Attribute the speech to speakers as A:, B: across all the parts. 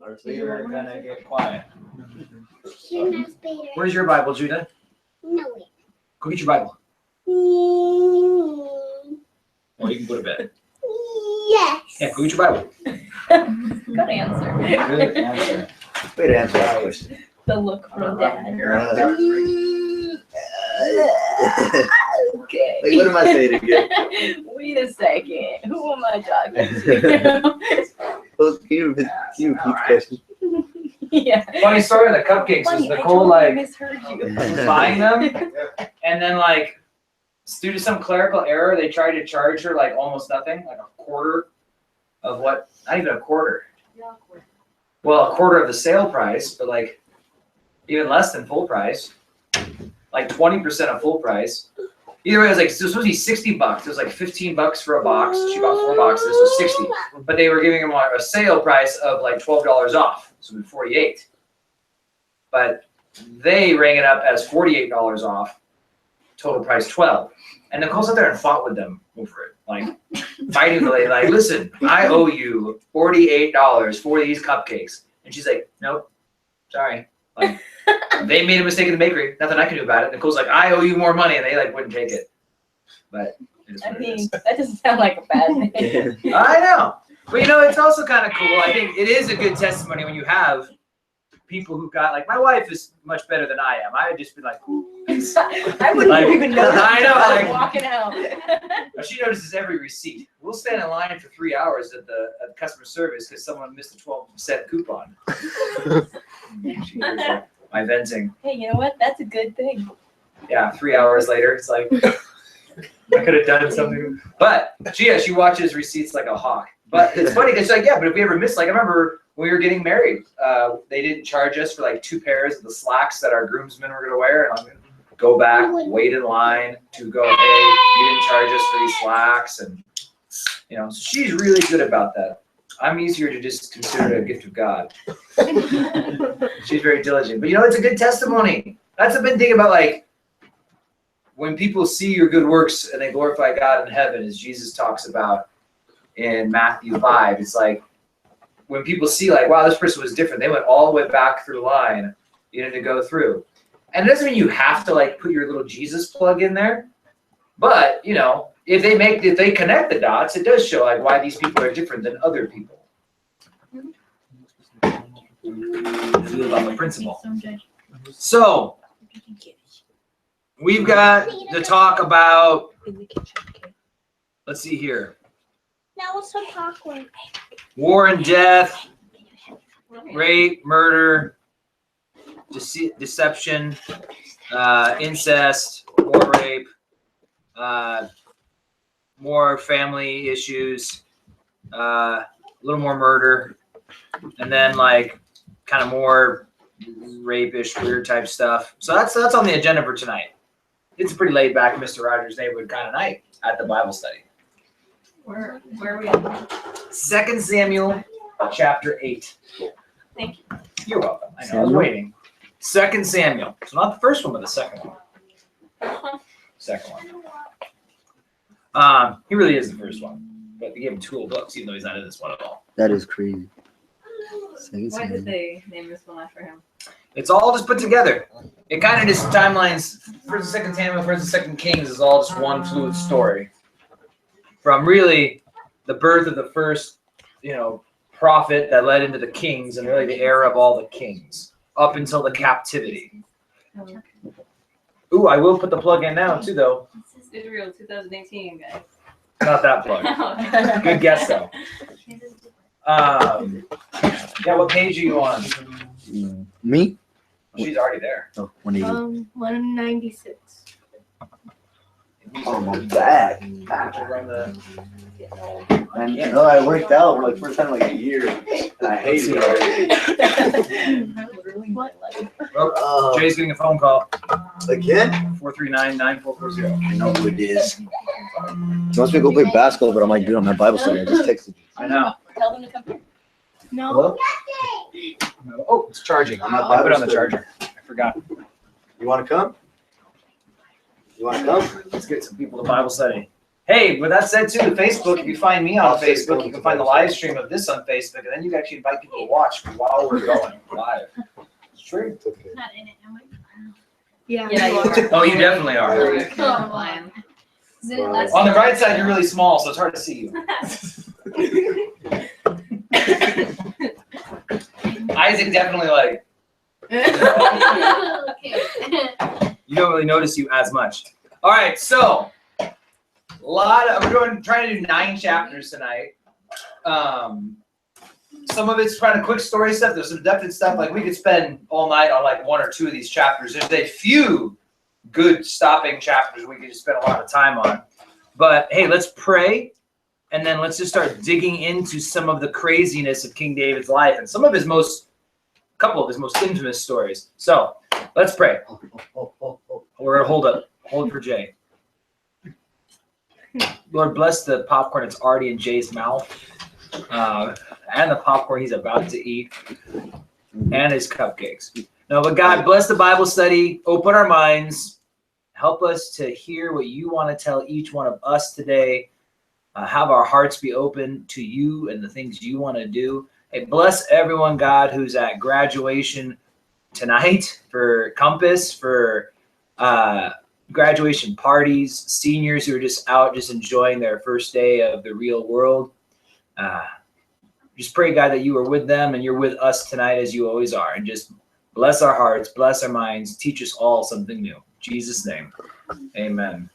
A: We're gonna get quiet.
B: That's better.
A: Where's your Bible, Judah?
B: No.
A: Go get your Bible.
B: Mm,
A: Or you can go to bed.
B: yes.
A: Yeah, go get your Bible.
C: Good answer.
A: Good answer.
D: Way to answer that question.
C: The look from Dad. Okay.
D: Wait, what am I saying again?
C: Wait a second. Who am I talking to?
D: Well, can you repeat the question?
C: Yeah.
A: Funny story on the cupcakes was
C: Funny, I
A: Nicole
C: totally
A: like
C: misheard you.
A: was buying them, and then like due to some clerical error, they tried to charge her like almost nothing, like a quarter of what? Not even a quarter. Well, a quarter of the sale price, but like even less than full price, like 20% of full price. Either way, it was like, it was supposed to be $60. It was like $15 for a box. She bought 4 boxes, so 60. But they were giving them a sale price of like $12 off, so it'd be 48. But they rang it up as $48 off, total price 12. And Nicole sat there and fought with them over it, like fighting the lady, like, listen, I owe you $48 for these cupcakes. And she's like, nope, sorry. Like, they made a mistake in the bakery. Nothing I can do about it. Nicole's like, I owe you more money, and they like wouldn't take it. But it is what
C: I mean,
A: it is.
C: that doesn't sound like a bad thing.
A: I know, but you know, it's also kind of cool. I think it is a good testimony when you have people who got like my wife is much better than I am. I would just be like,
C: I wouldn't
A: Like,
C: even know.
A: I know, like-
C: walking out.
A: she notices every receipt. We'll stand in line for 3 hours at the customer service because someone missed a 12% coupon. She hears my venting.
C: Hey, you know what? That's a good thing.
A: Yeah, 3 hours later, it's like I could have done something. But she watches receipts like a hawk. But it's funny because like, yeah, but if we ever miss, like I remember when we were getting married, they didn't charge us for like 2 pairs of the slacks that our groomsmen were gonna wear, and I'm gonna go back, wait in line to go, hey, you didn't charge us for these slacks, and you know, so she's really good about that. I'm easier to just consider it a gift of God. She's very diligent. But you know, it's a good testimony. That's a big thing about like when people see your good works and they glorify God in heaven, as Jesus talks about in Matthew 5. It's like when people see like, wow, this person was different. They went all the way back through the line, you know, to go through. And it doesn't mean you have to like put your little Jesus plug in there. But, you know, if they connect the dots, it does show like why these people are different than other people. It's really about the principle. So we've got to talk about, let's see here,
B: That was so awkward.
A: war and death, rape, murder, deception, incest, more rape, more family issues, a little more murder, and then like kind of more rapish, weird type stuff. So that's on the agenda for tonight. It's a pretty laid back Mr. Rogers' Neighborhood kind of night at the Bible study.
C: Where are we at?
A: 2 Samuel chapter 8.
C: Thank you.
A: You're welcome. I know, I was waiting. 2 Samuel. So not the first one, but the second one. Second one. He really is the first one. But they gave him 2 little books, even though he's not in this one at all.
D: That is crazy.
C: Why did they name this one after him?
A: It's all just put together. It kind of just timelines. 1st and 2nd Samuel, 1st and 2nd Kings is all just one fluid story. From really the birth of the first, you know, prophet that led into the kings and really the era of all the kings up until the captivity. Ooh, I will put the plug in now too, though.
C: This is Israel 2018, guys.
A: Not that plug. Good guess, though. Yeah, what page are you on?
D: Me?
A: She's already there.
D: Oh, 180.
B: 196.
D: Oh, my back.
A: Run the-
D: And you know, I worked out for like first time in like a year, and I hate it already.
A: Oh, Jay's getting a phone call.
D: Again?
A: 439-9440.
D: I know who it is. He wants me to go play basketball, but I'm like, dude, I'm at Bible study. I just texted you.
A: I know.
C: Tell them to come here.
B: No.
D: Hello?
A: Oh, it's charging.
D: I'm at
A: I'll put it on
D: Bible
A: the
D: study.
A: charger. I forgot.
D: You want to come? You want to come?
A: Let's get some people to Bible study. Hey, with that said, too, the Facebook, if you find me on Facebook, you can find the live stream of this on Facebook, and then you can actually invite people to watch while we're going live. It's true.
B: Not in it, am I?
C: Yeah, you are.
A: Oh, you definitely are.
C: Come on.
A: On the right side, you're really small, so it's hard to see you. Isaac definitely like, you don't really notice you as much. All right, so we're trying to do 9 chapters tonight. Some of it's kind of quick story stuff. There's some depth and stuff. Like we could spend all night on like 1 or 2 of these chapters. There's a few good stopping chapters we could just spend a lot of time on. But hey, let's pray, and then let's just start digging into some of the craziness of King David's life and some of his couple of his most infamous stories. So let's pray. We're gonna hold for Jay. Lord, bless the popcorn that's already in Jay's mouth, and the popcorn he's about to eat, and his cupcakes. No, but God, bless the Bible study. Open our minds. Help us to hear what you want to tell each one of us today. Have our hearts be open to you and the things you want to do. Hey, bless everyone, God, who's at graduation tonight, for Compass, for graduation parties, seniors who are just out just enjoying their first day of the real world. Just pray, God, that you are with them and you're with us tonight as you always are. And just bless our hearts, bless our minds, teach us all something new. In Jesus' name, amen.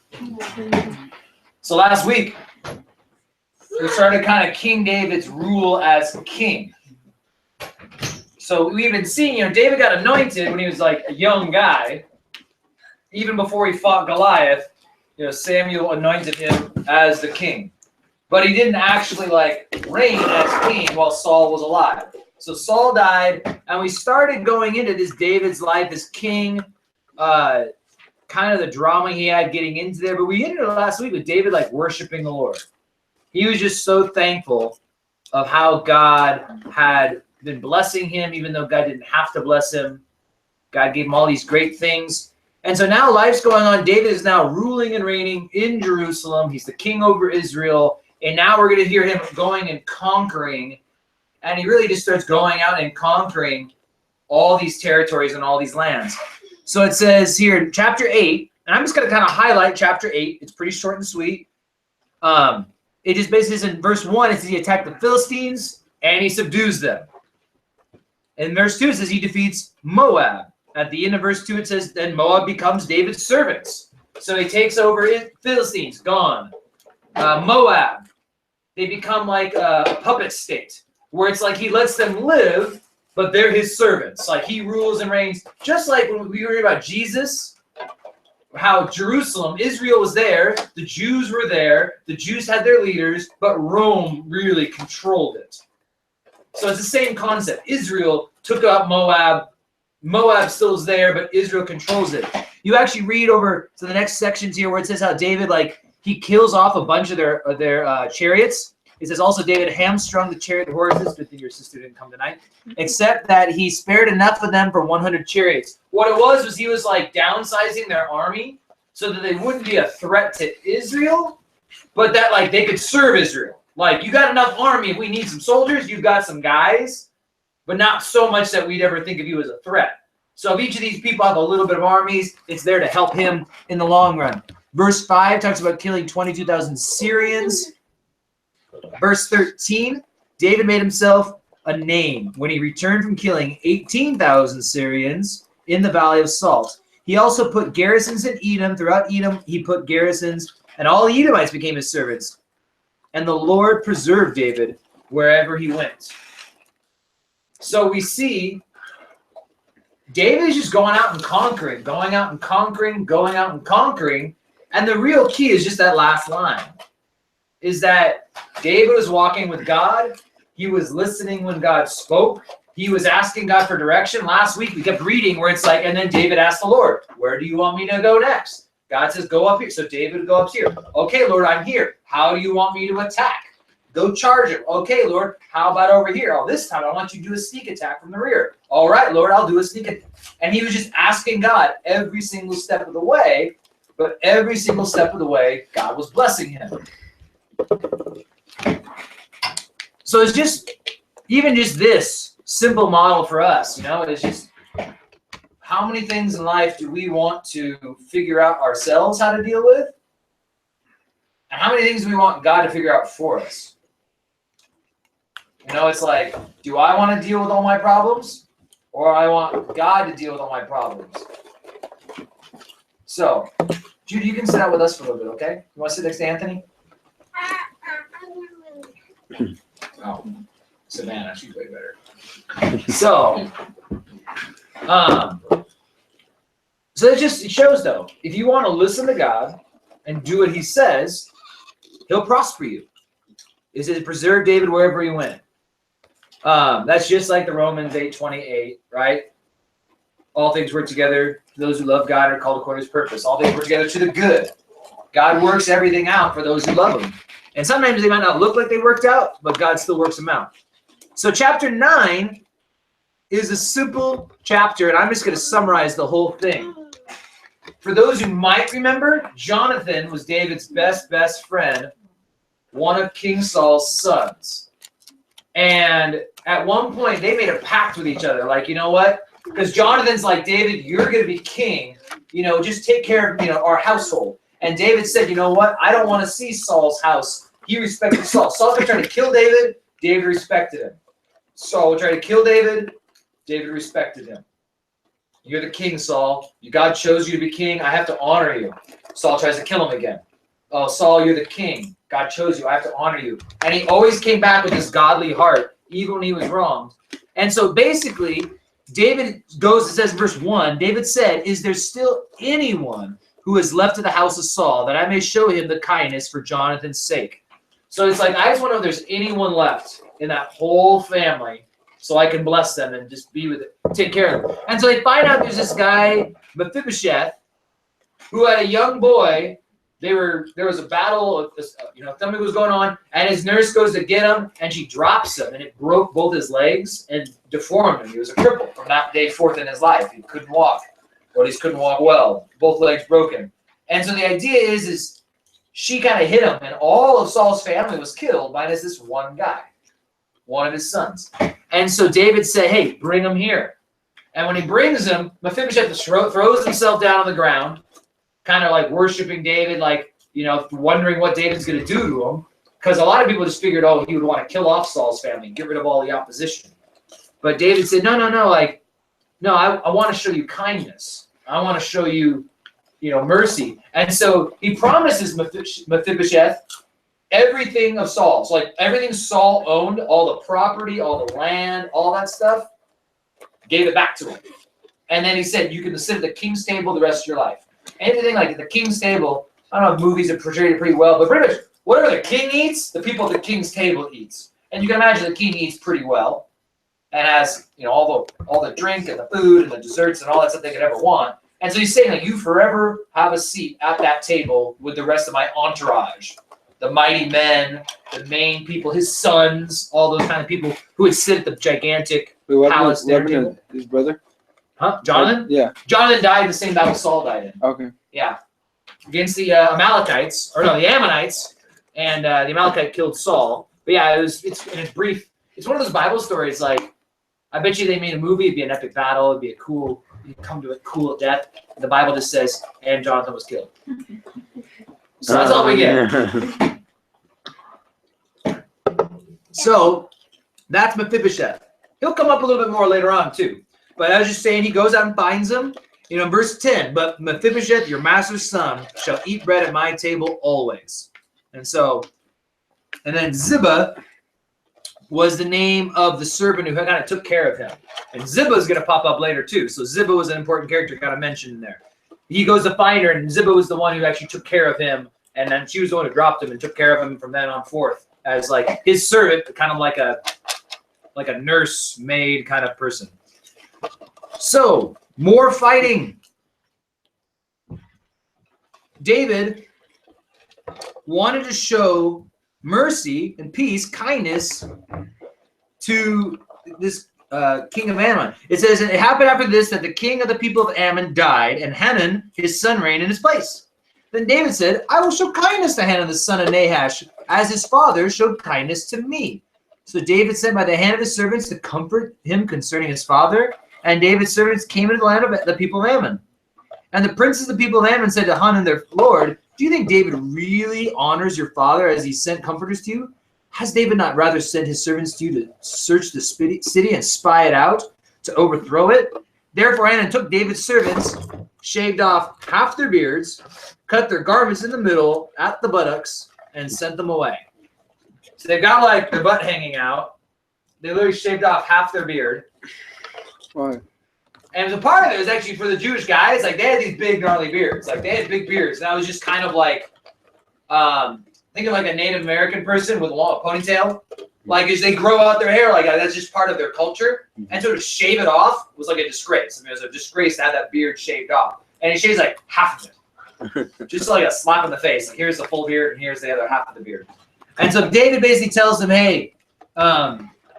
A: So last week, we started kind of King David's rule as king. So we've been seeing, David got anointed when he was like a young guy. Even before he fought Goliath, Samuel anointed him as the king. But he didn't actually reign as king while Saul was alive. So Saul died, and we started going into this David's life as king, kind of the drama he had getting into there. But we ended it last week with David worshiping the Lord. He was just so thankful of how God had been blessing him, even though God didn't have to bless him. God gave him all these great things. And so now life's going on. David is now ruling and reigning in Jerusalem. He's the king over Israel. And now we're going to hear him going and conquering. And he really just starts going out and conquering all these territories and all these lands. So it says here in chapter 8, and I'm just going to kind of highlight chapter 8. It's pretty short and sweet. It just basically says in verse 1, it says he attacked the Philistines and he subdues them. In verse 2, it says he defeats Moab. At the end of verse 2, it says, then Moab becomes David's servants. So he takes over Philistines, gone. Moab, they become like a puppet state, where it's like he lets them live, but they're his servants. Like he rules and reigns. Just like when we read about Jesus, how Jerusalem, Israel was there, the Jews were there, the Jews had their leaders, but Rome really controlled it. So it's the same concept. Israel took up Moab. Moab still is there, but Israel controls it. You actually read over to the next sections here where it says how David, he kills off a bunch of their chariots. It says also David hamstrung the chariot horses. Good thing your sister didn't come tonight. Except that he spared enough of them for 100 chariots. What it was he was downsizing their army so that they wouldn't be a threat to Israel, but that they could serve Israel. You got enough army. If we need some soldiers, you've got some guys, but not so much that we'd ever think of you as a threat. So if each of these people have a little bit of armies, it's there to help him in the long run. Verse 5 talks about killing 22,000 Syrians. Verse 13, David made himself a name when he returned from killing 18,000 Syrians in the Valley of Salt. He also put garrisons in Edom. Throughout Edom, he put garrisons, and all the Edomites became his servants. And the Lord preserved David wherever he went. So we see David is just going out and conquering, going out and conquering, going out and conquering. And the real key is just that last line, is that David was walking with God. He was listening when God spoke. He was asking God for direction. Last week, we kept reading where it's and then David asked the Lord, where do you want me to go next? God says, go up here. So David would go up here. Okay, Lord, I'm here. How do you want me to attack? Go charge him. Okay, Lord, how about over here? Oh, this time I want you to do a sneak attack from the rear. All right, Lord, I'll do a sneak attack. And he was just asking God every single step of the way. But every single step of the way, God was blessing him. So it's just, even just this simple model for us, it's just how many things in life do we want to figure out ourselves how to deal with? And how many things do we want God to figure out for us? It's like, do I want to deal with all my problems? Or I want God to deal with all my problems? So, Judy, you can sit out with us for a little bit, okay? You want to sit next to Anthony? Oh, Savannah, she's way better. So it shows, though, if you want to listen to God and do what he says, he'll prosper you. It says, preserve David wherever he went. That's just like the Romans 8:28, right? All things work together. Those who love God are called according to his purpose. All things work together to the good. God works everything out for those who love him. And sometimes they might not look like they worked out, but God still works them out. So chapter 9 is a simple chapter, and I'm just going to summarize the whole thing. For those who might remember, Jonathan was David's best friend, one of King Saul's sons. And at one point, they made a pact with each other. Like, you know what? Because Jonathan's like, David, you're going to be king. Just take care of, our household. And David said, you know what? I don't want to see Saul's house. He respected Saul. Saul was trying to kill David. David respected him. Saul would try to kill David. David respected him. You're the king, Saul. God chose you to be king. I have to honor you. Saul tries to kill him again. Oh, Saul, you're the king. God chose you. I have to honor you. And he always came back with this godly heart, even when he was wronged. And so basically, David goes, it says in verse 1, David said, is there still anyone who is left of the house of Saul, that I may show him the kindness for Jonathan's sake? So it's like, I just want to know if there's anyone left in that whole family so I can bless them and just be with it, take care of them. And so they find out there's this guy, Mephibosheth, who had a young boy. There was a battle, something was going on, and his nurse goes to get him, and she drops him, and it broke both his legs and deformed him. He was a cripple from that day forth in his life. He couldn't walk, or at least couldn't walk well. Both legs broken. And so the idea is she kind of hit him, and all of Saul's family was killed minus this one guy, one of his sons. And so David said, hey, bring him here. And when he brings him, Mephibosheth throws himself down on the ground, kind of like worshiping David, like, wondering what David's going to do to him. Because a lot of people just figured, he would want to kill off Saul's family and get rid of all the opposition. But David said, no, I want to show you kindness. I want to show you, mercy. And so he promises Mephibosheth everything of Saul. So like everything Saul owned, all the property, all the land, all that stuff, gave it back to him. And then he said, you can sit at the king's table the rest of your life. Anything like the king's table, I don't know if movies have portrayed it pretty well, but pretty much whatever the king eats, the people at the king's table eats. And you can imagine the king eats pretty well and has, all the drink and the food and the desserts and all that stuff they could ever want. And so he's saying that you forever have a seat at that table with the rest of my entourage. The mighty men, the main people, his sons, all those kind of people who would sit at the gigantic palace there.
E: His brother?
A: Huh? Jonathan?
E: Yeah.
A: Jonathan died in the same battle Saul died in.
E: Okay.
A: Yeah. Against the Amalekites, or no, the Ammonites, and the Amalekite killed Saul. But yeah, it's brief. It's one of those Bible stories, like, I bet you they made a movie, it'd be an epic battle, it'd be you'd come to a cool death. The Bible just says, and Jonathan was killed. So that's all we get. So that's Mephibosheth. He'll come up a little bit more later on too. But I was just saying, he goes out and finds him. In verse 10, but Mephibosheth, your master's son, shall eat bread at my table always. And then Ziba was the name of the servant who kind of took care of him. And Ziba is going to pop up later too. So Ziba was an important character kind of mentioned in there. He goes to find her, and Ziba was the one who actually took care of him. And then she was the one who dropped him and took care of him from then on forth as like his servant, kind of like a nurse maid kind of person. So, more fighting. David wanted to show mercy and peace, kindness to this king of Ammon. It says, and it happened after this that the king of the people of Ammon died, and Hanun, his son, reigned in his place. Then David said, I will show kindness to Hanun the son of Nahash, as his father showed kindness to me. So David sent by the hand of his servants to comfort him concerning his father. And David's servants came into the land of the people of Ammon. And the princes of the people of Ammon said to Hanun their lord, do you think David really honors your father as he sent comforters to you? Has David not rather sent his servants to you to search the city and spy it out, to overthrow it? Therefore Hanun took David's servants, shaved off half their beards, cut their garments in the middle at the buttocks, and sent them away. So they've got like their butt hanging out. They literally shaved off half their beard.
E: Why?
A: And the part of it was actually for the Jewish guys. Like they had these big gnarly beards. Like they had big beards. And that was just kind of like, think of like a Native American person with a long ponytail. Like as they grow out their hair like that, that's just part of their culture. And so to shave it off was like a disgrace. I mean, it was a disgrace to have that beard shaved off. And he shaves like half of it. Just like a slap in the face. Like here's the full beard and here's the other half of the beard. And so David basically tells them, hey,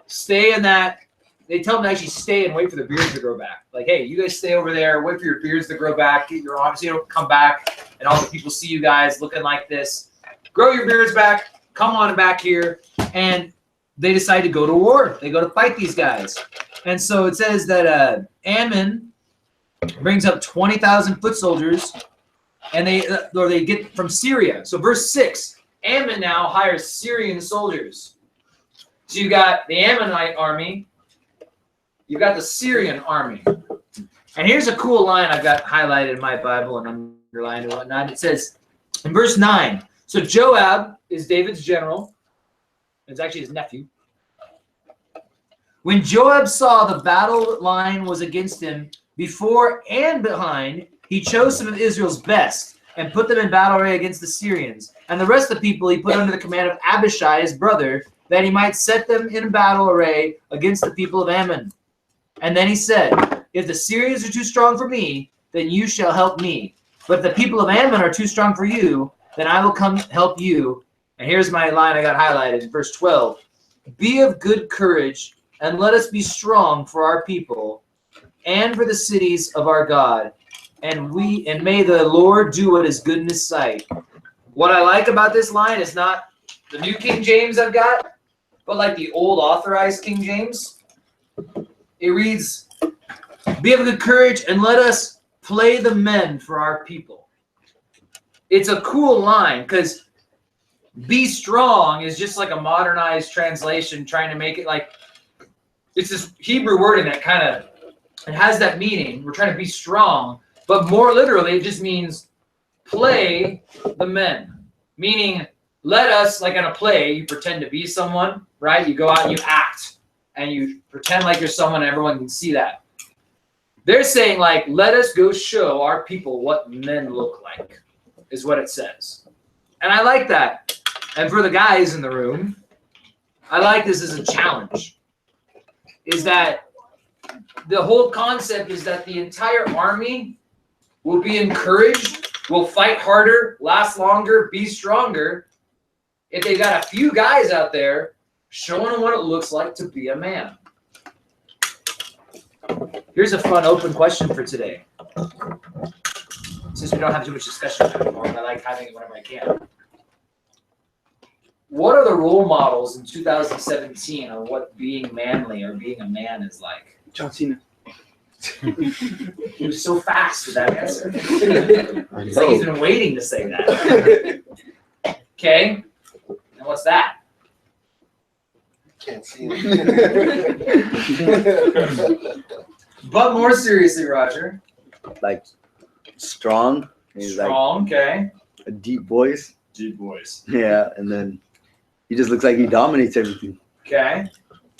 A: stay in that. They tell them to actually stay and wait for the beards to grow back. Like, hey, you guys stay over there, wait for your beards to grow back, get your arms, you don't come back, and all the people see you guys looking like this. Grow your beards back, come on back here. And they decide to go to war. They go to fight these guys. And so it says that Ammon brings up 20,000 foot soldiers, and they get from Syria. So verse 6, Ammon now hires Syrian soldiers. So you got the Ammonite army, you've got the Syrian army. And here's a cool line I've got highlighted in my Bible and underlined and whatnot. It says in verse 9, so Joab is David's general. It's actually his nephew. When Joab saw the battle line was against him, before and behind, he chose some of Israel's best and put them in battle array against the Syrians. And the rest of the people he put under the command of Abishai, his brother, that he might set them in battle array against the people of Ammon. And then he said, if the Syrians are too strong for me, then you shall help me. But if the people of Ammon are too strong for you, then I will come help you. And here's my line I got highlighted, verse 12. Be of good courage, and let us be strong for our people and for the cities of our God. And may the Lord do what is good in his sight. What I like about this line is not the New King James I've got, but like the old authorized King James. It reads, be of good courage and let us play the men for our people. It's a cool line because be strong is just like a modernized translation trying to make it like, it's this Hebrew wording that kind of, it has that meaning. We're trying to be strong, but more literally it just means play the men. Meaning let us, like in a play, you pretend to be someone, right? You go out and you act. And you pretend like you're someone and everyone can see that. They're saying like, let us go show our people what men look like, is what it says. And I like that. And for the guys in the room, I like this as a challenge. Is that the whole concept is that the entire army will be encouraged, will fight harder, last longer, be stronger, if they got a few guys out there showing them what it looks like to be a man. Here's a fun open question for today. Since we don't have too much discussion anymore, I like having it whenever I can. What are the role models in 2017 on what being manly or being a man is like?
E: John Cena.
A: He was so fast with that answer. It's like he's been waiting to say that. Okay, and what's that?
F: Can't see it.
A: But more seriously, Roger.
D: Like strong. He's
A: Strong, okay.
D: like a deep voice.
A: Deep voice.
D: Yeah, and then he just looks like he dominates everything.
A: Okay.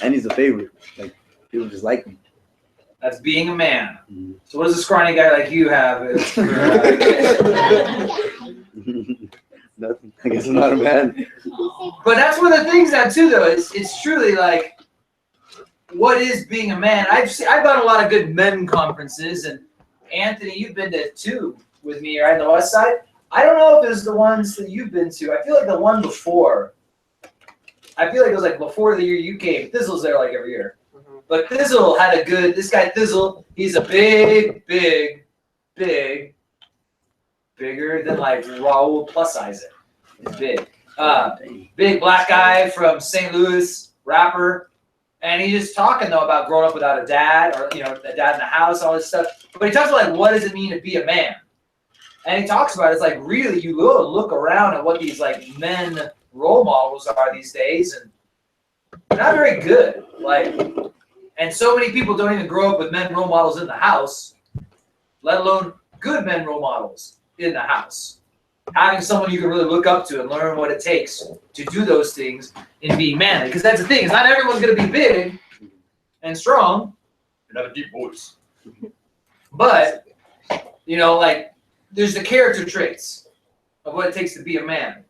D: And he's a favorite. Like people just like him.
A: That's being a man.
D: Mhm.
A: So what does a scrawny guy like you have?
D: Nothing. I guess I'm not a man.
A: But that's one of the things now too, though. It's truly like, what is being a man? I've done a lot of good men conferences, and Anthony, you've been to 2 with me, right, on the west side. I don't know if it was the ones that you've been to. I feel like the one before. I feel like it was like before the year you came. Thizzle's there like every year. But Thizzle had a good. This guy Thizzle, he's a big bigger than like Raul plus size it. It's big. Big black guy from St. Louis, rapper. And he's just talking though about growing up without a dad, or a dad in the house, all this stuff. But he talks about like, what does it mean to be a man? And he talks about it's like really you look around at what these like men role models are these days, and they're not very good. Like, and so many people don't even grow up with men role models in the house, let alone good men role models in the house. Having someone you can really look up to and learn what it takes to do those things and being manly. Because that's the thing, is not everyone's going to be big and strong and have a deep voice. But, like, there's the character traits of what it takes to be a man.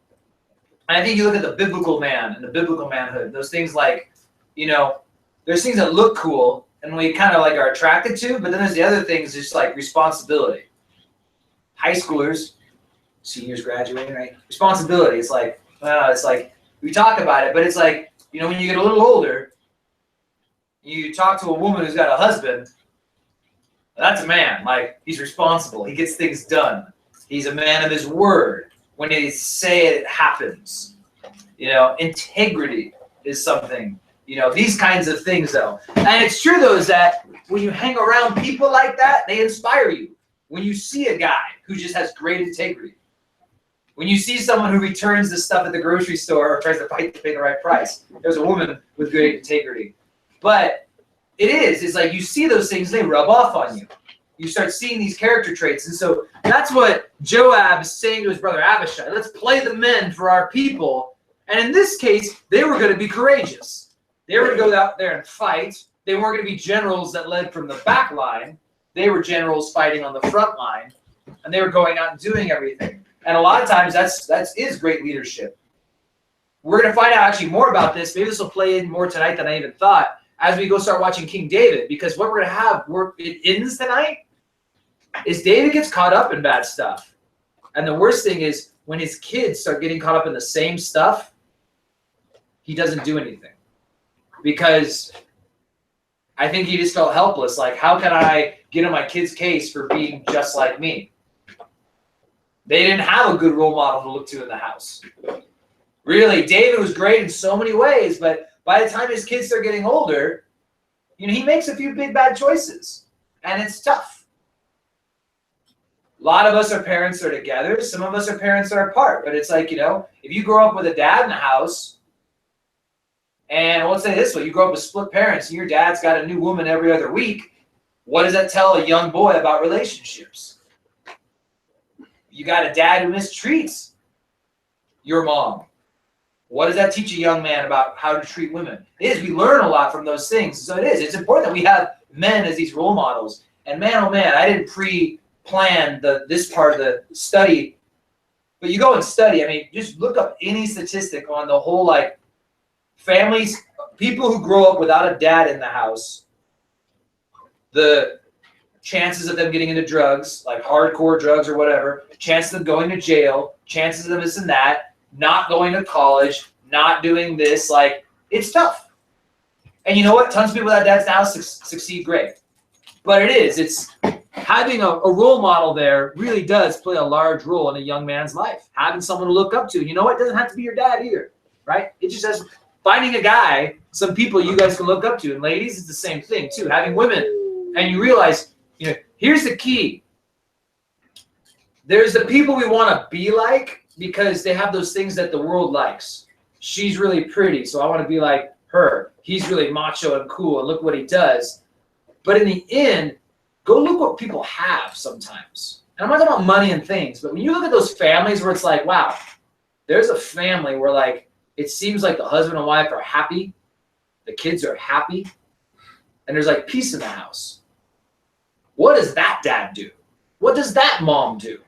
A: And I think you look at the biblical man and the biblical manhood, those things like, there's things that look cool and we kind of like are attracted to, but then there's the other things just like responsibility. High schoolers, seniors graduating, right? Responsibility. It's like, we talk about it, but it's like, when you get a little older, you talk to a woman who's got a husband, that's a man. Like, he's responsible. He gets things done. He's a man of his word. When he say it, it happens. Integrity is something, these kinds of things though. And it's true though, is that when you hang around people like that, they inspire you. When you see a guy who just has great integrity, when you see someone who returns the stuff at the grocery store or tries to fight to pay the right price, there's a woman with great integrity. But it's like you see those things, they rub off on you. You start seeing these character traits. And so that's what Joab is saying to his brother Abishai. Let's play the men for our people. And in this case, they were going to be courageous. They were going to go out there and fight. They weren't going to be generals that led from the back line. They were generals fighting on the front line. And they were going out and doing everything. And a lot of times that is great leadership. We're going to find out actually more about this. Maybe this will play in more tonight than I even thought as we go start watching King David. Because what we're going to have, it ends tonight, is David gets caught up in bad stuff. And the worst thing is when his kids start getting caught up in the same stuff, he doesn't do anything. Because I think he just felt helpless. Like, how can I get on my kid's case for being just like me? They didn't have a good role model to look to in the house. Really, David was great in so many ways, but by the time his kids start getting older, he makes a few big bad choices. And it's tough. A lot of us are parents that are together. Some of us are parents that are apart. But it's like, if you grow up with a dad in the house, and let's say this way, you grow up with split parents and your dad's got a new woman every other week, what does that tell a young boy about relationships? You got a dad who mistreats your mom. What does that teach a young man about how to treat women? It is. We learn a lot from those things. So it's important that we have men as these role models. And man, oh man, I didn't pre-plan this part of the study. But you go and study. I mean, just look up any statistic on the whole, like, families, people who grow up without a dad in the house, the chances of them getting into drugs, like hardcore drugs or whatever, chances of them going to jail, chances of them this and that, not going to college, not doing this, like, it's tough. And you know what? Tons of people without dads now succeed great. But it's having a role model there really does play a large role in a young man's life. Having someone to look up to. And you know what? It doesn't have to be your dad either, right? It just has finding a guy, some people you guys can look up to. And ladies, it's the same thing too. Having women, and you realize, here's the key. There's the people we want to be like because they have those things that the world likes. She's really pretty, so I want to be like her. He's really macho and cool, and look what he does. But in the end, go look what people have sometimes. And I'm not talking about money and things, but when you look at those families where it's like, wow, there's a family where, like, it seems like the husband and wife are happy, the kids are happy, and there's like peace in the house. What does that dad do? What does that mom do?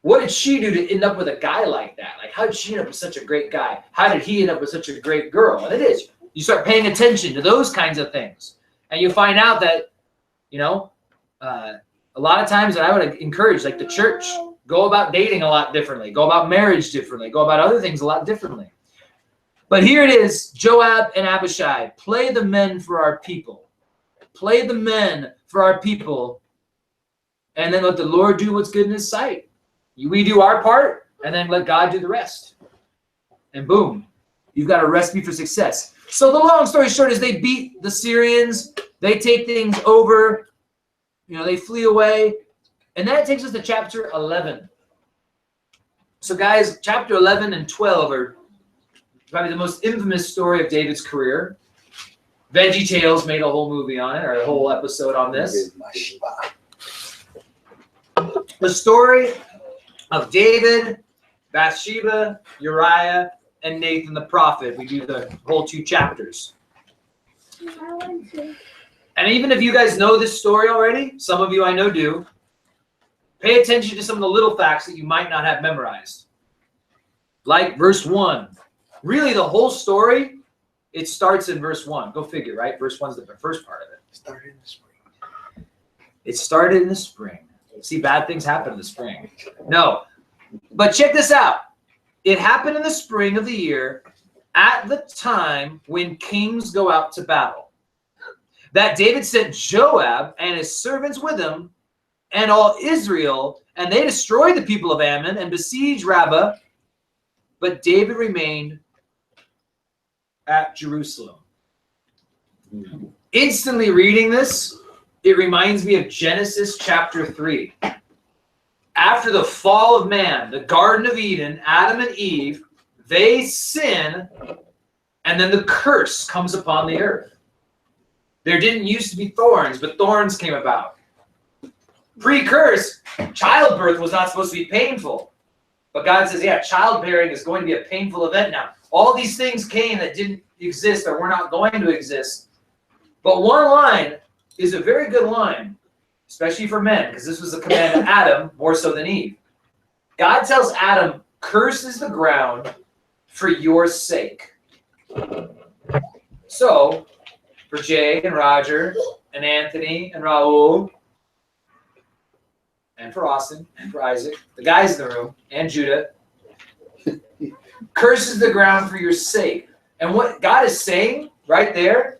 A: What did she do to end up with a guy like that? Like, how did she end up with such a great guy? How did he end up with such a great girl? And it is. You start paying attention to those kinds of things. And you find out that, a lot of times that I would encourage, like the church, go about dating a lot differently, go about marriage differently, go about other things a lot differently. But here it is, Joab and Abishai, play the men for our people. Play the men for our people, and then let the Lord do what's good in his sight. We do our part, and then let God do the rest. And boom, you've got a recipe for success. So the long story short is they beat the Syrians. They take things over. They flee away. And that takes us to chapter 11. So guys, chapter 11 and 12 are probably the most infamous story of David's career. VeggieTales made a whole movie on it, or a whole episode on this. The story of David, Bathsheba, Uriah, and Nathan the prophet. We do the whole 2 chapters. And even if you guys know this story already, some of you I know do, pay attention to some of the little facts that you might not have memorized. Like verse 1. Really, the whole story, it starts in verse 1. Go figure, right? Verse 1 is the first part of it.
D: Started in the spring.
A: It started in the spring. See, bad things happen in the spring. No. But check this out. It happened in the spring of the year at the time when kings go out to battle, that David sent Joab and his servants with him and all Israel, and they destroyed the people of Ammon and besieged Rabbah, but David remained at Jerusalem. Instantly reading this, it reminds me of Genesis chapter 3. After the fall of man, the Garden of Eden, Adam and Eve, they sin, and then the curse comes upon the earth. There didn't used to be thorns, but thorns came about. Pre-curse, childbirth was not supposed to be painful. But God says, yeah, childbearing is going to be a painful event now. All these things came that didn't exist or were not going to exist. But one line is a very good line, especially for men, because this was a command to Adam more so than Eve. God tells Adam, curses the ground for your sake. So, for Jay and Roger and Anthony and Raul, and for Austin and for Isaac, the guys in the room, and Judah, curses the ground for your sake. And what God is saying right there,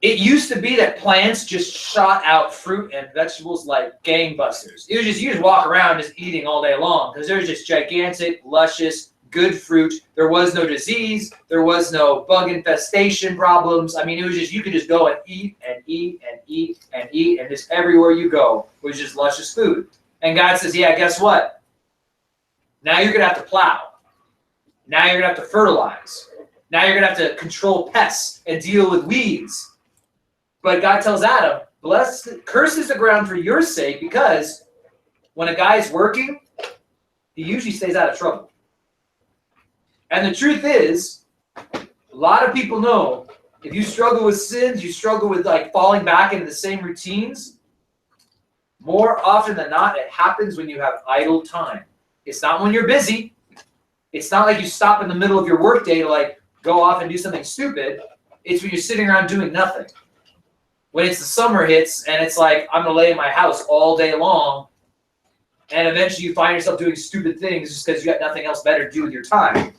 A: it used to be that plants just shot out fruit and vegetables like gangbusters. It was just, you just walk around just eating all day long because there's just gigantic, luscious, good fruit. There was no disease. There was no bug infestation problems. I mean, it was just, you could just go and eat and eat and eat and eat, and just everywhere you go was just luscious food. And God says, yeah, guess what? Now you're going to have to plow. Now you're going to have to fertilize. Now you're going to have to control pests and deal with weeds. But God tells Adam, curses the ground for your sake, because when a guy's working, he usually stays out of trouble. And the truth is, a lot of people know if you struggle with sins, you struggle with like falling back into the same routines, more often than not, it happens when you have idle time. It's not when you're busy. It's not like you stop in the middle of your workday to like go off and do something stupid. It's when you're sitting around doing nothing. When it's the summer hits and it's like, I'm going to lay in my house all day long, and eventually you find yourself doing stupid things just because you got nothing else better to do with your time.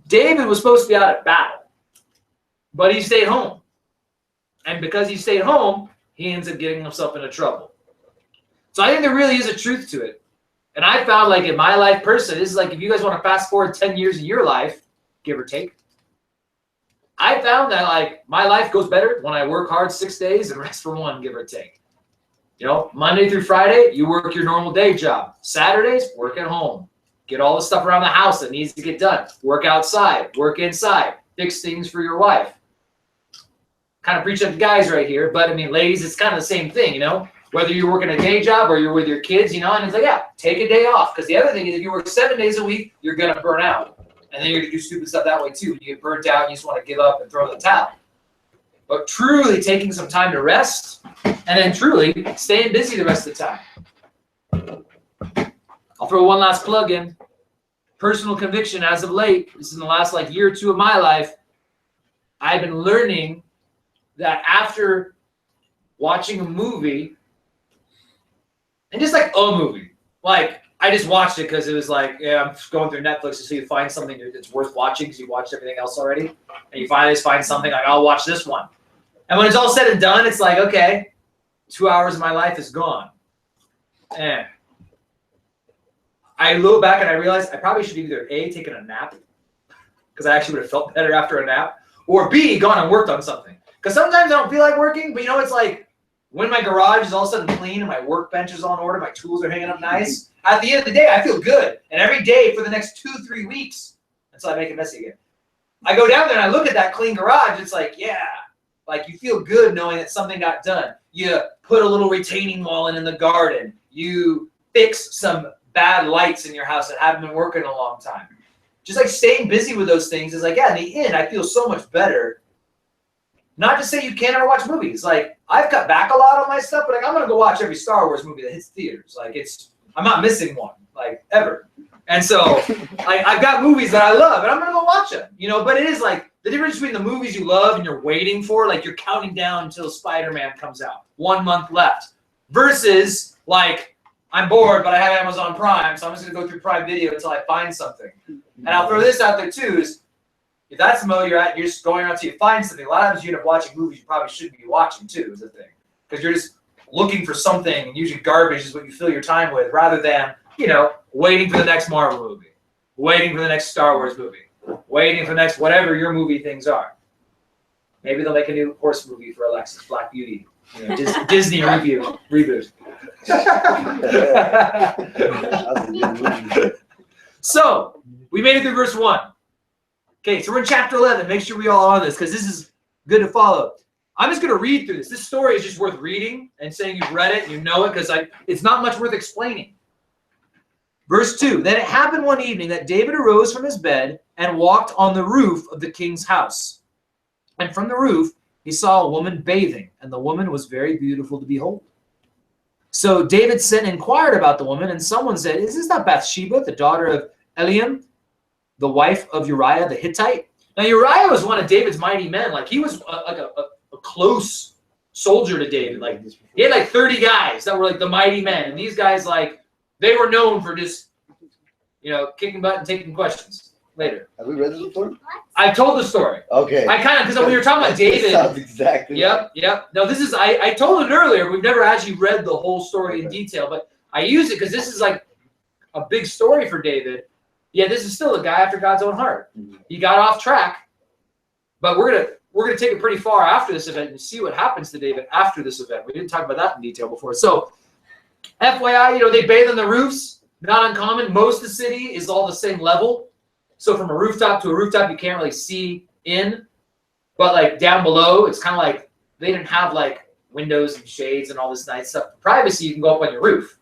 A: David was supposed to be out at battle, but he stayed home. And because he stayed home, he ends up getting himself into trouble. So I think there really is a truth to it. And I found, like, in my life personally, this is like if you guys want to fast forward 10 years in your life, give or take, I found that, like, my life goes better when I work hard 6 days and rest for 1, give or take. You know, Monday through Friday, you work your normal day job. Saturdays, work at home. Get all the stuff around the house that needs to get done. Work outside, work inside, fix things for your wife. Kind of preach at the guys right here, but I mean, ladies, it's kind of the same thing, you know? Whether you're working a day job or you're with your kids, you know, and it's like, yeah, take a day off. Because the other thing is, if you work 7 days a week, you're going to burn out. And then you're going to do stupid stuff that way too. You get burnt out and you just want to give up and throw in the towel. But truly taking some time to rest and then truly staying busy the rest of the time. I'll throw one last plug in. Personal conviction as of late, this is in the last like year or two of my life, I've been learning that after watching a movie, and just like a movie, like I just watched it because it was like, yeah, I'm just going through Netflix so you find something that's worth watching because you watched everything else already, and you finally just find something like, I'll watch this one. And when it's all said and done, it's like, okay, 2 hours of my life is gone. I look back and I realized I probably should have either A, taken a nap, because I actually would have felt better after a nap, or B, gone and worked on something. Because sometimes I don't feel like working, but it's like when my garage is all of a sudden clean and my workbench is on order, my tools are hanging up nice, at the end of the day, I feel good. And every day for the next 2-3 weeks, until I make it messy again, I go down there and I look at that clean garage, it's like, yeah, like you feel good knowing that something got done. You put a little retaining wall in the garden. You fix some bad lights in your house that haven't been working in a long time. Just like staying busy with those things is like, yeah, in the end, I feel so much better. Not to say you can't ever watch movies. Like, I've cut back a lot on my stuff, but like I'm gonna go watch every Star Wars movie that hits theaters. Like I'm not missing one, like ever. And so I've got movies that I love and I'm gonna go watch them. But it is like the difference between the movies you love and you're waiting for, like you're counting down until Spider-Man comes out, 1 month left, versus like I'm bored, but I have Amazon Prime, so I'm just gonna go through Prime Video until I find something. And I'll throw this out there too, is if that's the mode you're at, you're just going around until you find something. A lot of times you end up watching movies you probably shouldn't be watching too, is the thing. Because you're just looking for something, and usually garbage is what you fill your time with, rather than, waiting for the next Marvel movie, waiting for the next Star Wars movie, waiting for the next whatever your movie things are. Maybe they'll make a new horse movie for Alexis, Black Beauty. Disney reboot. So, we made it through verse 1. Okay, so we're in chapter 11. Make sure we all are on this, because this is good to follow. I'm just going to read through this. This story is just worth reading and saying you've read it and you know it, because it's not much worth explaining. Verse 2, Then it happened one evening that David arose from his bed and walked on the roof of the king's house. And from the roof he saw a woman bathing, and the woman was very beautiful to behold. So David sent and inquired about the woman, and someone said, Is this not Bathsheba, the daughter of Eliam, the wife of Uriah the Hittite? Now Uriah was one of David's mighty men. Like he was like a close soldier to David. Like he had like 30 guys that were like the mighty men, and these guys like they were known for just kicking butt and taking questions later.
D: Have we read this before?
A: I told the story.
D: Okay.
A: I kind of, because we were talking about David.
D: Sounds exactly.
A: Yep. No, this is I told it earlier. We've never actually read the whole story in detail, but I use it because this is like a big story for David. Yeah, this is still a guy after God's own heart. He got off track, but we're gonna take it pretty far after this event and see what happens to David after this event. We didn't talk about that in detail before. So, FYI, they bathe on the roofs. Not uncommon. Most of the city is all the same level. So from a rooftop to a rooftop, you can't really see in. But like down below, it's kind of like they didn't have like windows and shades and all this nice stuff. For privacy, you can go up on your roof,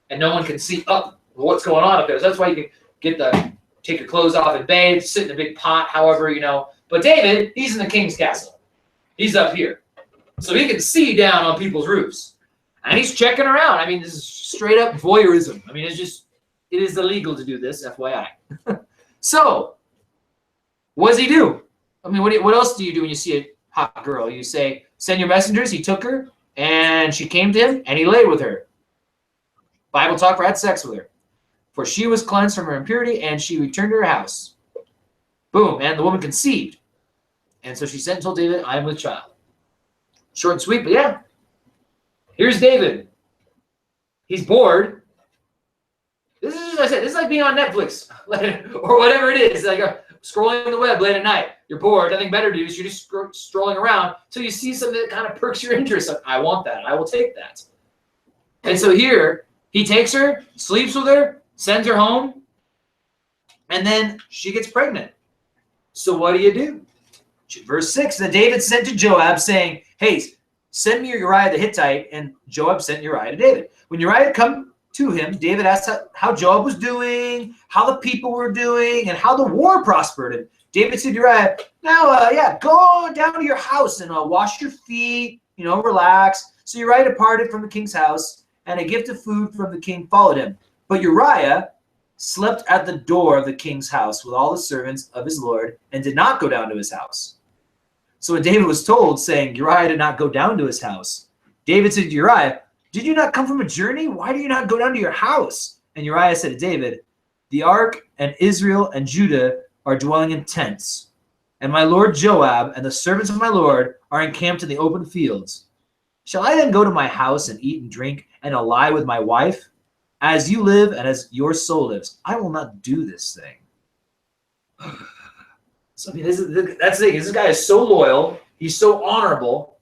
A: and no one can see up what's going on up there. So that's why you can take your clothes off and bathe, sit in a big pot, however, But David, he's in the king's castle. He's up here. So he can see down on people's roofs. And he's checking around. I mean, this is straight up voyeurism. I mean, it is illegal to do this, FYI. So, what does he do? I mean, what else do you do when you see a hot girl? You say, send your messengers. He took her, and she came to him, and he lay with her. Bible talk, had sex with her. For she was cleansed from her impurity, and she returned to her house. Boom, and the woman conceived. And so she sent and told David, I am with child. Short and sweet, but yeah. Here's David. He's bored. This is, as I said, this is like being on Netflix or whatever it is. Like scrolling the web late at night. You're bored, nothing better to do, so you're just strolling around until you see something that kind of perks your interest. Like, I want that. I will take that. And so here, he takes her, sleeps with her, sends her home, and then she gets pregnant. So what do you do? Verse 6, Then David sent to Joab, saying, Hey, send me Uriah the Hittite, and Joab sent Uriah to David. When Uriah had come to him, David asked how Joab was doing, how the people were doing, and how the war prospered. And David said to Uriah, Now, go down to your house and wash your feet, relax. So Uriah departed from the king's house, and a gift of food from the king followed him. But Uriah slept at the door of the king's house with all the servants of his lord, and did not go down to his house. So when David was told, saying, Uriah did not go down to his house, David said to Uriah, Did you not come from a journey? Why do you not go down to your house? And Uriah said to David, The ark and Israel and Judah are dwelling in tents, and my lord Joab and the servants of my lord are encamped in the open fields. Shall I then go to my house and eat and drink and lie with my wife? as you live and as your soul lives, I will not do this thing. So, I mean, that's the thing. This guy is so loyal. He's so honorable.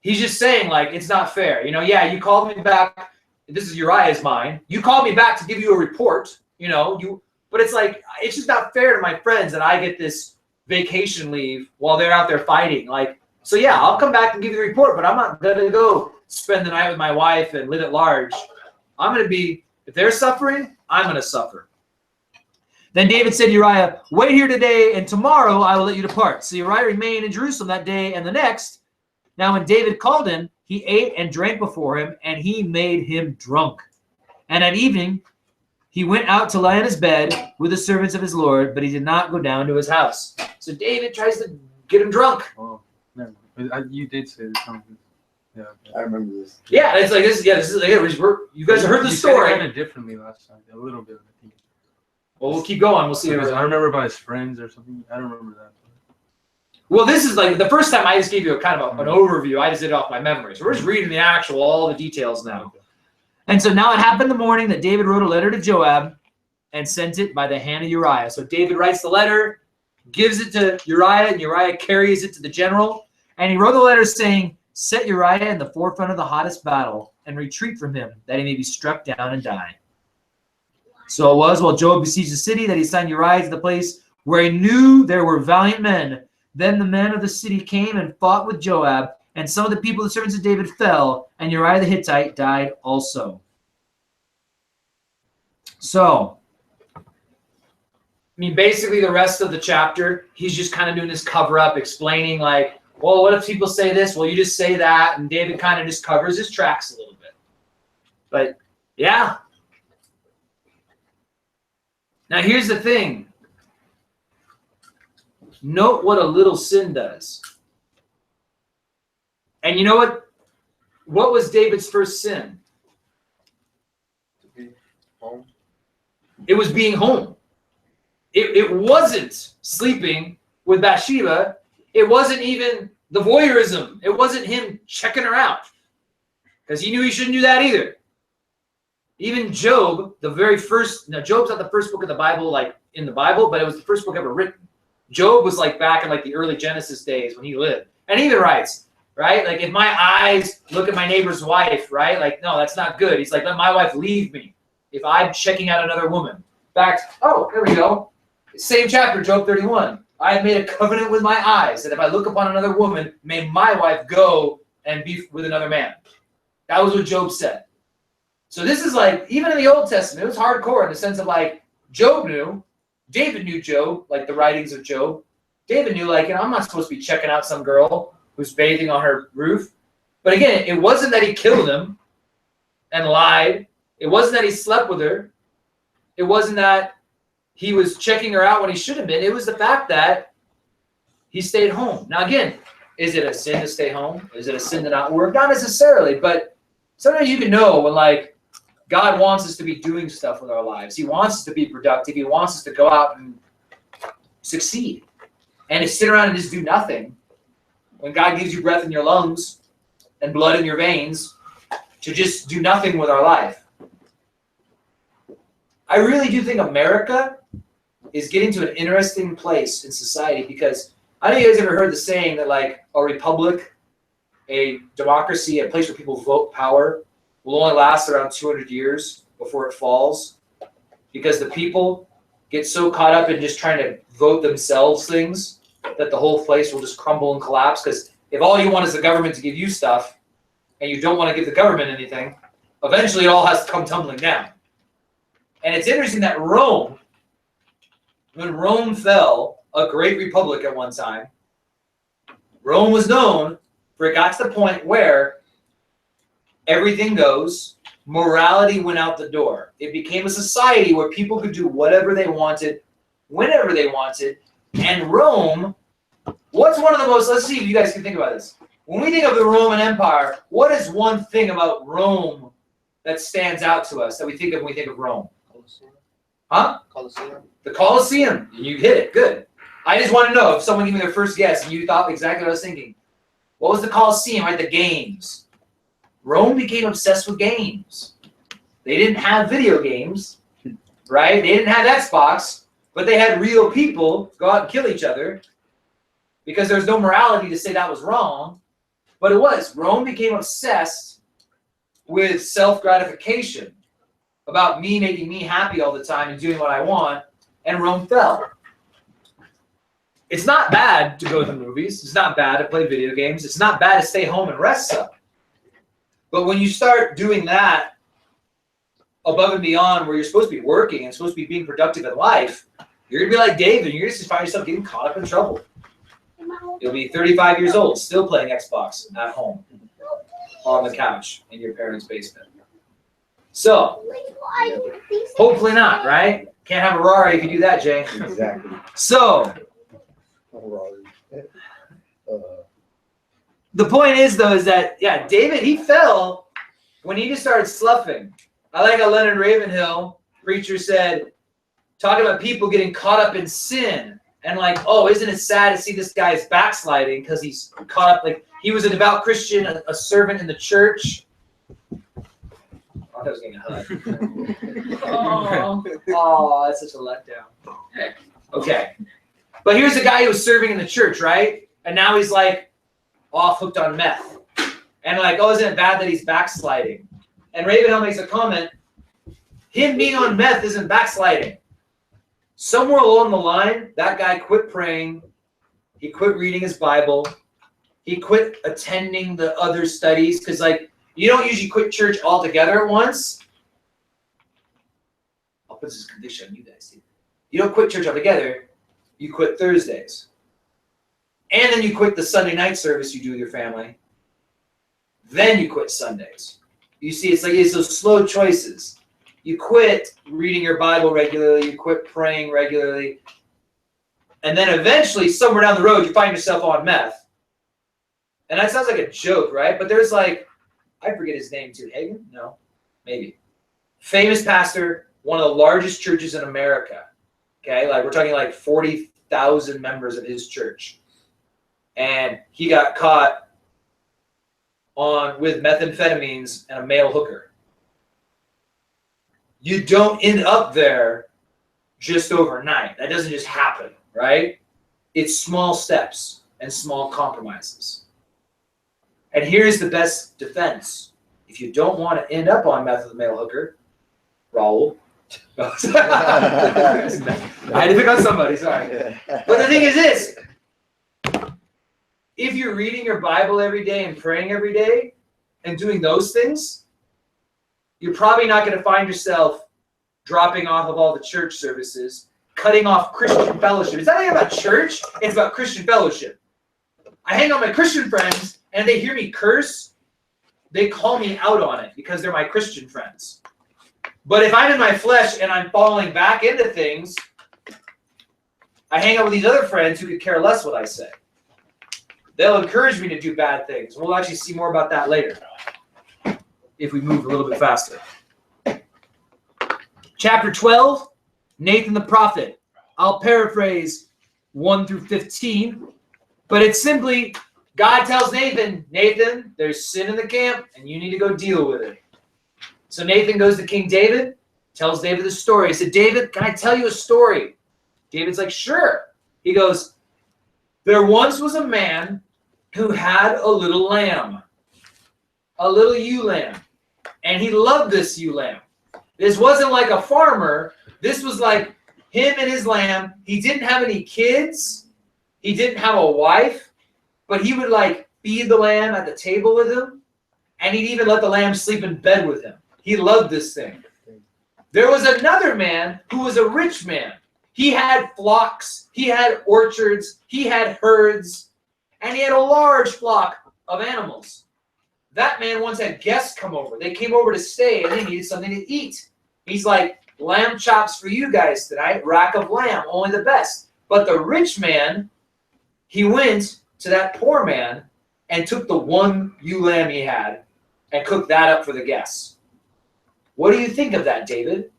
A: He's just saying, like, it's not fair. Yeah, you called me back. This is Uriah's mind. You called me back to give you a report, but it's like, it's just not fair to my friends that I get this vacation leave while they're out there fighting. Like, so yeah, I'll come back and give you the report, but I'm not going to go spend the night with my wife and live at large. I'm going to be, if they're suffering, I'm going to suffer. Then David said to Uriah, wait here today, and tomorrow I will let you depart. So Uriah remained in Jerusalem that day and the next. Now when David called him, he ate and drank before him, and he made him drunk. And at evening, he went out to lie on his bed with the servants of his Lord, but he did not go down to his house. So David tries to get him drunk.
E: Oh, never mind. You did say this something. Yeah. Okay.
D: I remember this.
A: Yeah, it's like this. Yeah, this is like you guys heard the story.
E: You said it kind of differently last time, a little bit. I think.
A: Well, we'll keep going. We'll see.
E: I remember by his friends or something. I don't remember that.
A: Well, this is like the first time I just gave you a kind of an overview. I just did it off my memory. So we're just reading all the details now.
E: Okay.
A: And so now it happened in the morning that David wrote a letter to Joab and sent it by the hand of Uriah. So David writes the letter, gives it to Uriah, and Uriah carries it to the general. And he wrote the letter saying, set Uriah in the forefront of the hottest battle and retreat from him, that he may be struck down and die. So it was while Joab besieged the city that he signed Uriah to the place where he knew there were valiant men. Then the men of the city came and fought with Joab, and some of the people, the servants of David, fell, and Uriah the Hittite died also. So, I mean, basically the rest of the chapter, he's just kind of doing this cover-up, explaining like, well, what if people say this? Well, you just say that, and David kind of just covers his tracks a little bit. But, yeah. Now, here's the thing. Note what a little sin does. And you know what? What was David's first sin?
D: To be home.
A: It was being home. It wasn't sleeping with Bathsheba. It wasn't even the voyeurism. It wasn't him checking her out. Because he knew he shouldn't do that either. Even Job, the very first, now Job's not the first book of the Bible, like in the Bible, but it was the first book ever written. Job was like back in like the early Genesis days when he lived. And he even writes, right? Like if my eyes look at my neighbor's wife, right? Like, no, that's not good. He's like, let my wife leave me if I'm checking out another woman. In fact, oh, here we go. Same chapter, Job 31. I have made a covenant with my eyes that if I look upon another woman, may my wife go and be with another man. That was what Job said. So this is like, even in the Old Testament, it was hardcore in the sense of like, Job knew, David knew Job, like the writings of Job. David knew, like, I'm not supposed to be checking out some girl who's bathing on her roof. But again, it wasn't that he killed him and lied. It wasn't that he slept with her. It wasn't that he was checking her out when he should have been. It was the fact that he stayed home. Now, again, is it a sin to stay home? Is it a sin to not work? Not necessarily, but sometimes you can know when, like, God wants us to be doing stuff with our lives. He wants us to be productive. He wants us to go out and succeed. And to sit around and just do nothing, when God gives you breath in your lungs and blood in your veins, to just do nothing with our life. I really do think America is getting to an interesting place in society because I don't know if you guys ever heard the saying that like a republic, a democracy, a place where people vote power will only last around 200 years before it falls because the people get so caught up in just trying to vote themselves things that the whole place will just crumble and collapse. Because if all you want is the government to give you stuff and you don't want to give the government anything, eventually it all has to come tumbling down. And it's interesting that Rome, when Rome fell, a great republic at one time, Rome was known for it got to the point where everything goes, morality went out the door. It became a society where people could do whatever they wanted, whenever they wanted. And Rome, what's one of the most, let's see if you guys can think about this. When we think of the Roman Empire, what is one thing about Rome that stands out to us that we think of when we think of Rome?
D: Colosseum.
A: Huh?
D: Colosseum. The
A: Colosseum. You hit it. Good. I just want to know if someone gave me their first guess and you thought exactly what I was thinking. What was the Colosseum, right? The games. Rome became obsessed with games. They didn't have video games, right? They didn't have Xbox, but they had real people go out and kill each other because there's no morality to say that was wrong. But it was. Rome became obsessed with self-gratification, about me making me happy all the time and doing what I want, and Rome fell. It's not bad to go to the movies. It's not bad to play video games. It's not bad to stay home and rest some. But when you start doing that above and beyond where you're supposed to be working and supposed to be being productive in life, you're going to be like David. You're going to find yourself getting caught up in trouble. You'll be 35 years old, still playing Xbox at home on the couch in your parents' basement. So, hopefully not, right? Can't have a Rari if you do that, Jay.
D: Exactly.
A: So, the point is, though, is that, yeah, David, he fell when he just started sloughing. I like how Leonard Ravenhill, preacher, said, talking about people getting caught up in sin. And like, oh, isn't it sad to see this guy's backsliding because he's caught up, like, he was a devout Christian, a servant in the church. Oh, I was getting a hug. Oh, that's such a letdown. Okay. But here's a guy who was serving in the church, right? And now he's like off hooked on meth. And like, oh, isn't it bad that he's backsliding? And Ravenhill makes a comment, him being on meth isn't backsliding. Somewhere along the line, that guy quit praying. He quit reading his Bible. He quit attending the other studies. Because, like, you don't usually quit church altogether at once. I'll put this condition on you guys, too. You don't quit church altogether. You quit Thursdays. And then you quit the Sunday night service you do with your family. Then you quit Sundays. You see, it's those slow choices. You quit reading your Bible regularly. You quit praying regularly. And then eventually, somewhere down the road, you find yourself on meth. And that sounds like a joke, right? But there's like, I forget his name too. Hagen? No, maybe. Famous pastor, one of the largest churches in America. Okay, like we're talking like 40,000 members of his church. And he got caught with methamphetamines and a male hooker. You don't end up there just overnight. That doesn't just happen, right? It's small steps and small compromises. And here's the best defense. If you don't want to end up on meth with a male hooker, Raul. I had to pick on somebody, sorry. But the thing is this. If you're reading your Bible every day and praying every day and doing those things, you're probably not going to find yourself dropping off of all the church services, cutting off Christian fellowship. It's not even about church, it's about Christian fellowship. I hang out with my Christian friends, and they hear me curse, they call me out on it because they're my Christian friends. But if I'm in my flesh and I'm falling back into things, I hang out with these other friends who could care less what I say. They'll encourage me to do bad things. We'll actually see more about that later if we move a little bit faster. Chapter 12, Nathan the prophet. I'll paraphrase 1 through 15, but it's simply God tells Nathan, Nathan, there's sin in the camp, and you need to go deal with it. So Nathan goes to King David, tells David the story. He said, David, can I tell you a story? David's like, sure. He goes, there once was a man who had a little lamb, a little ewe lamb, and he loved this ewe lamb. This wasn't like a farmer. This was like him and his lamb. He didn't have any kids. He didn't have a wife, but he would like feed the lamb at the table with him, and he'd even let the lamb sleep in bed with him. He loved this thing. There was another man who was a rich man. He had flocks, he had orchards, he had herds, and he had a large flock of animals. That man once had guests come over. They came over to stay, and they needed something to eat. He's like, lamb chops for you guys tonight, rack of lamb, only the best. But the rich man, he went to that poor man and took the one ewe lamb he had and cooked that up for the guests. What do you think of that, David?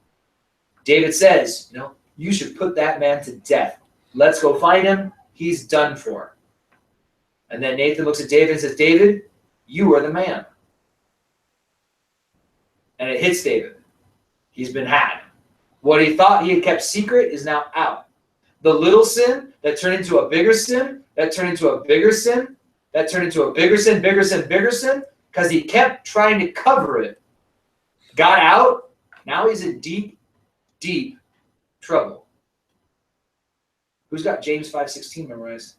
A: David says, no, you should put that man to death. Let's go find him. He's done for. And then Nathan looks at David and says, David, you are the man. And it hits David. He's been had. What he thought he had kept secret is now out. The little sin that turned into a bigger sin, that turned into a bigger sin, that turned into a bigger sin, bigger sin, bigger sin, because he kept trying to cover it. Got out. Now he's in deep, deep trouble. Who's got James 5:16 memorized?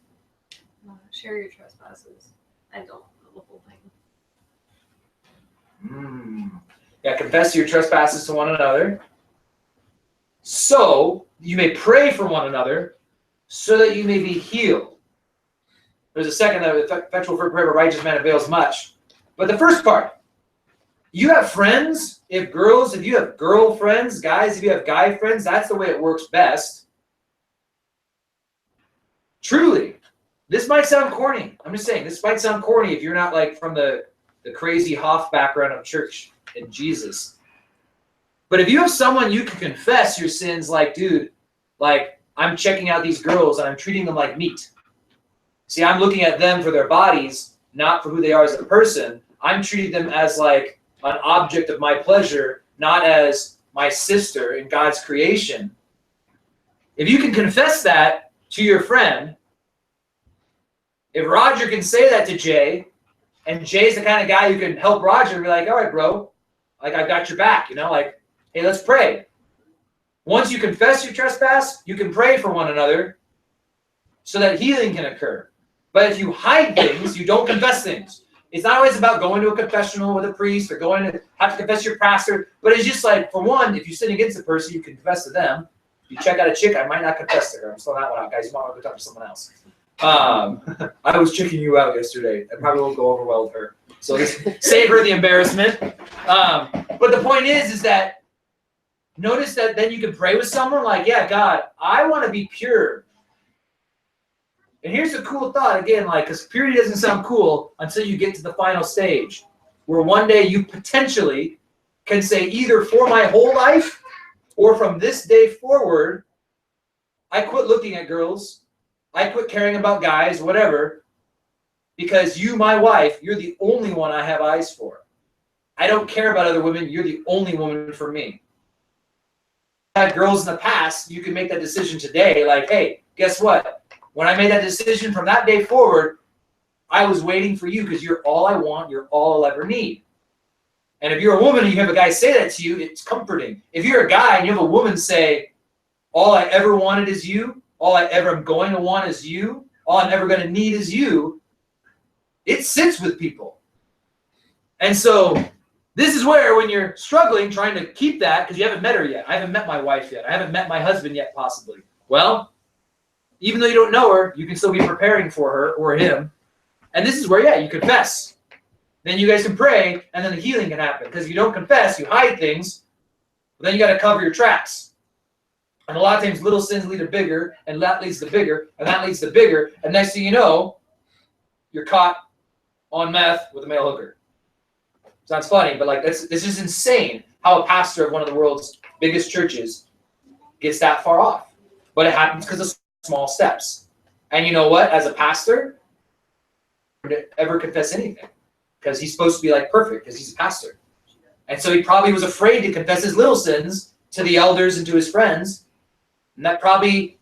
C: Share your trespasses. I don't know the whole thing.
A: Yeah, confess your trespasses to one another. So you may pray for one another, so that you may be healed. There's a second that effectual prayer of a righteous man avails much. But the first part, you have friends, if you have girlfriends, guys, if you have guy friends, that's the way it works best. Truly, this might sound corny. I'm just saying, this might sound corny if you're not like from the crazy Hoff background of church and Jesus. But if you have someone you can confess your sins, like, dude, like, I'm checking out these girls and I'm treating them like meat. See, I'm looking at them for their bodies, not for who they are as a person. I'm treating them as like an object of my pleasure, not as my sister in God's creation. If you can confess that to your friend, if Roger can say that to Jay, and Jay's the kind of guy who can help Roger and be like, all right, bro, like, I've got your back, like, hey, let's pray. Once you confess your trespass, you can pray for one another so that healing can occur. But if you hide things, you don't confess things. It's not always about going to a confessional with a priest or going to have to confess to your pastor, but it's just like, for one, if you sin against a person, you can confess to them. If you check out a chick, I might not confess to her. I'm throwing that one out, guys. You might want to go talk to someone else. I was checking you out yesterday. I probably won't go over well with her. So just save her the embarrassment. But the point is that notice that then you can pray with someone like, yeah, God, I want to be pure. And here's a cool thought, again, like, because purity doesn't sound cool until you get to the final stage, where one day you potentially can say either for my whole life or from this day forward, I quit looking at girls, I quit caring about guys, whatever, because you, my wife, you're the only one I have eyes for. I don't care about other women. You're the only woman for me. Had girls in the past, you can make that decision today. Like, hey, guess what? When I made that decision from that day forward, I was waiting for you because you're all I want. You're all I'll ever need. And if you're a woman and you have a guy say that to you, it's comforting. If you're a guy and you have a woman say, all I ever wanted is you, all I ever am going to want is you, all I'm ever going to need is you, it sits with people. And so this is where, when you're struggling, trying to keep that, because you haven't met her yet. I haven't met my wife yet. I haven't met my husband yet, possibly. Well, even though you don't know her, you can still be preparing for her or him. And this is where, yeah, you confess. Then you guys can pray, and then the healing can happen. Because if you don't confess, you hide things, but then you got to cover your tracks. And a lot of times little sins lead to bigger, and that leads to bigger, and that leads to bigger. And next thing you know, you're caught on meth with a male hooker. Sounds funny, but like this is insane how a pastor of one of the world's biggest churches gets that far off. But it happens because of small steps. And you know what? As a pastor, ever confess anything, because he's supposed to be like perfect because he's a pastor. And so he probably was afraid to confess his little sins to the elders and to his friends. And that probably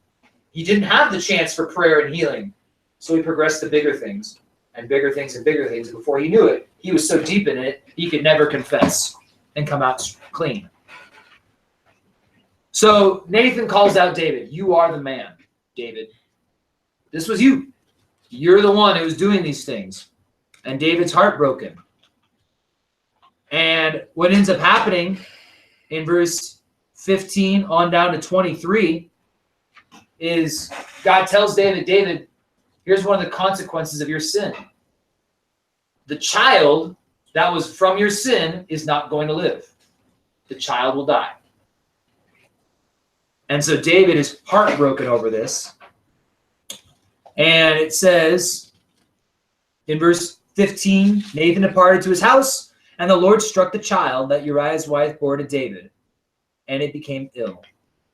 A: he didn't have the chance for prayer and healing. So he progressed to bigger things and bigger things and bigger things. Before he knew it, he was so deep in it, he could never confess and come out clean. So Nathan calls out David. You are the man, David. This was you. You're the one who was doing these things. And David's heartbroken. And what ends up happening in verse 15 on down to 23 is God tells David, David, here's one of the consequences of your sin. The child that was from your sin is not going to live. The child will die. And so David is heartbroken over this. And it says in verse 15, Nathan departed to his house, and the Lord struck the child that Uriah's wife bore to David, and it became ill.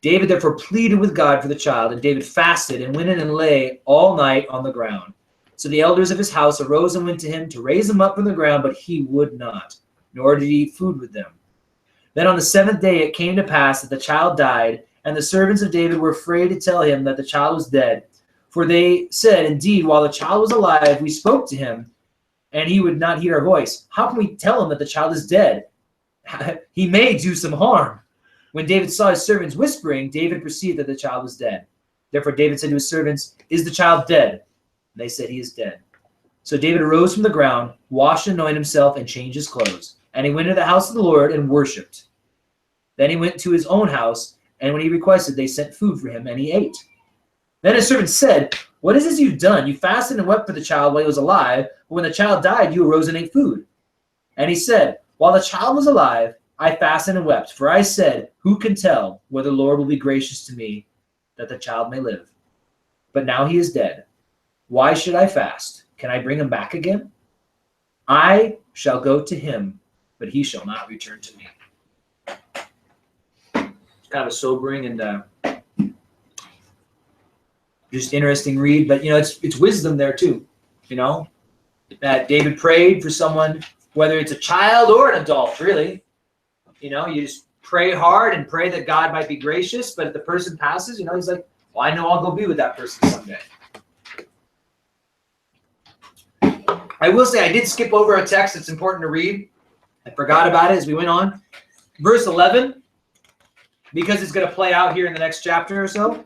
A: David therefore pleaded with God for the child, and David fasted and went in and lay all night on the ground. So the elders of his house arose and went to him to raise him up from the ground, but he would not, nor did he eat food with them.
F: Then on the 7th day it came to pass that the child died, and the servants of David were afraid to tell him that the child was dead. For they said, indeed, while the child was alive, we spoke to him, and he would not heed our voice. How can we tell him that the child is dead? He may do some harm. When David saw his servants whispering, David perceived that the child was dead. Therefore David said to his servants, is the child dead? And they said, he is dead. So David arose from the ground, washed and anointed himself, and changed his clothes. And he went into the house of the Lord and worshipped. Then he went to his own house, and when he requested, they sent food for him, and he ate. Then his servants said, what is this you've done? You fasted and wept for the child while he was alive, but when the child died, you arose and ate food. And he said, while the child was alive, I fasted and wept, for I said, who can tell whether the Lord will be gracious to me, that the child may live? But now he is dead. Why should I fast? Can I bring him back again? I shall go to him, but he shall not return to me. It's kind of a sobering and just interesting read, but it's wisdom there too. That David prayed for someone, whether it's a child or an adult, really. You just pray hard and pray that God might be gracious, but if the person passes, he's like, well, I know I'll go be with that person someday. I will say I did skip over a text that's important to read. I forgot about it as we went on. Verse 11, because it's going to play out here in the next chapter or so.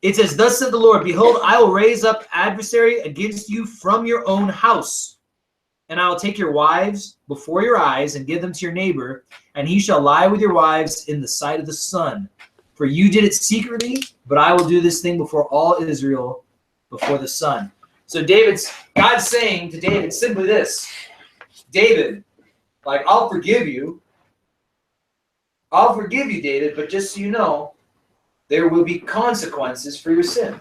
F: It says, thus said the Lord, behold, I will raise up adversary against you from your own house. And I will take your wives before your eyes and give them to your neighbor, and he shall lie with your wives in the sight of the sun. For you did it secretly, but I will do this thing before all Israel, before the sun. So God's saying to David simply this, David, I'll forgive you. I'll forgive you, David, but just so you know, there will be consequences for your sin.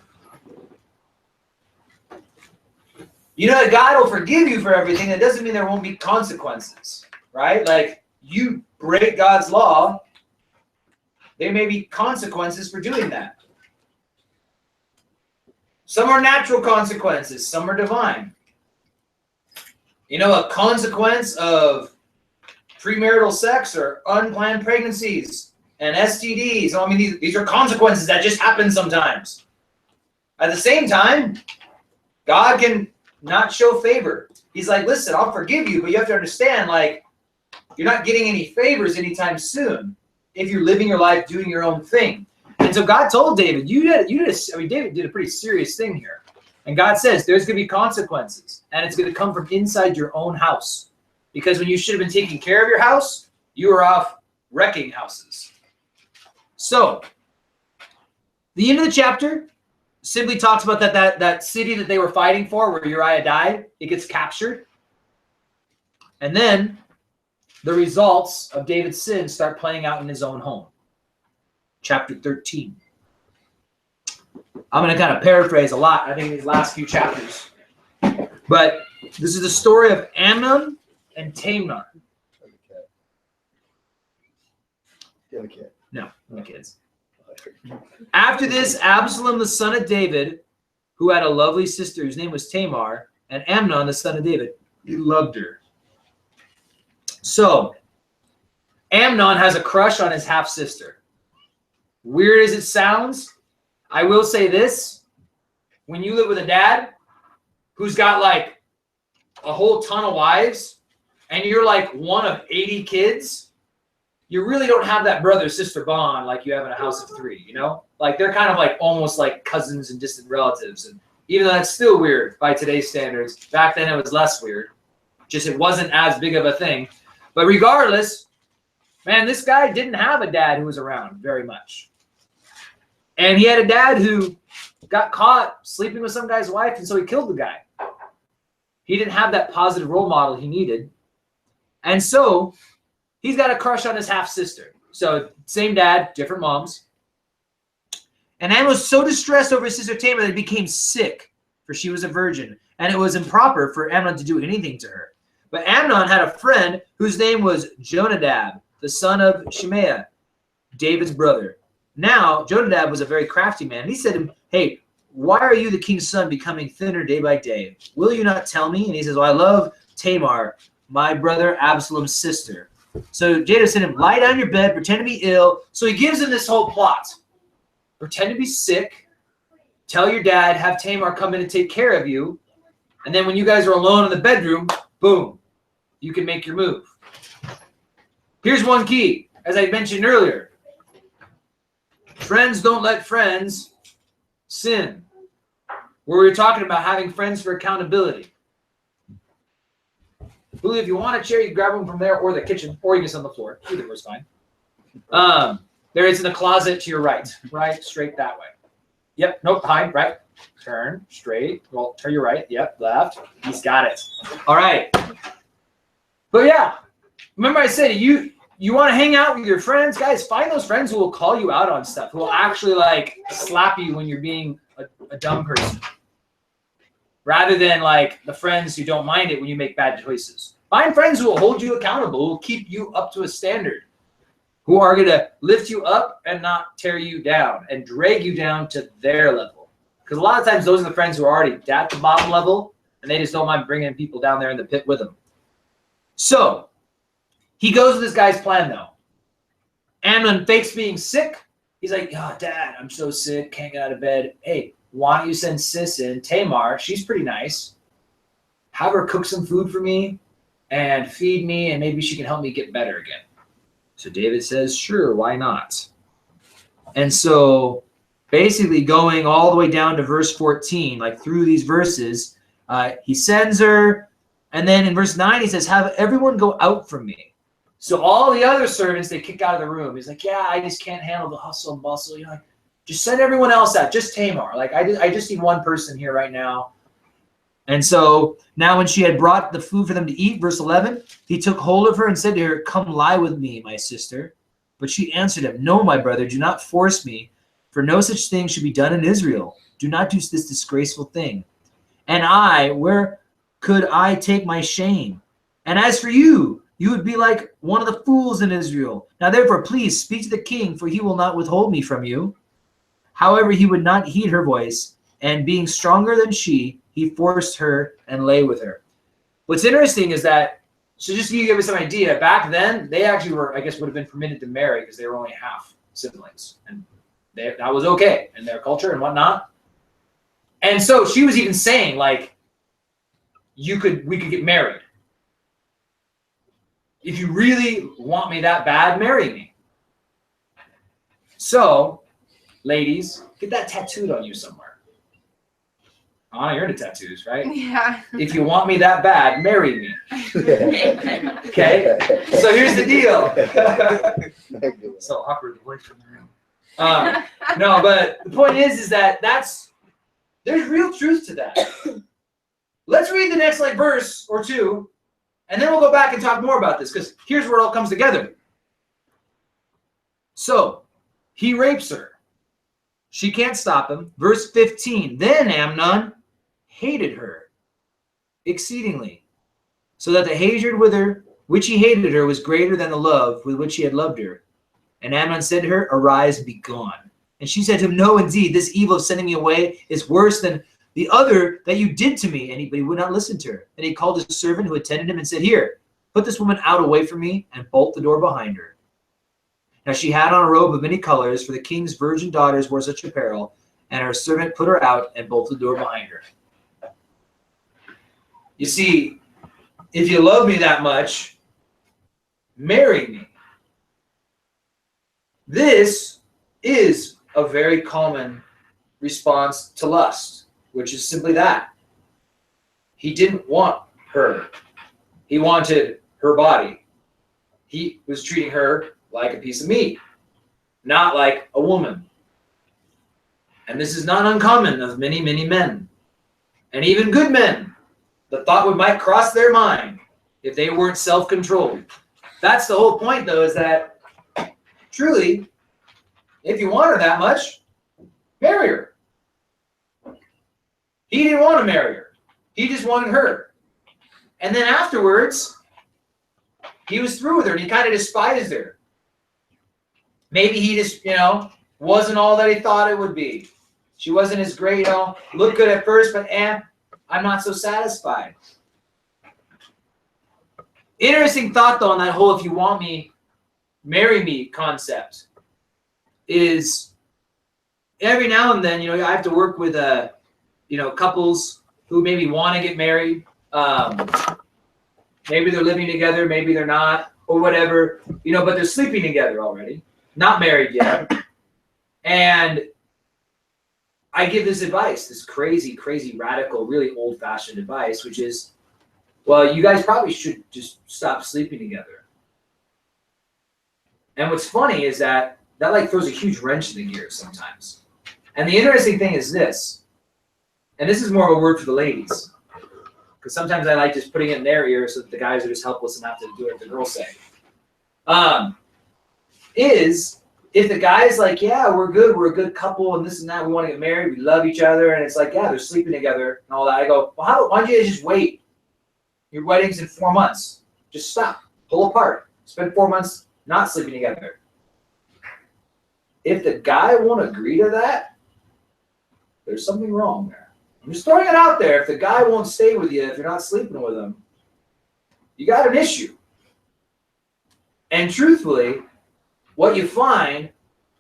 F: God will forgive you for everything. That doesn't mean there won't be consequences, right? You break God's law, there may be consequences for doing that. Some are natural consequences, some are divine. A consequence of premarital sex or unplanned pregnancies and STDs. These are consequences that just happen sometimes. At the same time, God can not show favor. He's like, listen, I'll forgive you, but you have to understand, you're not getting any favors anytime soon if you're living your life doing your own thing. And so God told David, David did a pretty serious thing here. And God says there's going to be consequences, and it's going to come from inside your own house. Because when you should have been taking care of your house, you were off wrecking houses. So, the end of the chapter simply talks about that city that they were fighting for, where Uriah died. It gets captured. And then the results of David's sin start playing out in his own home. Chapter 13. I'm going to kind of paraphrase a lot, I think, in these last few chapters. But this is the story of Amnon and Tamar. No, no kids. After this, Absalom, the son of David, who had a lovely sister whose name was Tamar, and Amnon, the son of David, he loved her. So, Amnon has a crush on his half-sister. Weird as it sounds, I will say this. When you live with a dad who's got a whole ton of wives, and you're one of 80 kids, you really don't have that brother-sister bond like you have in a house of 3, They're kind of almost like cousins and distant relatives. And even though that's still weird by today's standards, back then it was less weird. Just it wasn't as big of a thing. But regardless, man, this guy didn't have a dad who was around very much. And he had a dad who got caught sleeping with some guy's wife, and so he killed the guy. He didn't have that positive role model he needed. And so he's got a crush on his half-sister. So same dad, different moms. And Amnon was so distressed over his sister Tamar that he became sick, for she was a virgin. And it was improper for Amnon to do anything to her. But Amnon had a friend whose name was Jonadab, the son of Shimea, David's brother. Now, Jonadab was a very crafty man. He said to him, hey, why are you, the king's son, becoming thinner day by day? Will you not tell me? And he says, well, I love Tamar, my brother Absalom's sister. So Jada said him, lie down in your bed, pretend to be ill. So he gives him this whole plot. Pretend to be sick. Tell your dad, have Tamar come in and take care of you. And then when you guys are alone in the bedroom, boom, you can make your move. Here's one key. As I mentioned earlier, friends don't let friends sin. Where we were talking about having friends for accountability. Julio, if you want a chair, you grab them from there or the kitchen, or you can sit on the floor. Either was fine. There is in the closet to your right. Right, straight that way. Yep, nope, behind, right. Turn, straight. Well, turn your right. Yep, left. He's got it. All right. But yeah, remember I said you want to hang out with your friends, guys, find those friends who will call you out on stuff, who will actually like slap you when you're being a dumb person. Rather than like the friends who don't mind it when you make bad choices. Find friends who will hold you accountable, who will keep you up to a standard, who are going to lift you up and not tear you down and drag you down to their level. Because a lot of times those are the friends who are already at the bottom level and they just don't mind bringing people down there in the pit with them. So he goes with this guy's plan though. Amnon fakes being sick. He's like, oh, Dad, I'm so sick, can't get out of bed. Hey, why don't you send sis in, Tamar? She's pretty nice. Have her cook some food for me and feed me, and maybe she can help me get better again. So David says, sure, why not? And so basically going all the way down to verse 14, like through these verses, he sends her. And then in verse 9, he says, have everyone go out from me. So all the other servants, they kick out of the room. He's like, yeah, I just can't handle the hustle and bustle. You know, like, just send everyone else out, just Tamar. Like, I just need one person here right now. And so now when she had brought the food for them to eat, verse 11, he took hold of her and said to her, come lie with me, my sister. But she answered him, no, my brother, do not force me, for no such thing should be done in Israel. Do not do this disgraceful thing. And I, where could I take my shame? And as for you, you would be like one of the fools in Israel. Now therefore, please speak to the king, for he will not withhold me from you. However, he would not heed her voice, and being stronger than she, he forced her and lay with her. What's interesting is that, so just to give you some idea, back then, they actually were, I guess, would have been permitted to marry because they were only half siblings. And that was okay in their culture and whatnot. And so she was even saying, like, we could get married. If you really want me that bad, marry me. So, ladies, get that tattooed on you somewhere. You're into tattoos, right?
B: Yeah.
F: If you want me that bad, marry me. Okay? So here's the deal. So awkward away from the room. No, but the point is that there's real truth to that. Let's read the next verse or two, and then we'll go back and talk more about this, because here's where it all comes together. So he rapes her. She can't stop him. Verse 15, then Amnon hated her exceedingly, so that the hatred with her, which he hated her, was greater than the love with which he had loved her. And Amnon said to her, arise, be gone. And she said to him, no, indeed, this evil of sending me away is worse than the other that you did to me. And he would not listen to her. And he called his servant who attended him and said, here, put this woman out away from me and bolt the door behind her. Now she had on a robe of many colors, for the king's virgin daughters wore such apparel, and her servant put her out and bolted the door behind her. You see, if you love me that much, marry me. This is a very common response to lust, which is simply that. He didn't want her. He wanted her body. He was treating her like a piece of meat, not like a woman. And this is not uncommon of many, many men, and even good men. The thought might cross their mind if they weren't self-controlled. That's the whole point, though, is that truly, if you want her that much, marry her. He didn't want to marry her. He just wanted her. And then afterwards, he was through with her, and he kind of despised her. Maybe he just, wasn't all that he thought it would be. She wasn't as great, looked good at first, but I'm not so satisfied. Interesting thought though on that whole "if you want me, marry me" concept is every now and then, you know, I have to work with couples who maybe want to get married. Maybe they're living together, maybe they're not, or whatever, you know, but they're sleeping together already, not married yet. And I give this advice, this crazy, crazy, radical, really old-fashioned advice, which is, well, you guys probably should just stop sleeping together. And what's funny is that like throws a huge wrench in the gears sometimes. And the interesting thing is this, and this is more of a word for the ladies, because sometimes I like just putting it in their ear so that the guys are just helpless and have to do what the girls say. Is if the guy's like, yeah, we're good, we're a good couple, and this and that, we want to get married, we love each other, and it's like, yeah, they're sleeping together and all that. I go, well, why don't you guys just wait? Your wedding's in 4 months. Just stop, pull apart, spend 4 months not sleeping together. If the guy won't agree to that, there's something wrong there. I'm just throwing it out there. If the guy won't stay with you, if you're not sleeping with him, you got an issue. And truthfully, what you find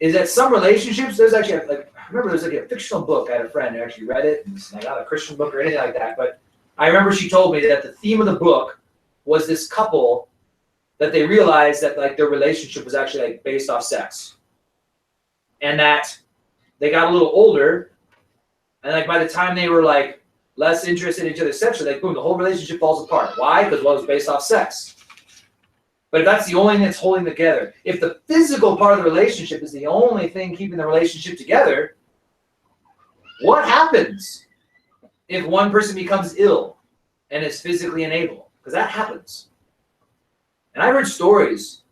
F: is that some relationships, there's actually, I remember there's like a fictional book. I had a friend who actually read it. It's not a Christian book or anything like that, but I remember she told me that the theme of the book was this couple that they realized that like their relationship was actually like based off sex. And that they got a little older, and like by the time they were like less interested in each other sexually, like boom, the whole relationship falls apart. Why? Because well, it was based off sex. But if that's the only thing that's holding together, if the physical part of the relationship is the only thing keeping the relationship together, what happens if one person becomes ill and is physically unable? Because that happens. And I've heard stories.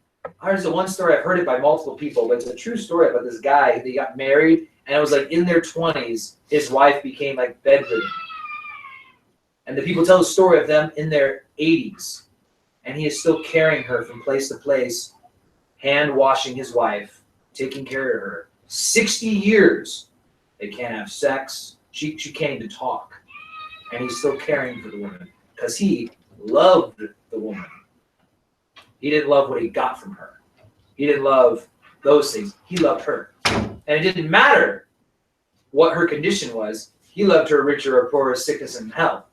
F: There's the one story, I've heard it by multiple people, but it's a true story about this guy. They got married, and it was like in their 20s, his wife became like bedridden. And the people tell the story of them in their 80s. And he is still carrying her from place to place, hand washing his wife, taking care of her. 60 years, they can't have sex. She can't even talk. And he's still caring for the woman because he loved the woman. He didn't love what he got from her. He didn't love those things. He loved her. And it didn't matter what her condition was. He loved her richer or poorer, sickness and health.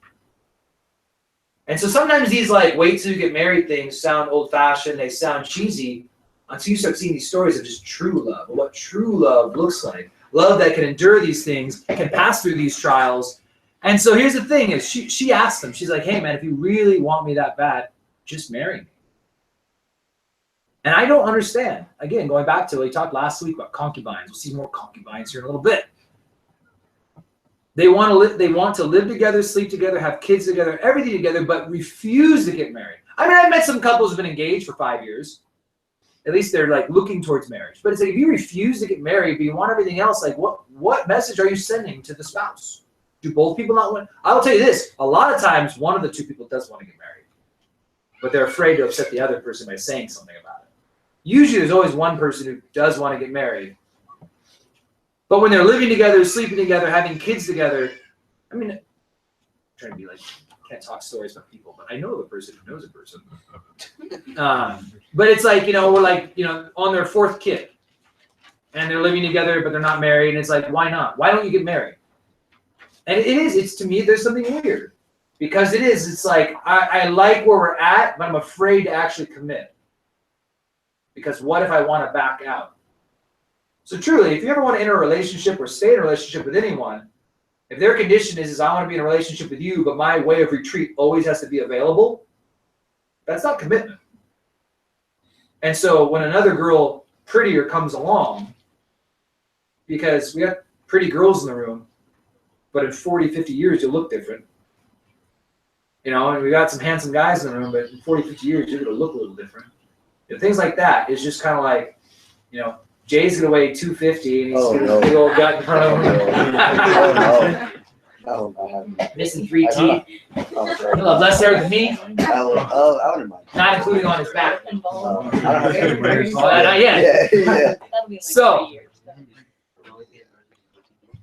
F: And so sometimes these like wait till you get married things sound old-fashioned, they sound cheesy until you start seeing these stories of just true love, what true love looks like. Love that can endure these things, can pass through these trials. And so here's the thing is she asked him, she's like, hey man, if you really want me that bad, just marry me. And I don't understand. Again, going back to what we talked last week about concubines. We'll see more concubines here in a little bit. They want to live together, sleep together, have kids together, everything together, but refuse to get married. I mean, I've met some couples who've been engaged for 5 years. At least they're like looking towards marriage. But it's like if you refuse to get married, but you want everything else, like what message are you sending to the spouse? Do both people not want? I'll tell you this, a lot of times one of the two people does want to get married, but they're afraid to upset the other person by saying something about it. Usually there's always one person who does want to get married. But when they're living together, sleeping together, having kids together, I mean, I'm trying to be like, can't talk stories about people, but I know the person who knows a person. But it's like, we're like, on their 4th kid. And they're living together, but they're not married. And it's like, why not? Why don't you get married? And it's to me, there's something weird. Because it's like, I like where we're at, but I'm afraid to actually commit. Because what if I want to back out? So truly, if you ever want to enter a relationship or stay in a relationship with anyone, if their condition is I want to be in a relationship with you, but my way of retreat always has to be available, that's not commitment. And so when another girl prettier comes along, because we got pretty girls in the room, but in 40, 50 years, you'll look different. And we got some handsome guys in the room, but in 40, 50 years, you're going to look a little different. Things like that is just kind of like, Jay's going to weigh 250 and he's got a big old gut in front of him.
D: No,
F: Missing 3 teeth. He'll have less hair than me.
D: I wouldn't mind.
F: Not including on his back.
D: I don't have to.
F: Not yet.
D: Yeah.
B: That'll be like
F: So-
B: 3 years.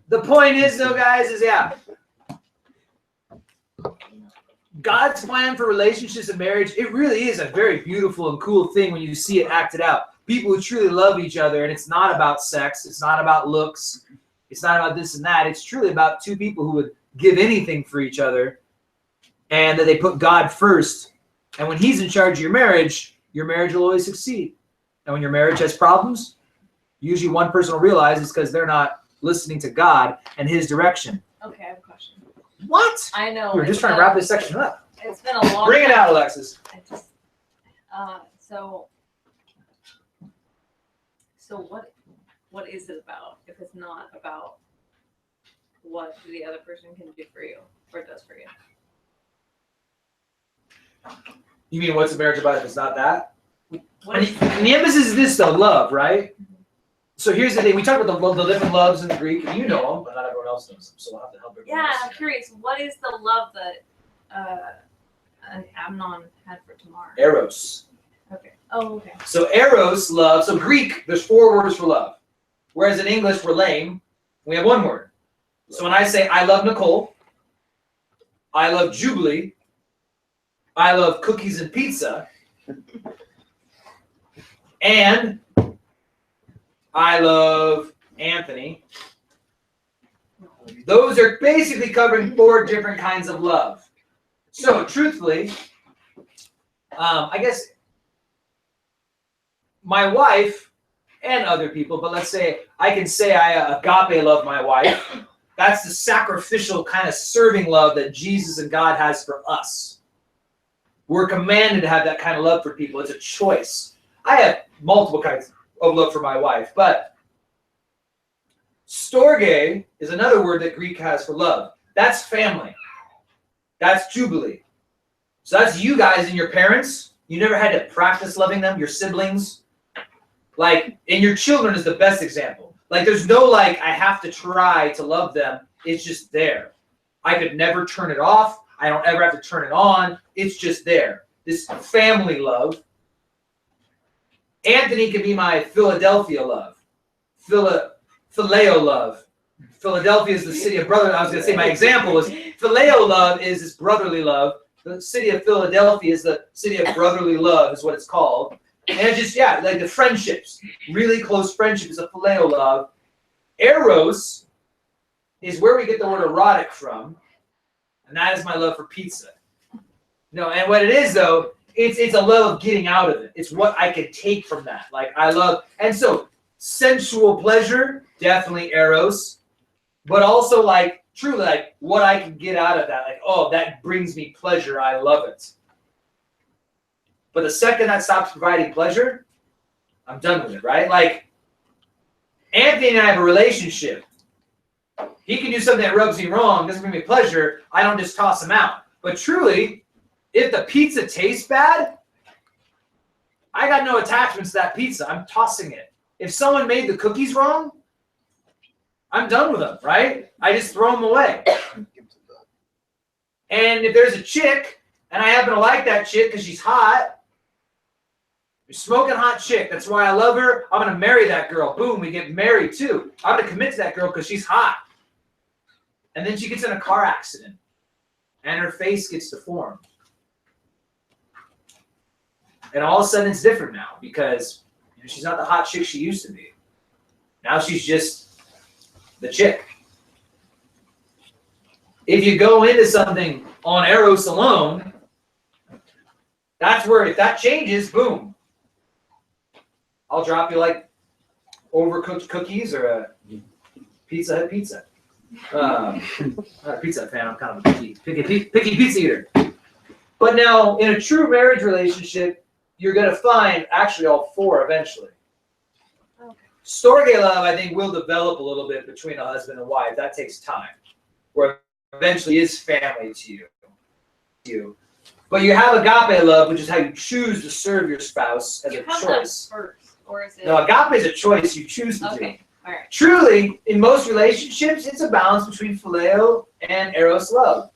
F: The point is, though, guys, is God's plan for relationships and marriage, it really is a very beautiful and cool thing when you see it acted out. People who truly love each other, and it's not about sex, it's not about looks, it's not about this and that. It's truly about two people who would give anything for each other, and that they put God first. And when he's in charge of your marriage will always succeed. And when your marriage has problems, usually one person will realize it's because they're not listening to God and his direction.
C: Okay, I have a question.
F: What?
C: I know.
F: We're just trying to wrap this section up.
C: It's been a long
F: Bring it
C: time.
F: out, Alexis.
C: I just, so what is it about if it's not about what the other person can do for you or does for you?
F: You mean what's a marriage about if it's not that?
C: What
F: And
C: is,
F: the emphasis is this though, love, right? So here's the thing. We talked about the different loves in the Greek, and you know them, but not everyone else knows them. So we'll have to help everyone
C: yeah,
F: else.
C: I'm curious. What is the love that Amnon had for Tamar?
F: Eros.
C: Okay. Oh, okay.
F: So Eros, love. So Greek, there's 4 words for love. Whereas in English, we're lame. We have 1 word. So when I say I love Nicole, I love Jubilee, I love cookies and pizza, and I love Anthony. Those are basically covering 4 different kinds of love. So truthfully, I guess my wife and other people, but let's say I can say I agape love my wife. That's the sacrificial kind of serving love that Jesus and God has for us. We're commanded to have that kind of love for people. It's a choice. I have multiple kinds of love for my wife, but storge is another word that Greek has for love. That's family. That's Jubilee. So that's you guys and your parents. You never had to practice loving them, your siblings. Like, and your children is the best example. Like, there's no, like, I have to try to love them. It's just there. I could never turn it off. I don't ever have to turn it on. It's just there. This family love. Anthony can be my Philadelphia love. Phileo love. Philadelphia is the city of brotherly. I was going to say my example is Phileo love is this brotherly love. The city of Philadelphia is the city of brotherly love is what it's called. And it's just, yeah, like the friendships, really close friendship is a phileo love. Eros is where we get the word erotic from, and that is my love for pizza. No, and what it is though, it's a love of getting out of it. It's what I could take from that. Like I love, and so sensual pleasure, definitely Eros, but also like truly like what I can get out of that. Like, oh, that brings me pleasure. I love it. But the second that stops providing pleasure, I'm done with it, right? Like, Anthony and I have a relationship. He can do something that rubs me wrong, doesn't bring me pleasure. I don't just toss him out. But truly, if the pizza tastes bad, I got no attachments to that pizza. I'm tossing it. If someone made the cookies wrong, I'm done with them, right? I just throw them away. And if there's a chick, and I happen to like that chick because she's hot, you're smoking hot chick. That's why I love her. I'm going to marry that girl. Boom, we get married too. I'm going to commit to that girl because she's hot. And then she gets in a car accident. And her face gets deformed. And all of a sudden it's different now because she's not the hot chick she used to be. Now she's just the chick. If you go into something on Eros alone, that's where if that changes, boom. I'll drop you like overcooked cookies or a Pizza Hut pizza. Not a Pizza Hut fan. I'm kind of a picky pizza eater. But now, in a true marriage relationship, you're going to find actually all 4 eventually.
C: Okay.
F: Storge love, I think, will develop a little bit between a husband and wife. That takes time. Where eventually is family to you. But you have agape love, which is how you choose to serve your spouse as
C: You
F: a
C: have
F: choice.
C: that first, or is it?
F: No, agape is a choice you choose to do.
C: Okay, all right.
F: Truly, in most relationships, it's a balance between phileo and eros love.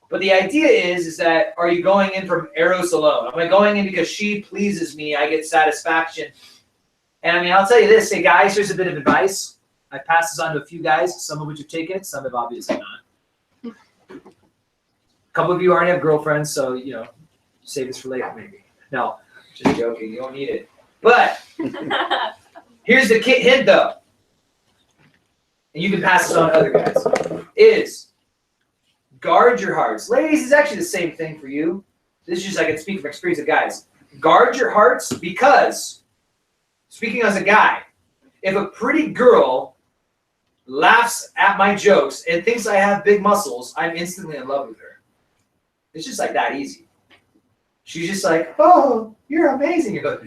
F: But the idea is that are you going in from eros alone? Am I going in because she pleases me, I get satisfaction? And I mean, I'll tell you this, hey guys, here's a bit of advice. I pass this on to a few guys, some of which have taken it, some have obviously not. couple of you already have girlfriends, so save this for later, maybe. No, just joking. You don't need it. But here's the hint, though, and you can pass this on to other guys. Is guard your hearts, ladies. It's actually the same thing for you. This is just I can speak from experience of guys. Guard your hearts because, speaking as a guy, if a pretty girl laughs at my jokes and thinks I have big muscles, I'm instantly in love with her. It's just like that easy. She's just like, oh, you're amazing. You're like,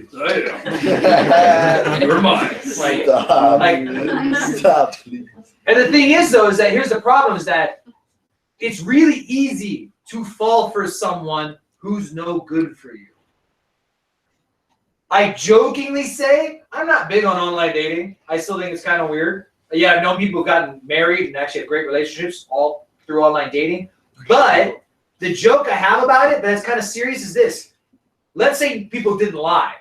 F: you're mine.
D: Stop, please.
F: And the thing is, though, is that here's the problem: is that it's really easy to fall for someone who's no good for you. I jokingly say I'm not big on online dating. I still think it's kind of weird. Yeah, I've known people who've gotten married and actually have great relationships all through online dating. But the joke I have about it, that's kind of serious, is this. Let's say people didn't lie,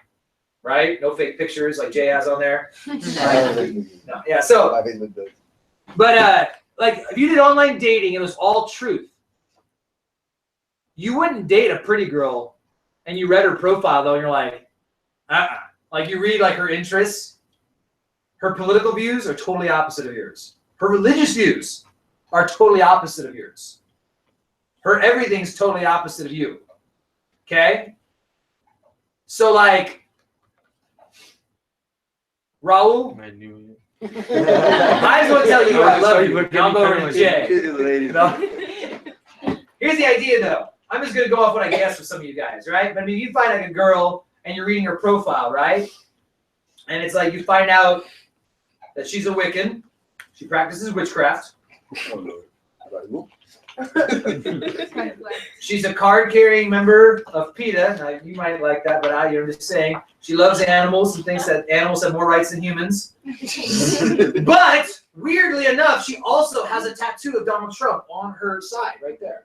F: right? No fake pictures like Jay has on there. No, yeah, so, but like if you did online dating and it was all truth, you wouldn't date a pretty girl and you read her profile though and you're like, like you read like her interests, her political views are totally opposite of yours. Her religious views are totally opposite of yours. Her everything's totally opposite of you. Okay? So like Raul,
E: I knew it.
F: I just want to tell you I love you. Now go over to Jay. Here's the idea though. I'm just gonna go off what I guess for some of you guys, right? But I mean you find like a girl and you're reading her profile, right? And it's like you find out that she's a Wiccan. She practices witchcraft. She's a card-carrying member of PETA. Now, you might like that, but I'm just saying. She loves animals and thinks that animals have more rights than humans. But, weirdly enough, she also has a tattoo of Donald Trump on her side, right there.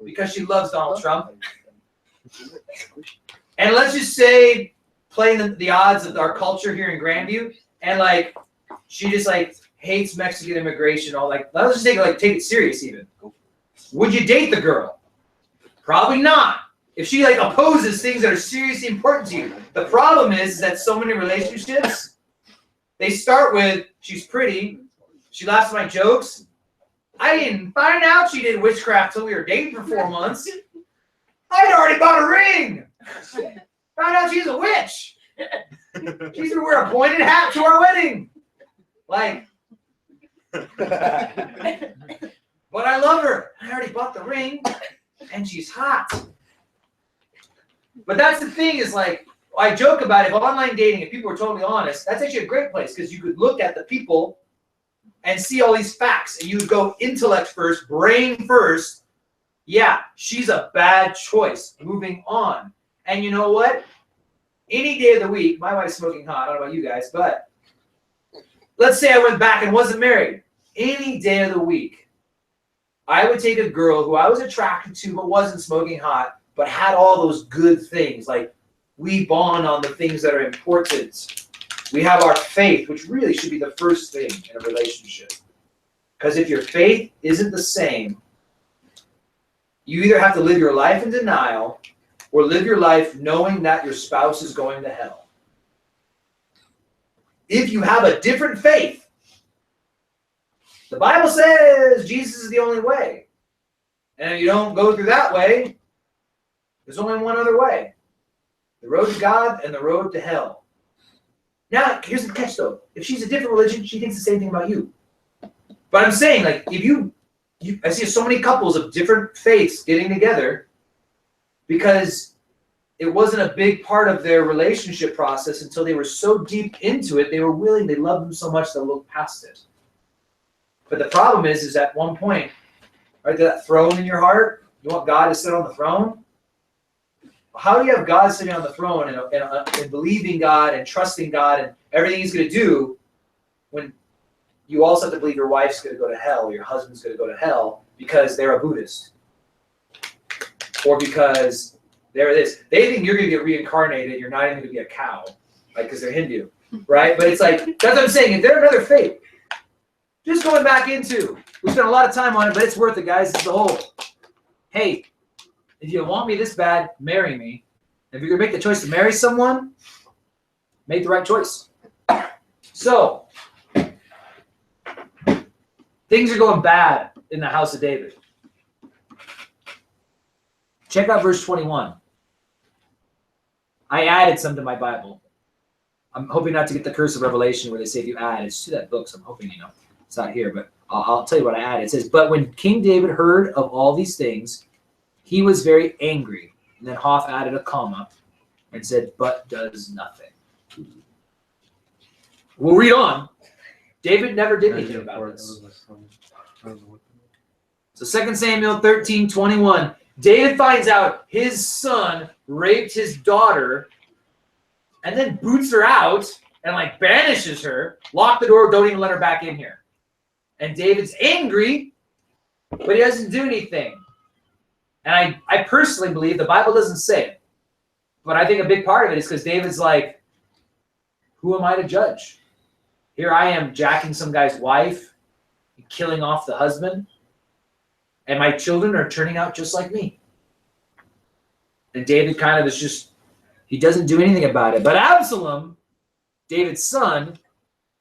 F: Because she loves Donald Trump. And let's just say, playing the odds of our culture here in Grandview, and like, she just like hates Mexican immigration, all like, let's just take it serious even. Would you date the girl? Probably not. If she like opposes things that are seriously important to you. The problem is that so many relationships, they start with, she's pretty, she laughs at my jokes. I didn't find out she did witchcraft till we were dating for 4 months. I'd already bought a ring. Found out she's a witch. She's gonna wear a pointed hat to our wedding. Like, but I love her. I already bought the ring, and she's hot. But that's the thing is like, I joke about it. If online dating, if people are totally honest, that's actually a great place because you could look at the people and see all these facts, and you would go intellect first, brain first. Yeah, she's a bad choice. Moving on. And you know what? Any day of the week, my wife's smoking hot. I don't know about you guys, but let's say I went back and wasn't married. Any day of the week, I would take a girl who I was attracted to but wasn't smoking hot, but had all those good things. Like, we bond on the things that are important. We have our faith, which really should be the first thing in a relationship. Because if your faith isn't the same, you either have to live your life in denial or live your life knowing that your spouse is going to hell. If you have a different faith, the Bible says Jesus is the only way. And if you don't go through that way, there's only one other way. The road to God and the road to hell. Now, here's the catch though. If she's a different religion, she thinks the same thing about you. But I'm saying, like, if I see so many couples of different faiths getting together because it wasn't a big part of their relationship process until they were so deep into it, they loved them so much they'll look past it. But the problem is at one point, right, that throne in your heart, you want God to sit on the throne? How do you have God sitting on the throne and believing God and trusting God and everything he's going to do when you also have to believe your wife's going to go to hell or your husband's going to go to hell because they're a Buddhist? Or because they're this. They think you're going to get reincarnated, you're not even going to be a cow, like, because they're Hindu, right? But it's like, that's what I'm saying. If they're another faith, just going back into, we spent a lot of time on it, but it's worth it, guys. It's the whole hey, if you want me this bad, marry me. If you're going to make the choice to marry someone, make the right choice. So, things are going bad in the house of David. Check out verse 21. I added some to my Bible. I'm hoping not to get the curse of Revelation where they say if you add, it's to that book, so I'm hoping you know. It's not here, but I'll tell you what I added. It says, but when King David heard of all these things, he was very angry. And then Hoff added a comma and said, but does nothing. We'll read on. David never did anything about this. So 2 Samuel 13:21. David finds out his son raped his daughter and then boots her out and like banishes her, lock the door, don't even let her back in here. And David's angry, but he doesn't do anything. And I personally believe the Bible doesn't say it, but I think a big part of it is because David's like, who am I to judge? Here I am jacking some guy's wife, and killing off the husband, and my children are turning out just like me. And David kind of is just, he doesn't do anything about it. But Absalom, David's son,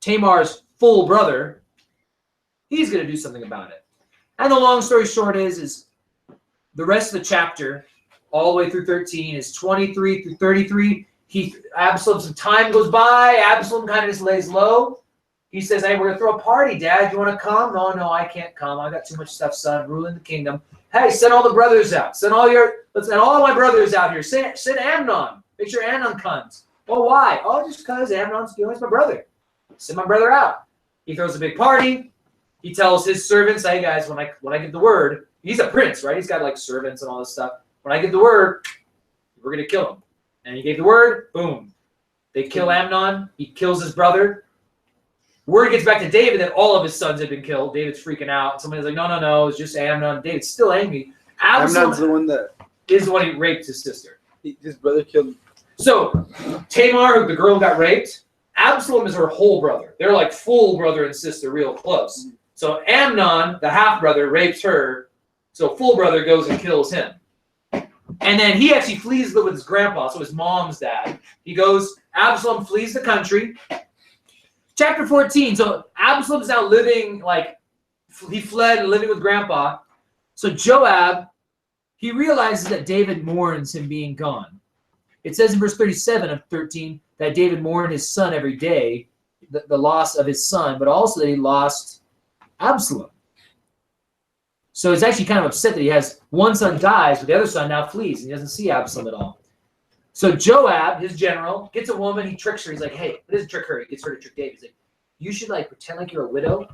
F: Tamar's full brother, he's going to do something about it. And the long story short is the rest of the chapter, all the way through 13, is 23 through 33. Absalom, some time goes by. Absalom kind of just lays low. He says, hey, we're going to throw a party, Dad. You want to come? No, I can't come. I got too much stuff, son. Ruling the kingdom. Hey, send all the brothers out. Send all my brothers out here. Send Amnon. Make sure Amnon comes. Well, why? Oh, just because Amnon's my brother. Send my brother out. He throws a big party. He tells his servants, hey, guys, when I give the word, he's a prince, right? He's got like servants and all this stuff. When I give the word, we're going to kill him. And he gave the word, boom. They kill Amnon. He kills his brother. Word gets back to David that all of his sons had been killed. David's freaking out. Somebody's like, no, it's just Amnon. David's still angry.
G: Amnon's the one that
F: is the one who raped his sister.
G: his brother killed.
F: So Tamar, the girl who got raped, Absalom is her whole brother. They're like full brother and sister, real close. So Amnon, the half brother, rapes her. So full brother goes and kills him. And then he actually flees with his grandpa, so his mom's dad. He goes, Absalom flees the country. Chapter 14, so Absalom's now living, like, he fled and living with grandpa. So Joab, he realizes that David mourns him being gone. It says in verse 37 of 13 that David mourned his son every day, the loss of his son, but also that he lost Absalom. So he's actually kind of upset that he has one son dies, but the other son now flees, and he doesn't see Absalom at all. So Joab, his general, gets a woman, he tricks her. He's like, hey, he doesn't trick her, he gets her to trick David. He's like, you should like pretend like you're a widow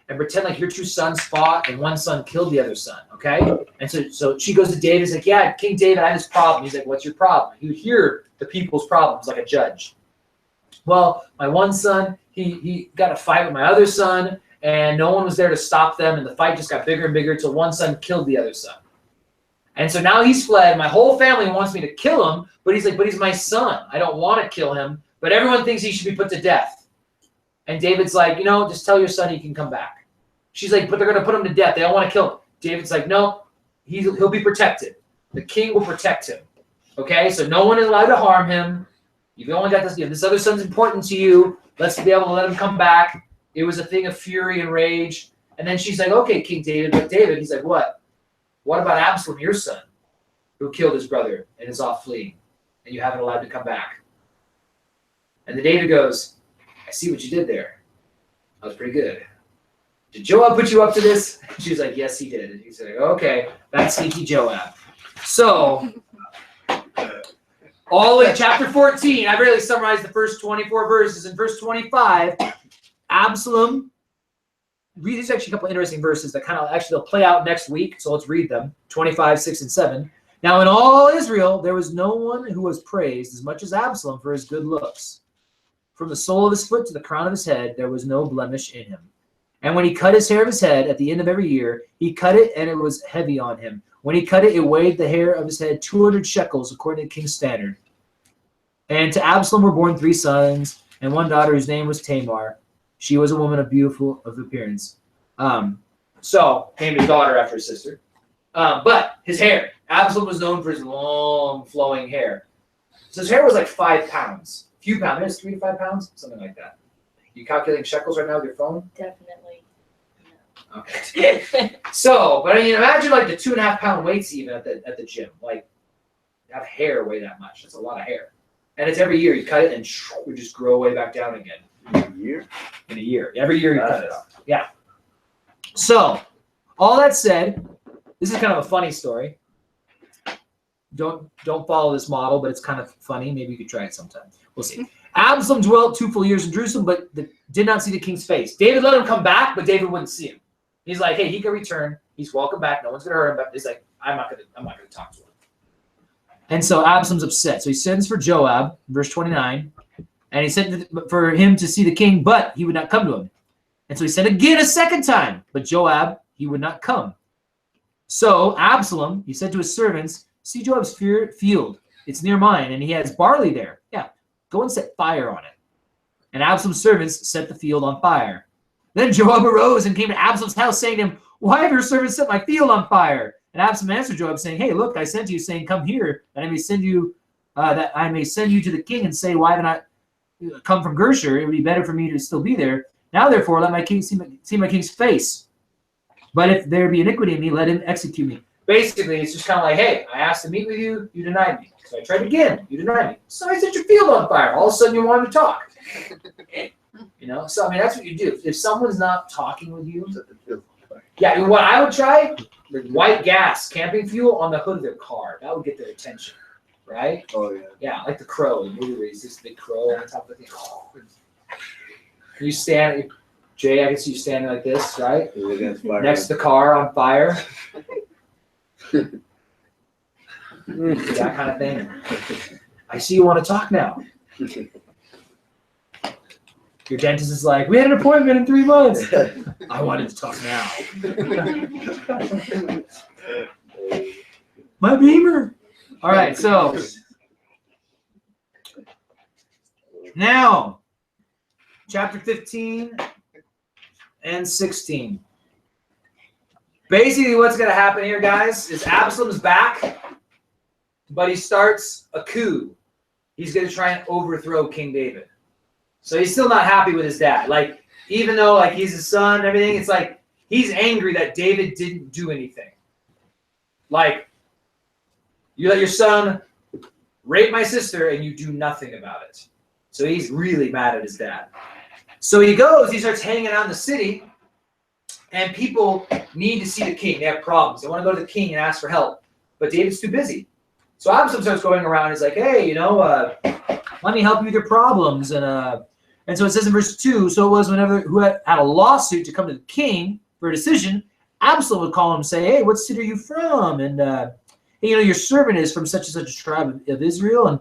F: and pretend like your two sons fought and one son killed the other son, okay? And so she goes to David, he's like, yeah, King David, I have this problem. He's like, what's your problem? He would hear the people's problems like a judge. Well, my one son, he got a fight with my other son, and no one was there to stop them, and the fight just got bigger and bigger until one son killed the other son. And so now he's fled. My whole family wants me to kill him, but he's like, but he's my son. I don't want to kill him, but everyone thinks he should be put to death. And David's like, just tell your son he can come back. She's like, but they're going to put him to death. They don't want to kill him. David's like, no, he'll be protected. The king will protect him. Okay, so no one is allowed to harm him. You've only got this. This other son's important to you. Let's be able to let him come back. It was a thing of fury and rage. And then she's like, okay, King David. But David, he's like, what? What about Absalom, your son, who killed his brother and is off fleeing, and you haven't allowed to come back? And then David goes, I see what you did there. That was pretty good. Did Joab put you up to this? She's like, yes, he did. And he's like, okay, that's sneaky Joab. So, all the way chapter 14, I really summarized the first 24 verses. In verse 25, Absalom, these are actually a couple of interesting verses that kind of actually they'll play out next week. So let's read them, 25, 6, and 7. Now in all Israel, there was no one who was praised as much as Absalom for his good looks. From the sole of his foot to the crown of his head, there was no blemish in him. And when he cut his hair of his head at the end of every year, he cut it and it was heavy on him. When he cut it, it weighed the hair of his head 200 shekels according to the king's standard. And to Absalom were born 3 sons and 1 daughter whose name was Tamar. She was a woman of beautiful of appearance. So named his daughter after his sister. But his hair. Absalom was known for his long, flowing hair. So his hair was like 5 pounds. A few pounds. It's 3 to 5 pounds, something like that. You calculating shekels right now with your phone?
B: Definitely.
F: Okay. So, but I mean, imagine like the 2.5 pound weights even at the gym. Like, have hair weigh that much. That's a lot of hair. And it's every year you cut it and we just grow way back down again.
D: A year?
F: In a year. Every year you cut it off. Yeah. So, all that said, this is kind of a funny story. Don't follow this model, but it's kind of funny. Maybe you could try it sometime. We'll see. Absalom dwelt 2 full years in Jerusalem, but did not see the king's face. David let him come back, but David wouldn't see him. He's like, hey, he can return. He's welcome back. No one's gonna hurt him. But he's like, I'm not gonna talk to him. And so Absalom's upset. So he sends for Joab, verse 29, and he sent for him to see the king, but he would not come to him. And so he sent again a second time, but Joab, he would not come. So Absalom, he said to his servants, see Joab's field. It's near mine, and he has barley there. Yeah, go and set fire on it. And Absalom's servants set the field on fire. Then Joab arose and came to Absalom's house, saying to him, why have your servants set my field on fire? And Absalom answered Joab, saying, hey, look, I sent you, saying, come here, that I may send you to the king and say, why have I not come from Gershur? It would be better for me to still be there. Now, therefore, let my king see my king's face. But if there be iniquity in me, let him execute me. Basically, it's just kind of like, hey, I asked to meet with you, you denied me. So I tried again, you denied me. So I set your field on fire. All of a sudden, you wanted to talk. So I mean, that's what you do. If someone's not talking with you, yeah, what I would try, white gas, camping fuel on the hood of their car. That would get their attention, right?
D: Oh, yeah.
F: Yeah, like the crow, the movie where he's this big crow on top of the thing. You stand, Jay, I can see you standing like this, right? Next to the car on fire. That kind of thing. I see you want to talk now. Your dentist is like, we had an appointment in 3 months. I wanted to talk now. My beamer. All right, so now, chapter 15 and 16. Basically, what's going to happen here, guys, is Absalom's back, but he starts a coup. He's going to try and overthrow King David. So he's still not happy with his dad. Like, even though like he's his son and everything, it's like he's angry that David didn't do anything. Like, you let your son rape my sister and you do nothing about it. So he's really mad at his dad. So he starts hanging out in the city, and people need to see the king. They have problems. They want to go to the king and ask for help. But David's too busy. So Absalom starts going around. He's like, hey, let me help you with your problems. And so it says in verse 2, so it was whenever who had a lawsuit to come to the king for a decision, Absalom would call him and say, hey, what city are you from? And, your servant is from such and such a tribe of Israel. And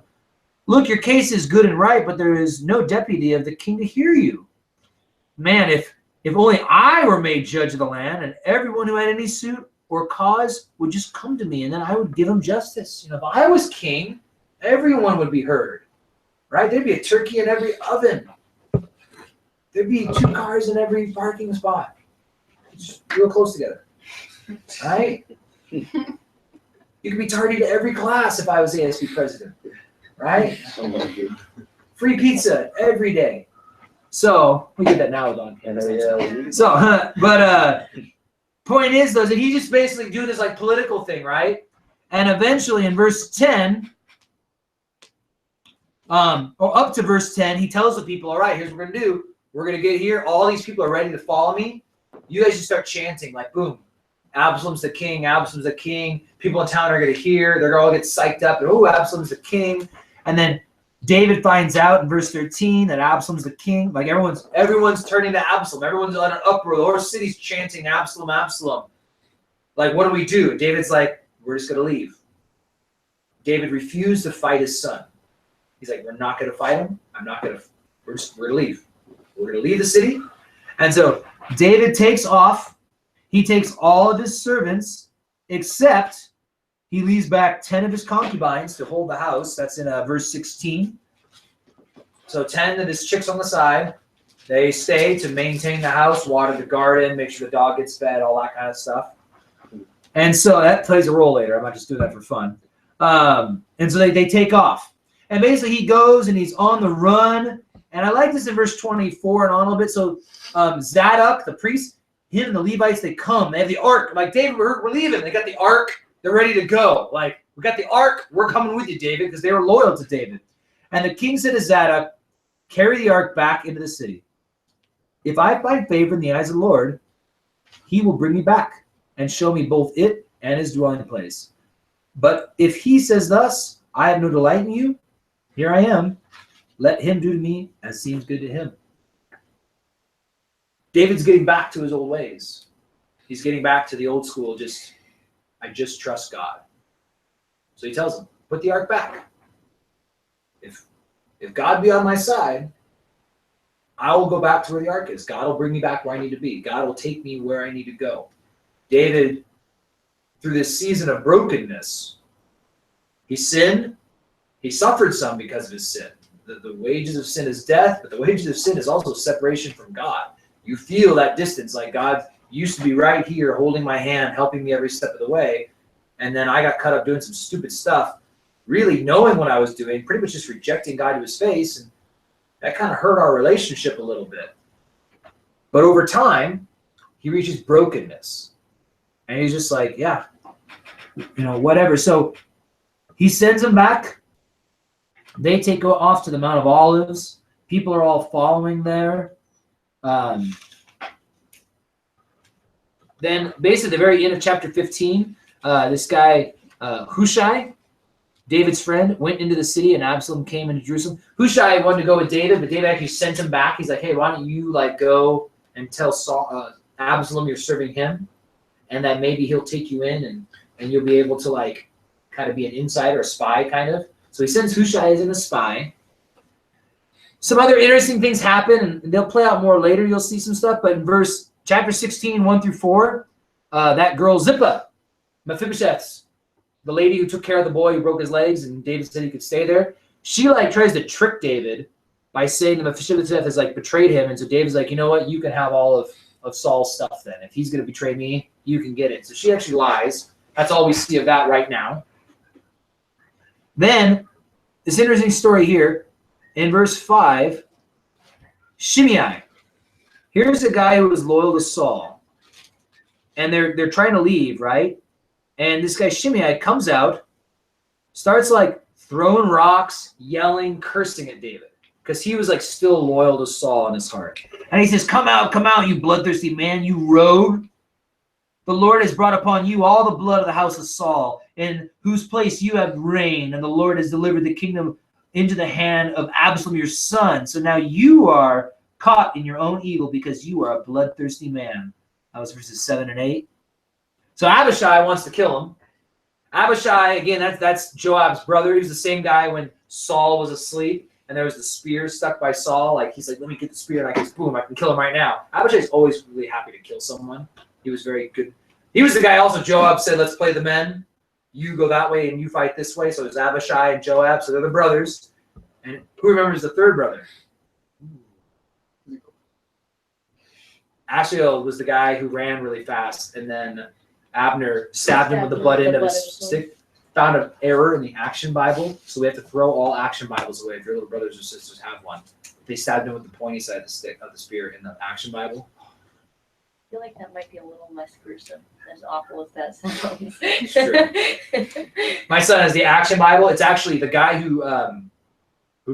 F: look, your case is good and right, but there is no deputy of the king to hear you. Man, if only I were made judge of the land, and everyone who had any suit or cause would just come to me, and then I would give him justice. If I was king, everyone would be heard, right? There'd be a turkey in every oven. There'd be 2 cars in every parking spot. Just real close together, right? You could be tardy to every class if I was the ASB president, right? Free pizza every day. So we get that now, Don. So, but point is though that he just basically do this like political thing, right? And eventually in verse 10, or up to verse 10, he tells the people, all right, here's what we're gonna do. We're gonna get here. All these people are ready to follow me. You guys just start chanting like, boom, Absalom's the king. Absalom's the king. People in town are gonna hear. They're gonna all get psyched up. And, oh, Absalom's the king. And then David finds out in verse 13 that Absalom's the king. Like everyone's turning to Absalom. Everyone's on an uproar. The whole city's chanting Absalom, Absalom. Like, what do we do? David's like, we're just gonna leave. David refused to fight his son. He's like, we're not gonna fight him. We're gonna leave. We're gonna leave the city. And so David takes off. He takes all of his servants, except he leaves back 10 of his concubines to hold the house. That's in verse 16. So 10 of his chicks on the side. They stay to maintain the house, water the garden, make sure the dog gets fed, all that kind of stuff. And so that plays a role later. I'm not just doing that for fun. And so they take off. And basically he goes and he's on the run. And I like this in verse 24 and on a little bit. So Zadok, the priest, him and the Levites, they come. They have the ark. Like, David, we're leaving. They got the ark. They're ready to go. Like, we got the ark. We're coming with you, David, because they were loyal to David. And the king said to Zadok, carry the ark back into the city. If I find favor in the eyes of the Lord, he will bring me back and show me both it and his dwelling place. But if he says thus, I have no delight in you, here I am. Let him do to me as seems good to him. David's getting back to his old ways. He's getting back to the old school, I just trust God. So he tells him, put the ark back. If God be on my side, I will go back to where the ark is. God will bring me back where I need to be. God will take me where I need to go. David, through this season of brokenness, he sinned. He suffered some because of his sin. The wages of sin is death, but the wages of sin is also separation from God. You feel that distance, like God used to be right here holding my hand, helping me every step of the way. And then I got caught up doing some stupid stuff, really knowing what I was doing, pretty much just rejecting God to his face. And that kind of hurt our relationship a little bit. But over time, he reaches brokenness. And he's just like, yeah, whatever. So he sends him back. They take off to the Mount of Olives. People are all following there. Then basically at the very end of chapter 15, this guy, Hushai, David's friend, went into the city and Absalom came into Jerusalem. Hushai wanted to go with David, but David actually sent him back. He's like, hey, why don't you go and tell Absalom you're serving him and that maybe he'll take you in and you'll be able to kind of be an insider, a spy kind of. So he sends Hushai as a spy. Some other interesting things happen, and they'll play out more later. You'll see some stuff. But in chapter 16, 1-4, that girl Zippah, Mephibosheth's, the lady who took care of the boy who broke his legs, and David said he could stay there, she tries to trick David by saying that Mephibosheth has betrayed him. And so David's like, you know what? You can have all of Saul's stuff then. If he's going to betray me, you can get it. So she actually lies. That's all we see of that right now. Then, this interesting story here, in verse 5, Shimei. Here's a guy who was loyal to Saul. And they're trying to leave, right? And this guy Shimei comes out, starts throwing rocks, yelling, cursing at David. Because he was still loyal to Saul in his heart. And he says, come out, you bloodthirsty man, you rogue. The Lord has brought upon you all the blood of the house of Saul, in whose place you have reigned, and the Lord has delivered the kingdom into the hand of Absalom your son. So now you are caught in your own evil because you are a bloodthirsty man. That was verses 7 and 8. So Abishai wants to kill him. Abishai, again, that's Joab's brother. He was the same guy when Saul was asleep, and there was the spear stuck by Saul. He's like, let me get the spear, and I can, boom, I can kill him right now. Abishai's always really happy to kill someone. He was very good. He was the guy also Joab said, let's play the men. You go that way and you fight this way. So it's Abishai and Joab. So they're the brothers. And who remembers the third brother? Ashiel was the guy who ran really fast. And then Abner stabbed him with the butt end of his stick. Found an error in the Action Bible. So we have to throw all Action Bibles away if your little brothers or sisters have one. They stabbed him with the pointy side of the spear in the Action Bible.
B: I feel like that might be a little less gruesome, as awful as that sounds.
F: Sure. My son has the Action Bible. It's actually the guy who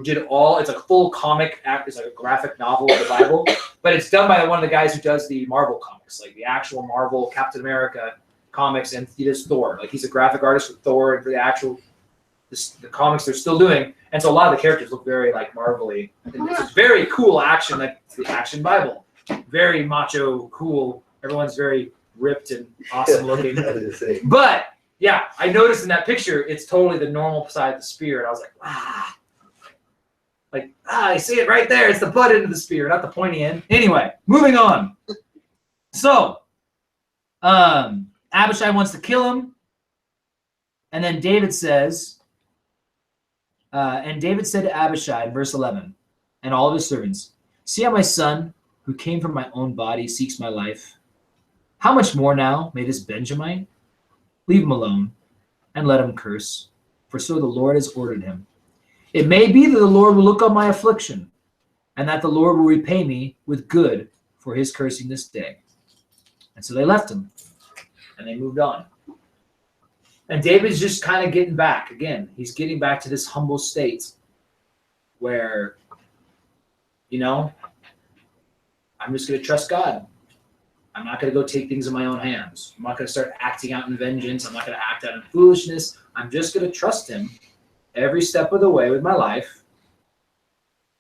F: did it's a full comic act. It's like a graphic novel of the Bible, but it's done by one of the guys who does the Marvel comics, like the actual Marvel Captain America comics, and he does Thor. He's a graphic artist for Thor and for the comics they're still doing. And so a lot of the characters look very Marvel-y. It's very cool action, it's the Action Bible. Very macho, cool. Everyone's very ripped and awesome looking. But yeah, I noticed in that picture, it's totally the normal side of the spear. And I was like, ah. I see it right there. It's the butt end of the spear, not the pointy end. Anyway, moving on. So, Abishai wants to kill him. And then David says, and David said to Abishai in verse 11, and all of his servants, see how my son, who came from my own body, seeks my life. How much more now may this Benjamite, Leave him alone, and let him curse, for so the Lord has ordered him. It may be that the Lord will look on my affliction, and that the Lord will repay me with good for his cursing this day. And so they left him, and they moved on. And David's just kind of getting back. Again, he's getting back to this humble state where, you know, I'm just going to trust God. I'm not going to go take things in my own hands. I'm not going to start acting out in vengeance. I'm not going to act out in foolishness. I'm just going to trust him every step of the way with my life.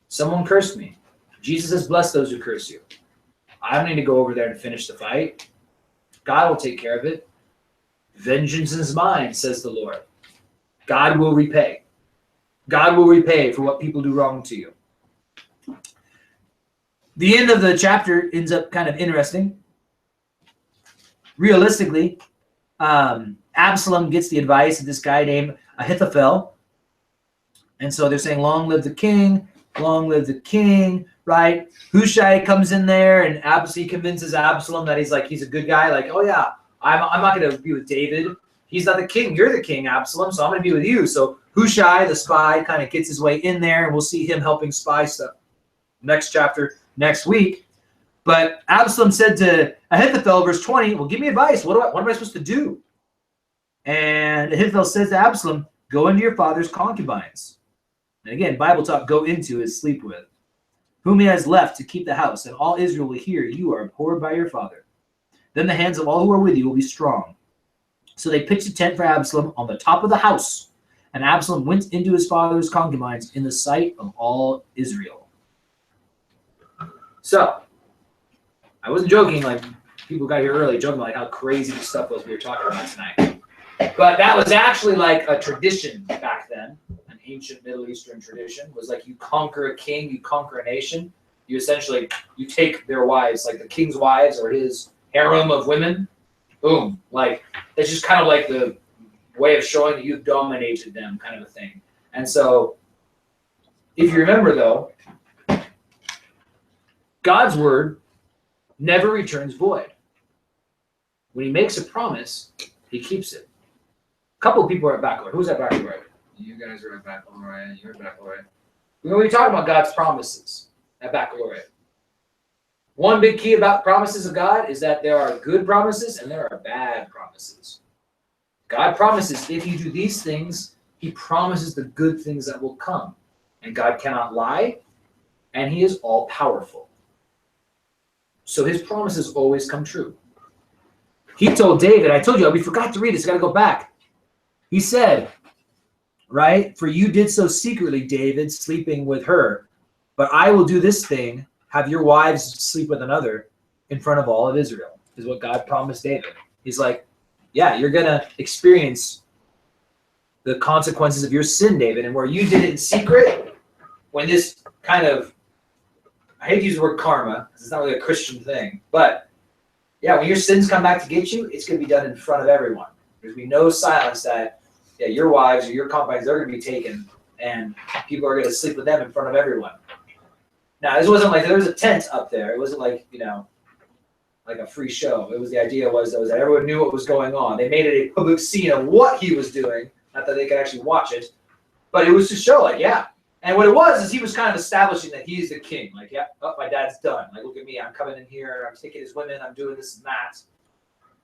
F: Someone cursed me. Jesus has blessed those who curse you. I don't need to go over there and finish the fight. God will take care of it. Vengeance is mine, says the Lord. God will repay. God will repay for what people do wrong to you. The end of the chapter ends up kind of interesting. Realistically, Absalom gets the advice of this guy named Ahithophel. And so they're saying, long live the king, right? Hushai comes in there and he convinces Absalom that he's a good guy. Like, oh yeah, I'm not going to be with David. He's not the king. You're the king, Absalom, so I'm going to be with you. So Hushai, the spy, kind of gets his way in there, and we'll see him helping spy stuff. Next chapter, next week. But Absalom said to Ahithophel, verse 20, well, give me advice. What am I supposed to do? And Ahithophel says to Absalom, go into your father's concubines. And again, Bible talk, go into is sleep with. Whom he has left to keep the house, and all Israel will hear you are abhorred by your father. Then the hands of all who are with you will be strong. So they pitched a tent for Absalom on the top of the house. And Absalom went into his father's concubines in the sight of all Israel. So, I wasn't joking, like people got here early, joking like how crazy the stuff was we were talking about tonight. But that was actually like a tradition back then, an ancient Middle Eastern tradition, was like you conquer a king, you conquer a nation, you essentially, you take their wives, like the king's wives or his harem of women, boom. Like, it's just kind of like the way of showing that you've dominated them kind of a thing. And so, if you remember though, God's word never returns void. When he makes a promise, he keeps it. A couple of people are at baccalaureate. Who's at baccalaureate? You guys are at baccalaureate. You're at baccalaureate. When we talk about God's promises at baccalaureate, one big key about promises of God is that there are good promises and there are bad promises. God promises if you do these things, he promises the good things that will come. And God cannot lie, and he is all powerful. So his promises always come true. He told David, I told you, we forgot to read this, got to go back. He said, right, for you did so secretly, David, sleeping with her, but I will do this thing, have your wives sleep with another in front of all of Israel, is what God promised David. He's like, yeah, you're going to experience the consequences of your sin, David, and where you did it in secret, when this kind of, I hate to use the word karma, because it's not really a Christian thing, but yeah, when your sins come back to get you, it's going to be done in front of everyone. There's going to be no silence that, yeah, your wives or your concubines, they're going to be taken, and people are going to sleep with them in front of everyone. Now, this wasn't like there was a tent up there. It wasn't like, you know, like a free show. It was the idea was that everyone knew what was going on. They made it a public scene of what he was doing, not that they could actually watch it, but it was to show, like, yeah. And what it was is he was kind of establishing that he's the king. Like, yeah, oh, my dad's done. Like, look at me. I'm coming in here. I'm taking his women. I'm doing this and that.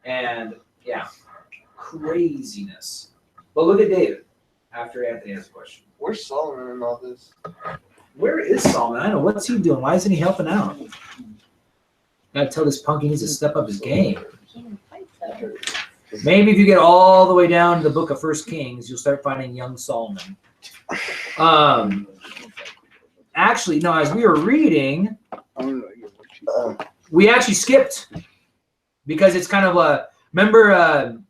F: And, yeah, craziness. But look at David after Anthony has a question.
G: Where's Solomon in all this?
F: Where is Solomon? I don't know. What's he doing? Why isn't he helping out? Gotta tell this punk he needs to step up his game. Maybe if you get all the way down to the book of 1 Kings, you'll start finding young Solomon. Actually, no, as we were reading, we actually skipped because it's kind of a, remember,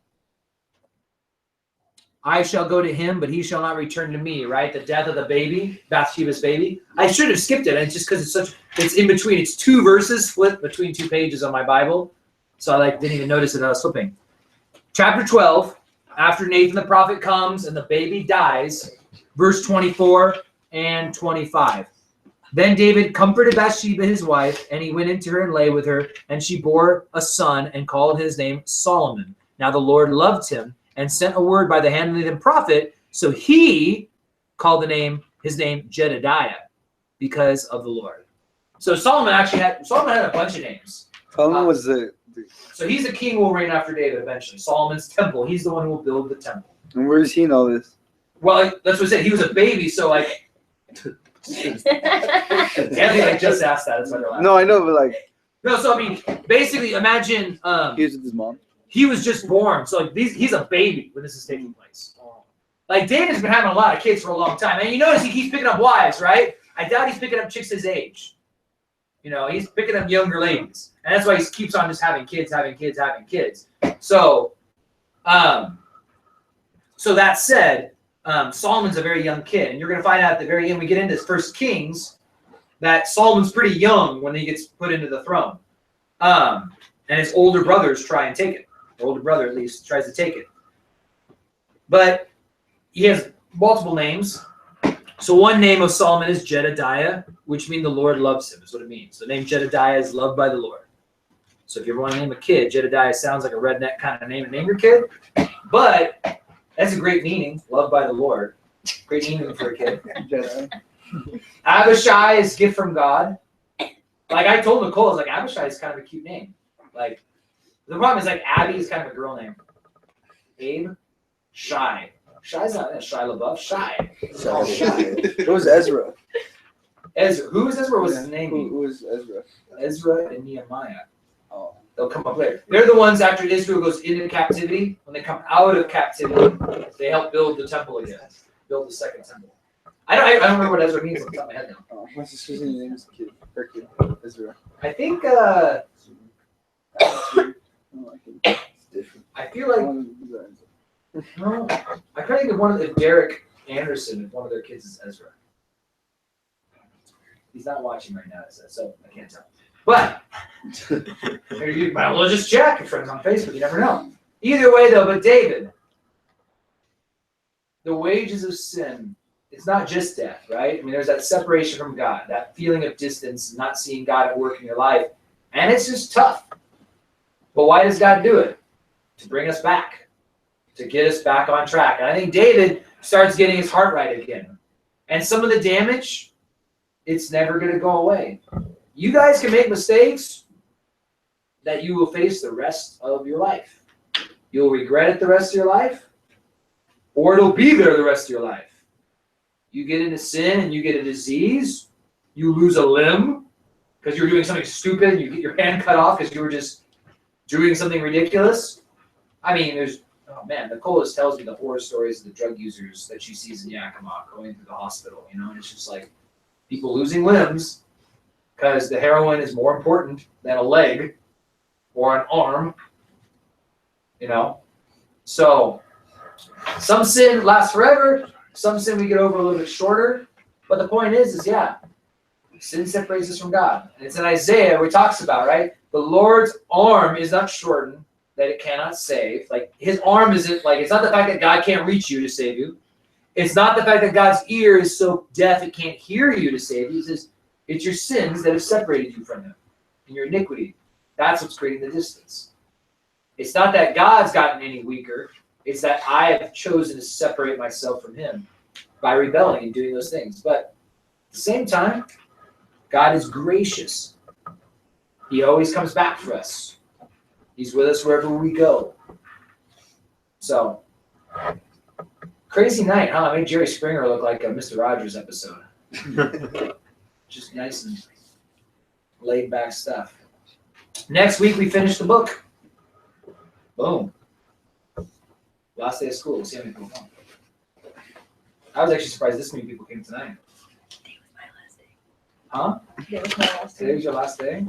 F: I shall go to him, but he shall not return to me, right? The death of the baby, Bathsheba's baby. I should have skipped it. It's just because it's in between. It's 2 verses split between 2 pages on my Bible. So I didn't even notice that I was flipping. Chapter 12, after Nathan the prophet comes and the baby dies, verse 24 and 25. Then David comforted Bathsheba, his wife, and he went into her and lay with her, and she bore a son and called his name Solomon. Now the Lord loved him, and sent a word by the hand of the prophet. So he called his name Jedediah because of the Lord. So Solomon had a bunch of names.
H: Solomon was
F: So he's a king who will reign after David eventually. Solomon's temple. He's the one who will build the temple.
H: and where is he in all this?
F: Well, that's what I said. He was a baby, so like. Anthony like just asked that. That's why they're laughing.
H: No, I know, but like
F: No, so I mean, basically, imagine
H: he was with his mom.
F: he was just born. So like he's a baby when this is taking place. Like David's been having a lot of kids for a long time, and you notice he keeps picking up wives, right? I doubt he's picking up chicks his age. You know, he's picking up younger ladies, and that's why he keeps on just having kids. So, so that said, Solomon's a very young kid, and you're going to find out at the very end. We get into First Kings that Solomon's pretty young when he gets put into the throne, and his older brothers try and take it. The older brother, at least, tries to take it, but he has multiple names. So one name of Solomon is Jedediah, which means the Lord loves him, is what it means. The name Jedediah is loved by the Lord. So if you ever want to name a kid, Jedediah sounds like a redneck kind of name to name your kid, but that's a great meaning, loved by the Lord. Great meaning for a kid. Abishai is gift from God. Like I told Nicole, I was like, Abishai is kind of a cute name. Like the problem is like Abby is kind of a girl name. Abe, Shy. Shy's not Shia LaBeouf. Shy.
H: Oh, Shy. It was Ezra.
F: Ezra. Who is Ezra? What's his name?
H: Who was Ezra?
F: Ezra and Nehemiah.
H: Oh.
F: They'll come up later. They're the ones after Israel goes into captivity. When they come out of captivity, they help build the temple again. Build the second temple. I don't remember what Ezra means off the top of my head now.
H: Oh, what's his name? Her kid. Ezra.
F: I think
H: Oh, it's different.
F: I feel like no. I kind of think of one of the Derek Anderson, if one of their kids is Ezra. He's not watching right now, it says, so I can't tell. But you might as well just check your friends on Facebook. You never know. Either way, though, but David, the wages of sin, it's not just death, right? I mean, there's that separation from God, that feeling of distance, not seeing God at work in your life, and it's just tough. But why does God do it? To bring us back, to get us back on track. And I think David starts getting his heart right again. And some of the damage, it's never going to go away. You guys can make mistakes that you will face the rest of your life. You'll regret it the rest of your life, or it'll be there the rest of your life. You get into sin and you get a disease, you lose a limb because you were doing something stupid and you get your hand cut off because you were just doing something ridiculous. I mean, oh man, Nicole just tells me the horror stories of the drug users that she sees in Yakima going through the hospital, you know, and it's just like people losing limbs because the heroin is more important than a leg or an arm, you know. So some sin lasts forever, some sin we get over a little bit shorter, but the point is yeah, sin separates us from God. And it's in Isaiah where it talks about, right, the Lord's arm is not shortened that it cannot save. Like his arm isn't like, it's not the fact that God can't reach you to save you. It's not the fact that God's ear is so deaf it can't hear you to save you. He says, it's your sins that have separated you from him and your iniquity. That's what's creating the distance. It's not that God's gotten any weaker. It's that I have chosen to separate myself from him by rebelling and doing those things. But at the same time, God is gracious. He always comes back for us. He's with us wherever we go. So, crazy night, huh? I made Jerry Springer look like a Mr. Rogers episode. Just nice and laid back stuff. Next week, we finish the book. Boom. Last day of school. We'll see how many people come. I was actually surprised this many people came tonight.
B: Today was my last day.
F: Huh?
B: Today was my last
F: Today
B: day.
F: was your last day?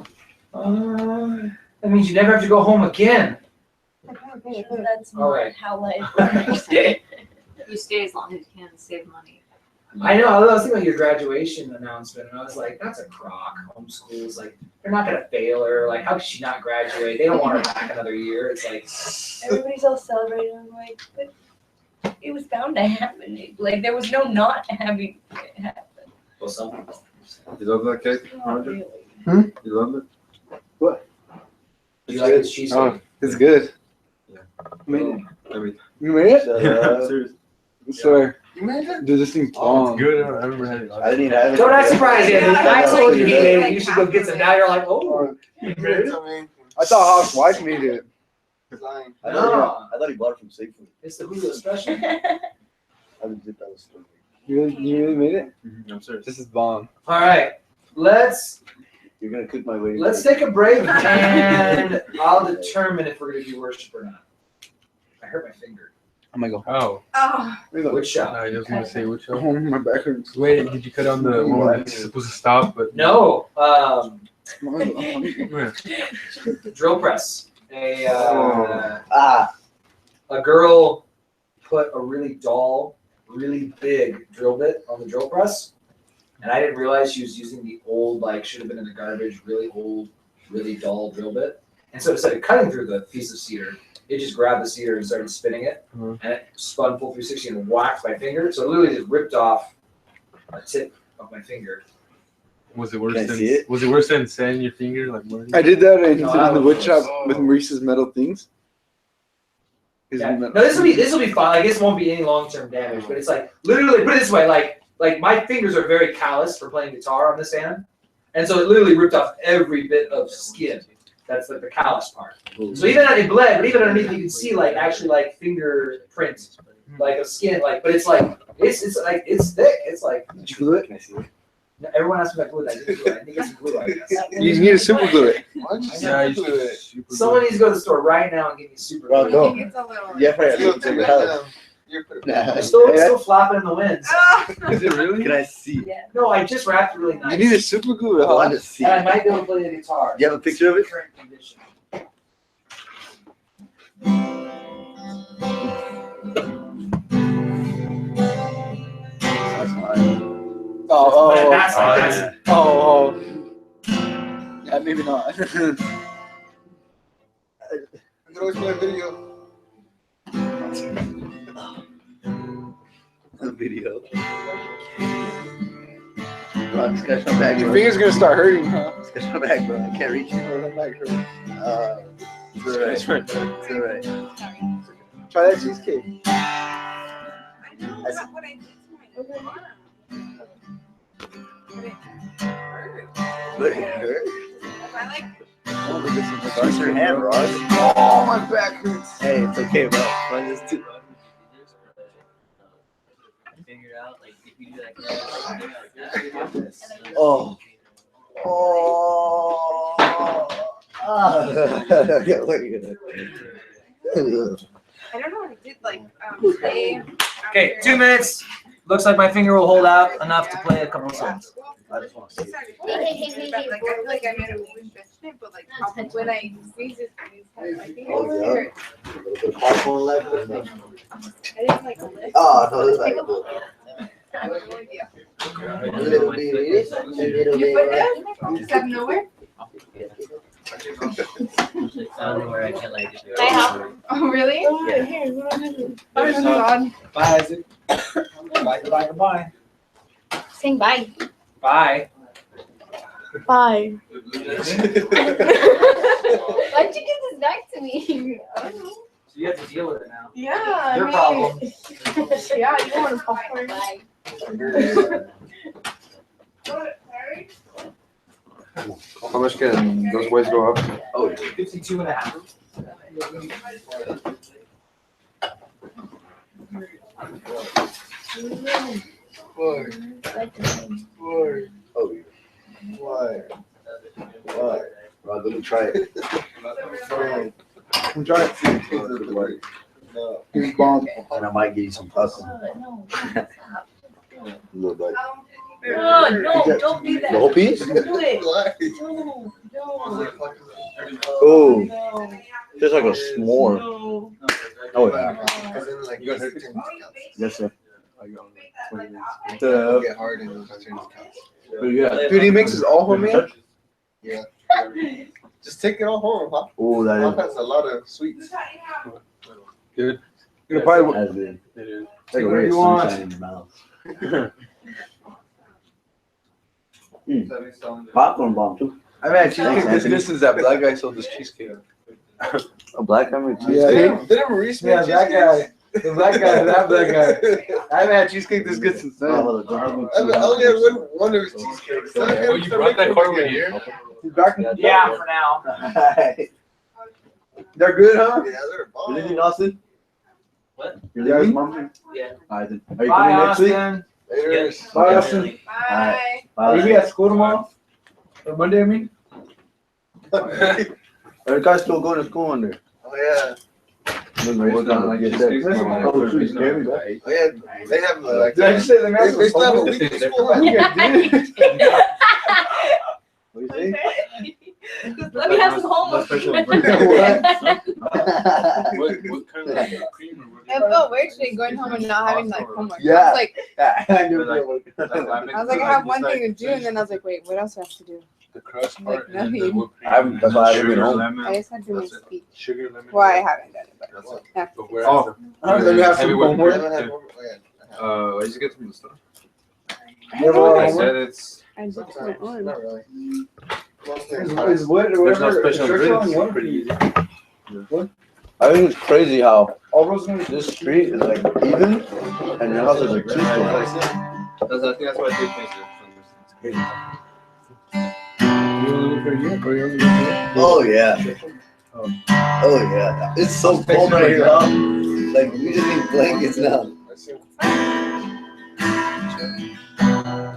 F: That means you never have to go home again.
B: That's
F: All
B: not
F: right.
B: how life works.
C: You stay as long as you can to save money.
F: I know. I was thinking about your graduation announcement, and I was like, that's a crock. Homeschool's like, they're not going to fail her. Like, how could she not graduate? They don't want her back another year. It's like,
B: Everybody's all celebrating. I'm like, but it was bound to happen. Like, there was no not having it happen.
F: well, some people.
E: You love that cake,
B: Not
E: Roger?
B: really.
E: You love it?
F: You like it? She's
H: Oh,
F: like,
H: it's good.
E: Yeah.
H: I mean,
E: Every
H: You made it?
D: Shut up.
E: Seriously.
H: I swear.
G: You made it?
H: Dude, this thing's
E: Oh,
H: bomb.
E: it's good. I never had it.
D: I didn't even have it.
A: Don't act surprised, Anthony. I told you he
B: Yeah.
A: made it. You should go get some. Now you're like, oh.
G: You made it? I mean,
H: I thought Hoff's wife made it.
G: lying.
D: I
A: No.
D: thought he bought it from Safeway.
A: It's the Julio special.
D: I legit thought it was stupid.
H: You really made it?
E: I'm serious.
H: This is bomb.
A: All right, let's
D: You're gonna cook my way.
A: take a break and I'll determine if we're gonna do worship or not. I hurt my finger.
H: Oh my god.
E: Oh,
B: Oh,
A: Which shot?
E: I was gonna say which one.
H: Oh, my back hurts.
E: Wait, did you cut on the one where it's supposed to stop? But
A: No.
E: Yeah.
A: Drill press.
D: Ah,
A: A girl put a really dull, really big drill bit on the drill press, and I didn't realize she was using the old, like, should have been in the garbage, really old, really dull drill bit. And so instead of cutting through the piece of cedar, it just grabbed the cedar and started spinning it,
E: Mhm.
A: and it spun full 360 and whacked my finger. So it literally just ripped off a tip of my finger.
E: Was it worse
D: Can I
E: than
D: see it?
E: Was it worse than sanding your finger like Marty?
H: I did that in,
A: No, I
H: in the
A: was-
H: wood shop with Maurice's metal things. His
A: Yeah.
H: metal-
A: No, this will be fine. I guess it won't be any long-term damage, but it's like literally put it this way, like my fingers are very callous for playing guitar on this hand, and so it literally ripped off every bit of skin. That's like the callous part. So even it bled, but even underneath you can see like actually like fingerprints, like of skin, like but it's like it's like it's thick. It's like
H: Did you glue it?
D: can I see it?
A: everyone asks me about glue. I didn't glue it. I think it's glue. I guess.
H: You need to super glue it.
G: Why'd you
E: Yeah, you
G: do
E: should
G: it?
E: super
A: Someone needs to go to the store right now and get me super
D: Well,
A: glue.
D: go.
B: it's a little.
D: Yeah, I
G: You'll
D: have
G: take
D: to
G: it
D: help.
G: down. You're pretty
D: Nah.
A: It's still flapping in the winds.
E: Is it really?
D: Can I see?
B: Yeah.
A: No, I just wrapped it really nice.
H: You need to super glue
D: I
H: it.
D: want
H: Huh?
D: to see.
A: And I
D: it.
A: might be able to play the guitar.
D: You have a picture of it?
A: Current condition.
D: That's fine.
H: Oh,
A: That's
E: oh,
A: that's
H: oh. Yeah, maybe not.
G: You can always play a video.
D: A video. Bro, scratch my back,
H: Your
D: bro.
H: finger's gonna start hurting, huh?
D: Scratch my back, bro. I can't reach it.
H: Oh, that back hurts.
D: It's alright. It's alright.
H: Try that cheesecake.
B: That's what I did to my arm.
D: But it hurt.
B: I like.
H: Oh, look at this.
D: Start your hand, Ross.
H: Oh, my back hurts.
D: Hey, it's okay, bro. Run this too.
I: Figure out like if you do like that.
D: Oh. Oh. Ah. Yeah, look at it.
B: I don't know what I did like today.
A: Okay, 2 minutes. Looks like my finger will hold out enough to play a couple songs.
D: I just want to see it.
B: Like I feel like I made a wound judgment, but like when I squeeze it, my finger hurt.
D: A little bit of popcorn left. Or no?
B: I didn't like lift.
D: Oh, no, it's like
B: I have no idea.
D: a little bit. A little
B: You put
D: bit.
B: that? Is that nowhere?
I: Found where I can't like
B: I help. Oh really? Oh my god.
A: Bye, Isaac. Bye.
B: Saying bye.
A: Bye.
B: Bye. Why'd you give this back to me? I don't know.
A: So you have to deal with it now.
B: Yeah,
A: Your problem.
B: Yeah, you want to popcorn? Bye.
G: How much can those weights go up?
D: Oh, yeah.
A: 52 and a half.
G: Why?
D: Oh, yeah.
G: Why?
D: Why? Rob, let me try it.
H: I'm trying to
G: No.
H: Here's bomb.
D: And I might give you some popcorn. A little bit.
B: No, don't do
D: The
B: that.
D: whole piece?
B: Don't do it.
G: Why?
B: No, no,
D: Oh,
B: no.
D: just like a s'more.
B: No.
D: Oh, yeah.
G: Because then like you gotta turn
D: Yes, sir.
G: it'll get hard and it'll turn counts.
D: Yeah.
H: Dude, he makes his all homemade?
G: Yeah. Just take it all home, huh?
D: Oh, that
G: Pop has a lot of sweets.
E: Good.
H: You're gonna probably.
D: has been.
E: It is.
D: It's like a
H: What
D: ray
H: do
D: of
H: you want?
D: sunshine in your mouth. Popcorn bomb, too.
H: I've had cheesecake
D: Thanks,
H: this
D: Anthony.
H: distance. That black guy sold this cheesecake.
D: A black guy with
H: Yeah.
G: Didn't Maurice make
H: Yeah, that
G: cheesecakes?
H: guy. The black guy, that black guy. I haven't had cheesecake this good since then.
G: I only had one of his cheesecakes.
E: Oh, you brought that car over here?
H: He's back in
F: Yeah, for now.
H: They're good, huh?
G: Yeah, they're bomb.
D: You leaving, Austin?
I: What?
D: You're
H: Yeah, his
D: leaving?
H: mom.
I: Yeah.
D: Alright then. Are you
F: Bye,
D: coming next week?
F: Austin.
G: Later.
H: Bye,
I: Yeah,
H: Austin.
I: really.
C: Bye.
H: Are you at school tomorrow? Or Monday, I mean?
D: Are you guys still going to school under?
G: Oh yeah.
D: We're gonna get that. Oh, shoot, you scared me, bro.
G: Oh yeah. They have like.
H: Did I just say the man
G: They still have a week of school.
D: What do you say?
C: Let me have some homework.
E: What kind of cream or what?
J: It felt weird today going home and not having like homework. I
D: Yeah.
J: was like,
D: I knew
E: Like-
D: it.
J: I was like, I have one thing to do, and then I was like, wait, what else do I have to do?
E: The crust
J: Like,
E: part and then the
J: nothing.
E: whipped cream.
D: I haven't- that's why I haven't been
E: Sugar,
D: home.
E: lemon.
J: I just had to make
E: That's it.
J: speech.
E: Sugar, lemon.
J: Well, I haven't done it, but
E: That's it.
J: yeah.
E: But where?
H: Oh. Let me have some
E: Heavy whipped
H: homework.
E: cream,
G: I had
E: too.
G: one- oh, yeah.
E: I used to get from the store.
H: You have a lot
E: Like
H: of
E: I
H: homework?
E: said, it's
J: I did my
G: Sometimes,
J: own.
G: not really. Most
H: Is
G: things.
H: wood or
E: there's no
H: whatever.
E: special
H: instructional
E: drinks.
H: one?
E: It's pretty easy.
D: I think it's crazy how
H: All those ones.
D: this street is like even and your house is like two stories.
E: I think that's why I did things. It's crazy.
H: You only live for a year? Or you only live for a year?
D: Oh yeah. Oh yeah. It's so cold right here, huh? Like we just need blankets now.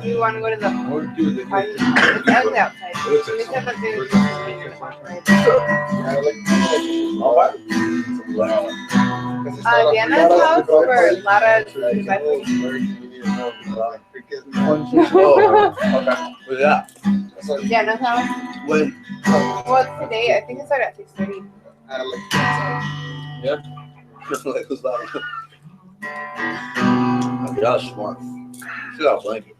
J: Do you want to go to the
E: Or do the
J: party? It's ugly outside. They said that they Diana's house or Lara's
D: Oh, okay. What's that?
J: Diana's house?
D: When?
J: Well, today, I think it started at 6:30.
D: Like, who's that? Josh smart. Still got a blanket.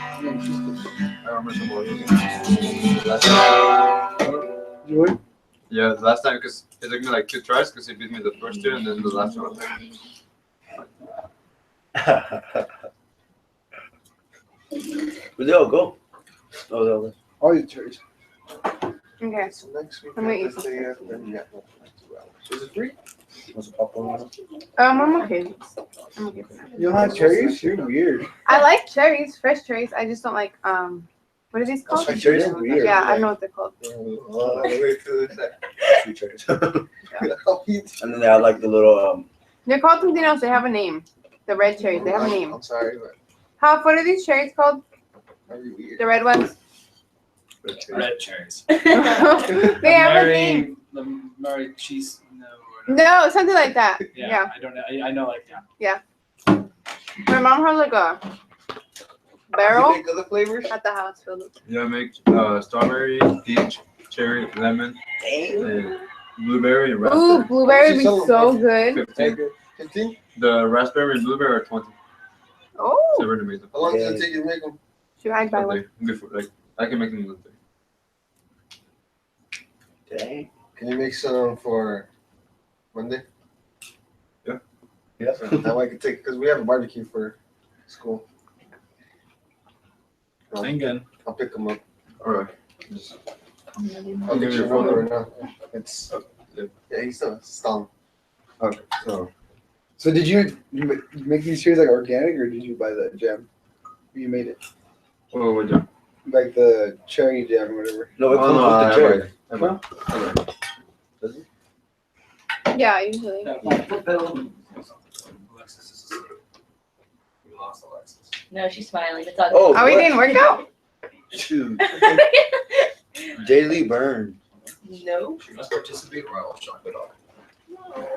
E: I remember some more. Last time.
H: You would?
E: Yeah, the last time because it took me like 2 tries because he beat me the first 2 and then the last one.
D: Where'd they all go? Oh, they all left.
H: All these churches.
J: Okay.
G: So next week.
J: I'm gonna eat
G: Thursday, then you got no 2 hours.
H: Is it free?
D: What's the popcorn?
J: I'm okay. I'm okay for now.
H: You don't have cherries? You're weird.
J: I like cherries, fresh cherries. I just don't like, what are these called?
G: Sweet
H: Cherries are weird.
J: Yeah, I know what they're called.
G: Wait till it's
D: Sweet cherries.
G: and
D: And then they had like the little
J: They're called something else. They have a name. The red cherries. They have a name.
G: I'm sorry, but
J: How? What are these cherries called?
G: very weird.
J: The red ones?
F: Red cherries.
J: They have a name.
F: The Mary cheese. No.
J: No, something like that. Yeah.
F: I don't know. I know, like, yeah.
J: My mom has like a
G: You
J: barrel
G: make other flavors?
J: at the house filled with.
E: Yeah, I make strawberry, peach, cherry, lemon, and blueberry, and
J: Ooh,
E: raspberry.
J: blueberry would be so good.
E: 15.
G: 15?
E: The raspberry and blueberry are 20.
J: Oh,
E: So really amazing.
G: How long does it take you to make them?
J: should I buy one?
E: Before, like, I can make them in a day.
D: Dang.
G: Can you make some for Monday?
E: Yeah.
D: Yeah.
G: That way I can take, because we have a barbecue for school.
F: Good.
G: I'll pick them up.
E: All right. Just,
G: I'll
E: give
G: get
E: you
G: your
E: your
G: phone
E: phone
G: number now. It's, yeah, he's still stalling.
H: Okay. So did you make these cherries like organic or did you buy the jam? You made it.
E: oh, what jam?
H: Like the cherry jam or whatever.
D: No, it
E: Oh,
D: comes
E: no,
D: with the
E: I
D: cherry.
E: buy-
D: Does it?
J: Yeah, usually.
F: Alexis is asleep. We lost Alexis.
B: No, she's smiling. It's all
D: Oh,
J: Are we
D: what?
J: doing workout?
D: Shoot. J. Lee Byrne.
B: No.
F: She must participate or I will shock it off.
B: No.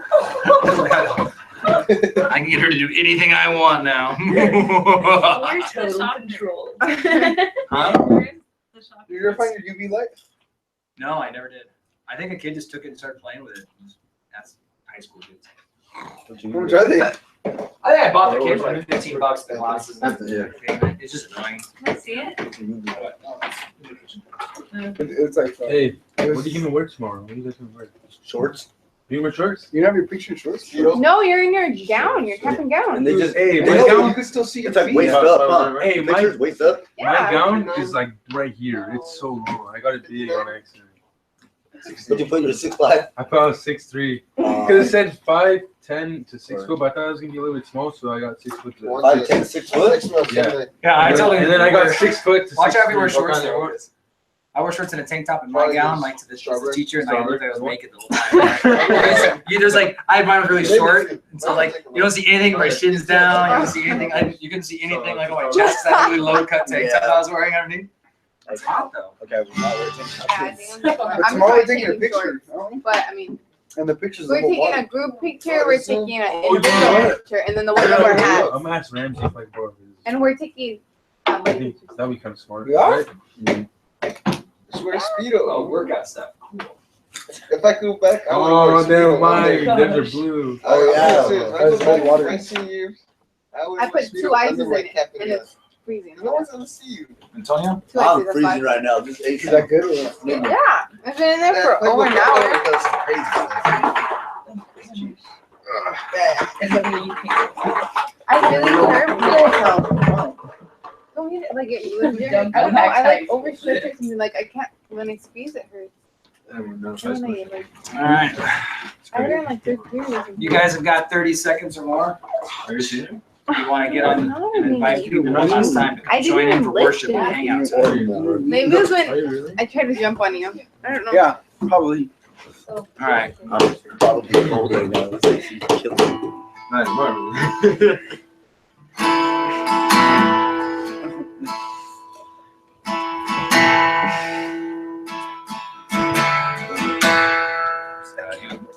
F: I can get her to do anything I want now.
B: We're total control.
F: Huh?
C: Where's the shop?
H: You're gonna find your UV light?
F: No, I never did. I think a kid just took it and started playing with it. That's high school kids.
H: How much are they?
F: I think I bought the kid for like $15 the glasses.
E: Yeah.
F: It's just annoying.
C: Can I see it?
H: It's like
E: Hey, what are you gonna wear tomorrow? What are you guys gonna wear?
D: Shorts.
E: You wear shorts?
H: You have your picture shorts?
J: No, you're in your gown, your cap and gown.
D: And they just,
E: Hey,
D: they
E: my
D: just-
E: gown,
H: You can still see your
D: it's like
H: feet.
D: waist up, huh?
E: Hey,
D: The pictures waist up.
E: my
J: Yeah.
E: gown is like right here. It's so long. I got it big on accident.
D: What you put your 6'5"?
E: I thought I was 6'3". Because it said 5'10" to 6 foot, but I thought it was gonna be a little bit small, so I got 6 foot.
D: 5'10", 6 foot.
E: Yeah.
A: Yeah, I tell you.
E: And then I got 6 foot to
A: Watch
E: 6
A: out if you wear
E: feet.
A: shorts
E: What kind
A: though.
E: of-
A: 'Cause I wear shorts and a tank top and my gown, like to the teacher, and I looked like I was naked the whole time. There's like, I had mine was really short, and so like you don't see anything, my shin's down, you don't see anything, you couldn't see anything like on my chest, that really low cut tank top I was wearing underneath. It's hot though.
D: Okay, we're not wearing tank
J: Yeah, I
D: tops.
J: think
H: But
J: I'm
H: tomorrow we're
J: taking
H: taking a picture.
J: shorts.
H: No?
J: But I mean,
H: And the pictures
J: we're
H: of the
J: taking
H: water.
J: a group picture, we're taking an
E: Oh,
J: individual
E: yeah.
J: picture, and then the one that we're hats.
E: I'm gonna ask Ramsey if I can borrow his.
J: And we're taking.
E: I think that'd be kind of smart.
H: Yeah?
E: Right?
H: Just wear
A: Oh,
H: Speedo.
A: workout stuff.
H: If I go back, I
E: Oh,
H: would wear
E: never
H: Speedo.
E: mind.
A: gosh.
E: Those are blue.
D: Oh, yeah.
H: If I go back, water. I see you. would
J: I
H: wear
J: put
H: Speedo
J: 2 ices
H: under my
J: in it,
H: cap
J: and it's freezing.
H: No one's gonna see you.
A: Antonio?
J: 2
D: I'm
J: ices, that's
D: freezing
J: fine.
D: right now. Just ate
H: Is that good? Or what?
J: Yeah, I've been in there for
H: Like,
J: over an
H: what-
J: hour.
D: That's crazy.
J: I really curved myself. Don't get it, like it legit. I don't know. I like overstretch or something. Like I can't when I squeeze it hurts. And then I like
A: Alright.
J: I learned like 3 periods.
A: You guys have got 30 seconds or more. You wanna get on and invite people one last time to
J: I
A: come join
J: didn't
A: in for
J: even
A: worship and
J: lift
A: hang out.
J: Maybe it was when
E: Are you really?
J: I tried to jump on you. I don't know.
H: Yeah, probably.
A: Alright.
D: I'm probably cold right now. It's like she's killing me.
E: Nice, Marvin.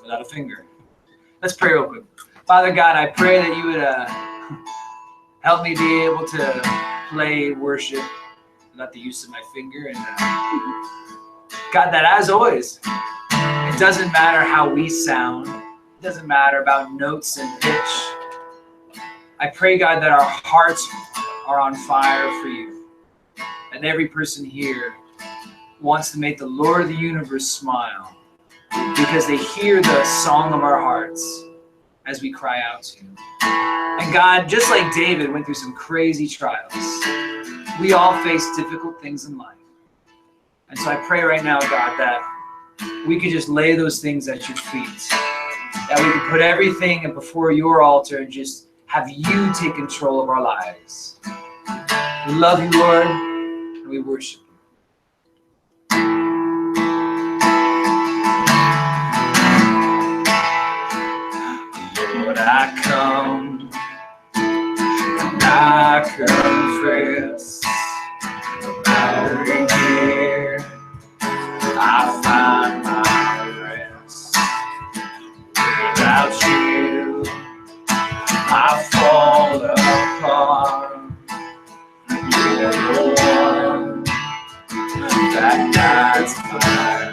A: Without a finger. Let's pray real quick. Father God, I pray that you would help me be able to play worship without the use of my finger. And God, that as always, it doesn't matter how we sound. It doesn't matter about notes and pitch. I pray, God, that our hearts are on fire for you. And every person here wants to make the Lord of the universe smile because they hear the song of our hearts as we cry out to you. And God, just like David went through some crazy trials, we all face difficult things in life. And so I pray right now, God, that we could just lay those things at your feet, that we could put everything before your altar and just have you take control of our lives. We love you, Lord, and we worship you. Lord, I come and I confess about here I find my rest. Without you, I fall apart. You're the one that guides my heart.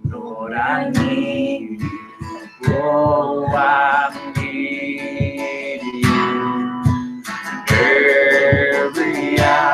A: Lord, I need you. Oh, I need you every hour.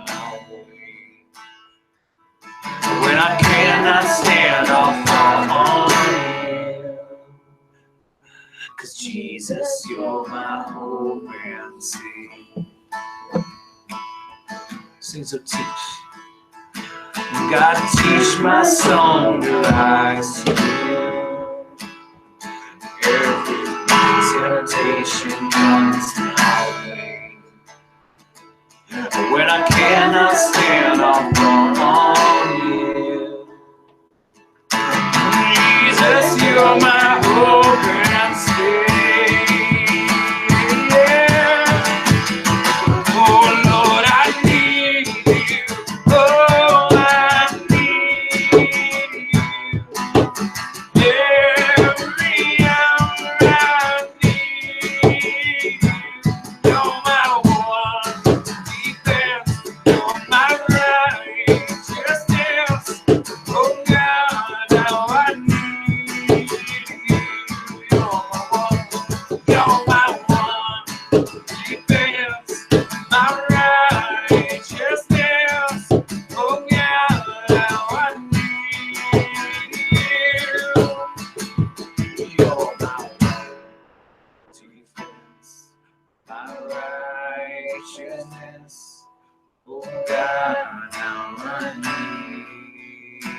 F: highway. When I cannot stand, I'll fall on you. 'Cause Jesus, you're my hope and sing. Sing, so teach. You gotta teach my song to rise to you. Every temptation comes my way. When I cannot stand, I'll fall on you. Jesus, you're my hope and stay. Yeah. Oh Lord, I need you. Oh, I need you. Every hour I need you. You're my one defense. You're my righteousness. Oh God, how I need you. You're my one defense. My righteousness. Oh God, how I need you. You're my one defense. My righteousness. Oh God, how I need you.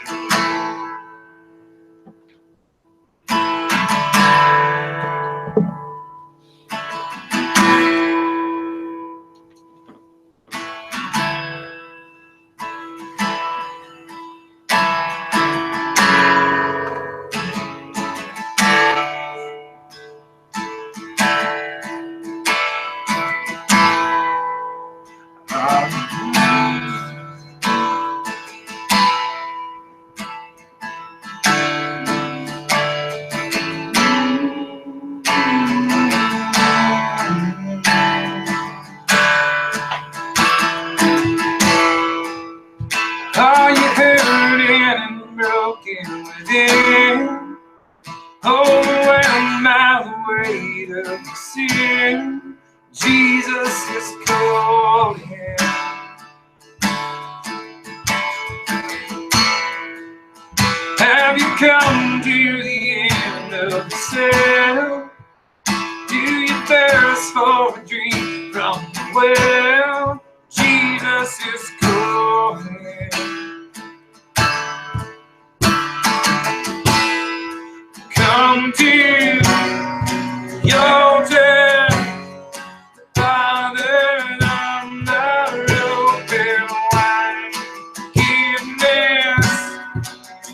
F: Are you hurting and broken within? Overwhelmed by the weight of your sin? Jesus is calling. Have you come to the end of yourself? Do you thirst for a drink from the well? Jesus is calling. Come to your death, Father, on the open wide. Forgiveness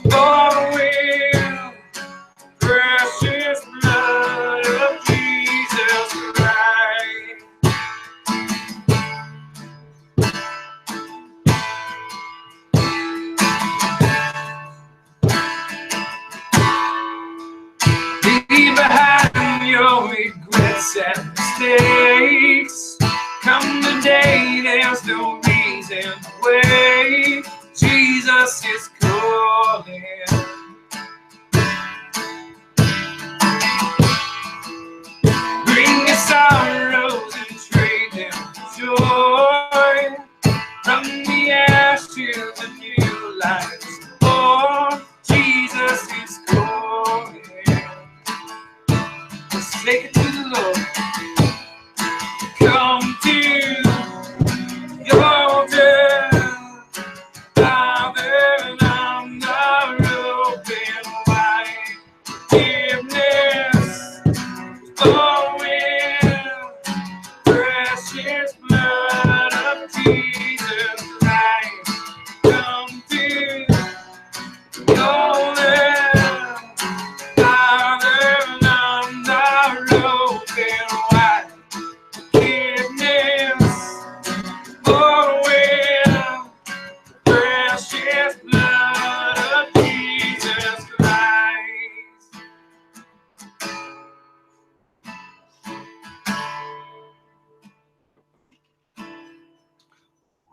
F: for the will, precious blood of Jesus Christ. Leave behind your regrets and mistakes. Come today, there's no reason to wait. Jesus is calling. Bring your sorrows and trade them for joy. From the ashes a new life is born. Jesus is calling. Let's take it to the Lord. Come to your death, Father, on the open wide. Forgiveness for will, precious blood of Jesus Christ. Come to your death, Father, on the open wide. Forgiveness for will, precious blood of Jesus Christ.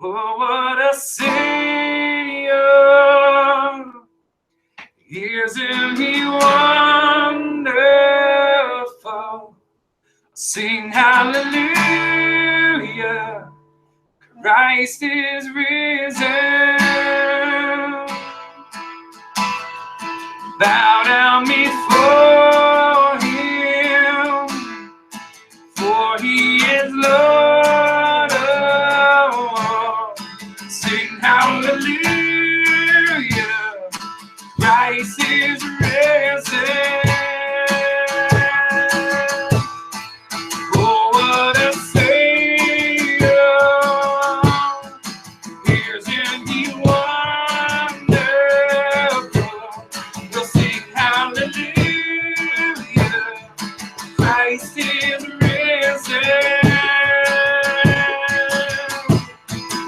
F: Oh, what a Savior! Isn't He wonderful? Sing hallelujah, Christ is risen. Bow down before him, for he is Lord of all. Sing hallelujah, Christ is risen. Oh, what a Savior, here's in he wonderful. We'll sing hallelujah, Christ is risen.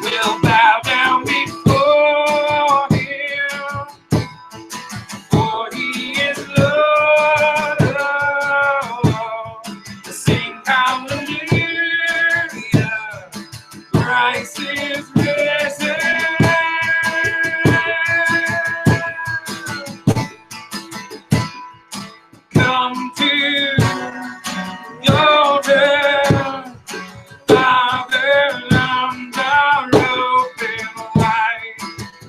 F: We'll bow down before him, for he is Lord of all. We'll sing hallelujah, Christ is risen. Come to the altar, Father, arms are open wide.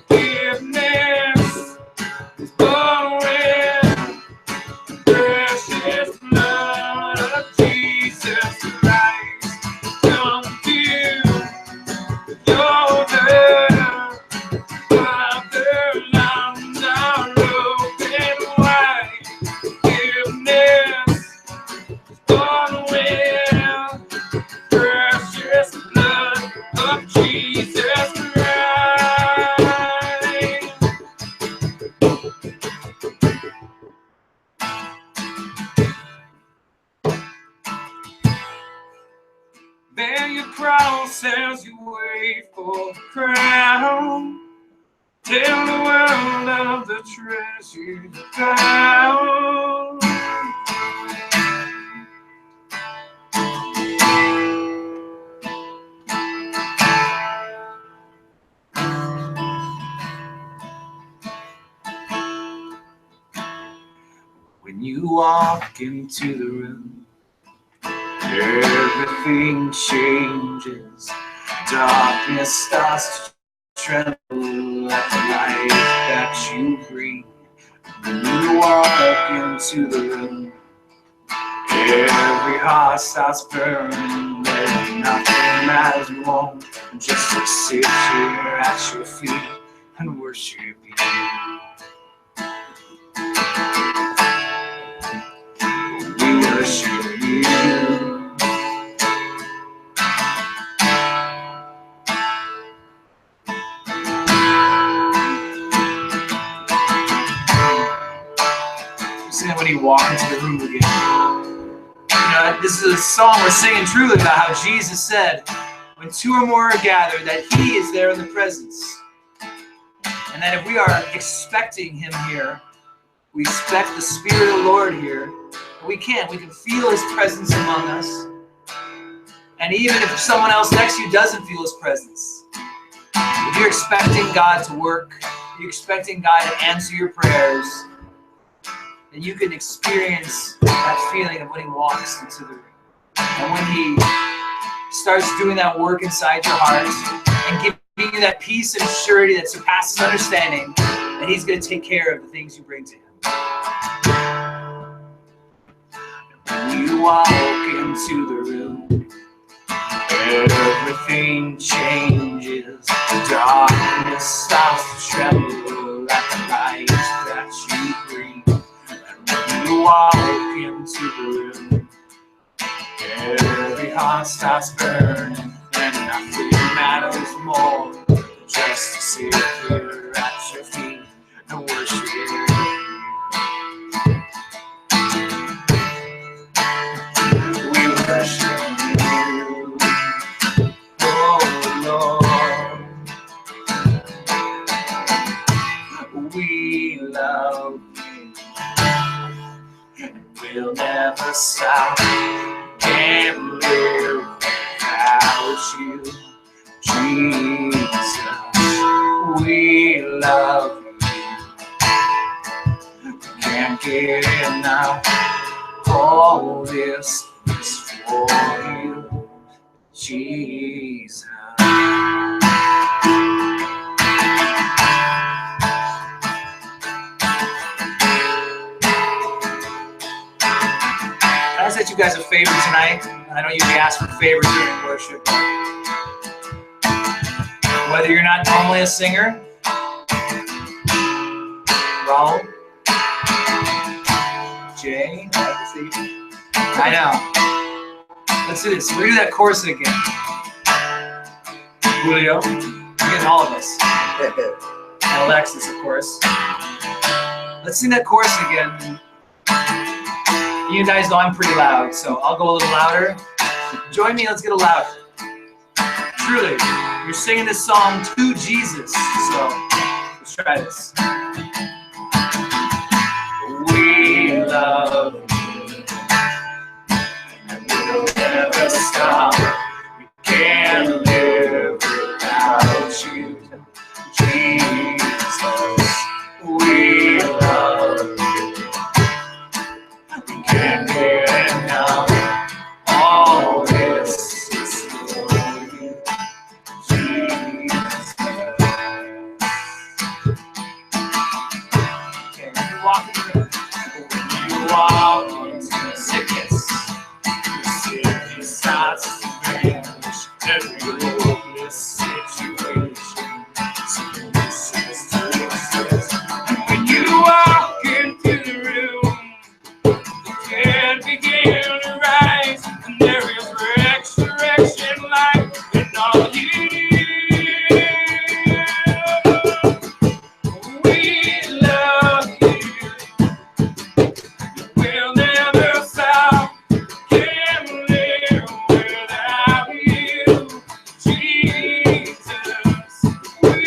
F: Forgiveness is flowing, precious blood of Jesus Christ. Come to the altar, Father, arms are open wide. Forgiveness is flowing, precious blood of Jesus Christ. Bear your cross as you wait for the crown. Tell the world of the treasure you found. When you walk into the room, everything changes. Darkness starts to tremble at the light that you bring. When you walk into the room, every heart starts burning. But nothing matters more than just to sit here at your feet and worship you. We worship you. When you walk into the room again. This is a song we're singing truly about how Jesus said, when two or more are gathered, that he is there in the presence. And that if we are expecting him here, we expect the Spirit of the Lord here, we can feel his presence among us. And even if someone else next to you doesn't feel his presence, if you're expecting God to work, if you're expecting God to answer your prayers, then you can experience that feeling of when he walks into the room. And when he starts doing that work inside your heart and giving you that peace and surety that surpasses understanding, that he's going to take care of the things you bring to him. When you walk into the room, everything changes. Darkness starts to tremble at the light that you bring. When you walk into the room, every heart starts burning, and nothing matters more than just to sit here at your feet and worship you. We worship you, oh Lord. We love you. We'll never stop, can't live without you, Jesus. We love you, can't get enough. All this is for you, Jesus. let you guys a favor tonight. I don't usually ask for favors during worship. Whether you're not normally a singer, Raul, Jay, I know. Let's do this. We're gonna do that chorus again. Julio, again, all of us. And Alexis, of course. Let's sing that chorus again. You guys know I'm pretty loud, so I'll go a little louder. Join me, let's get a louder. Truly, you're singing this song to Jesus, so let's try this. We love you, and we'll never stop. We can't live without you, Jesus. We love you. We can't get enough. All this is for you, Jesus. Can you walk when you walk into sickness? The sickness starts to vanish. Every hopeless situation ceases to exist. And when you walk into the room, and begin to rise, and there is resurrection life in all you. We love you. We'll never stop. Can't live without you, Jesus. We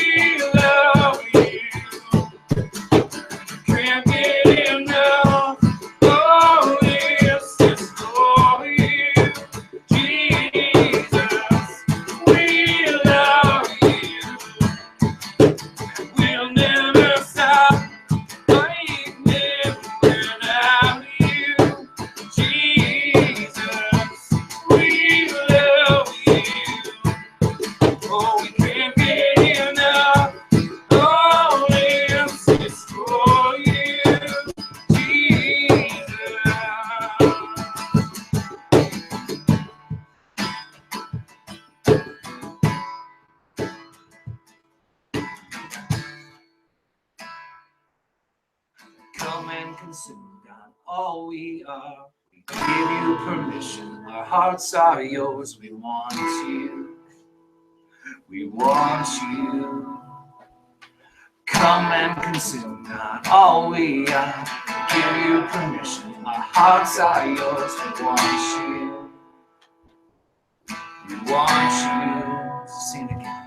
F: love you. Can't get enough. Oh, this is for you, Jesus. We love you. We'll never stop. Can't live without you, Jesus. We love you. Oh, we can't get enough. Oh, this is for you, Jesus. Come and consume, God, all we are. We give you permission. Our hearts are yours. We want you. We want you. Come and consume, God, all we are. We give you permission. Our hearts are yours. We want you. We want you. Sing it again.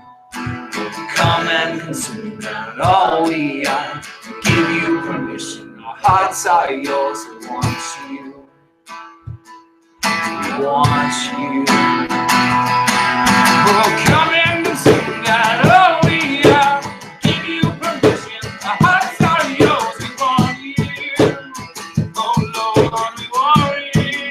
F: Come and consume, God, all we are. We give you permission. Our hearts are yours. We want you. We want you. Oh, come and consume, God, all we are. Give you permission. Our hearts are yours. We want you. Oh, Lord, we want you.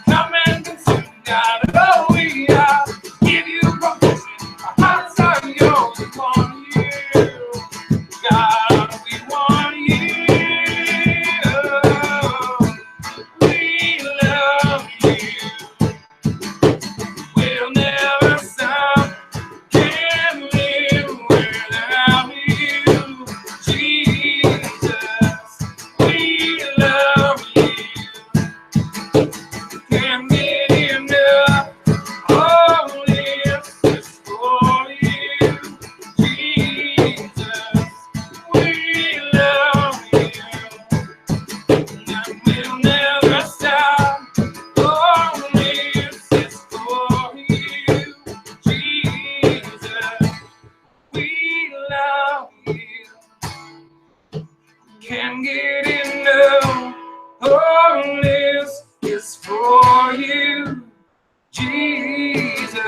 F: Come and consume, God, all we are. Give you permission. Our hearts are yours. We want you. God, we want you. We love you. We'll never stop. Can't live without you, Jesus. We love you. Can't get enough. All this is for you, Jesus. We love you. And we'll never stop. All this is for you, Jesus. We love you. Can't get enough. All this is for you, Jesus.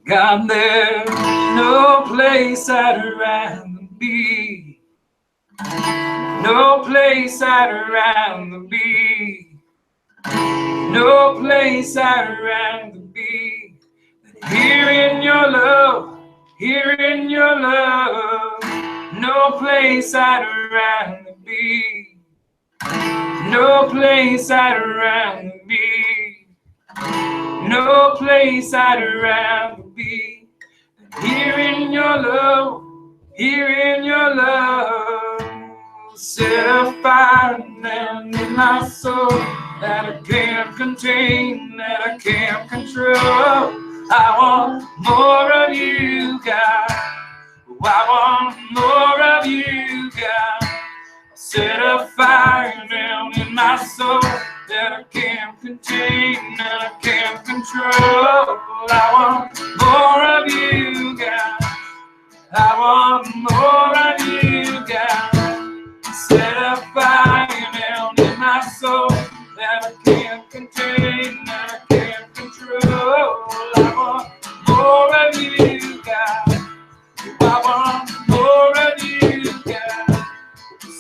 F: God, there's no place I'd rather be. No place I'd rather be. No place I'd rather be than here in your love, here in your love. No place I'd rather be. No place I'd rather be. No place I'd rather be than here in your love, here in your love. Set a fire down in my soul that I can't contain, that I can't control. I want more of you, God. Oh, I want more of you, God. Set a fire down in my soul that I can't contain, that I can't control. I want more of you, God. I want more of you, God. Set a fire down in my soul that I can't contain, that I can't control. I want more of you, God. I want more of you, God.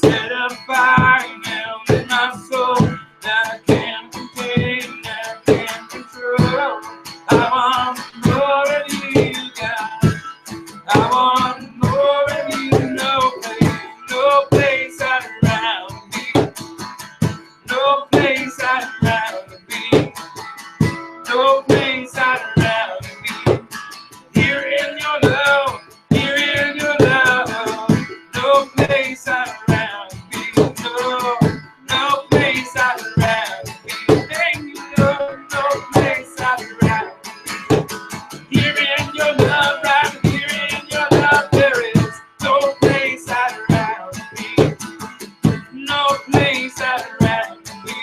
F: Set a fire down in my soul that I can't contain, that I can't control. I want more of you, God. I want more of you. No place I'd rather be. No place I'd rather be. No place I'd rather be. Here in your love, here in your love. No place I'd rather be. No place I'd rather be. Thank you, Lord. No place I'd rather be. Here in your love, right here in your love, there is no place I'd rather be. No place I'd rather be.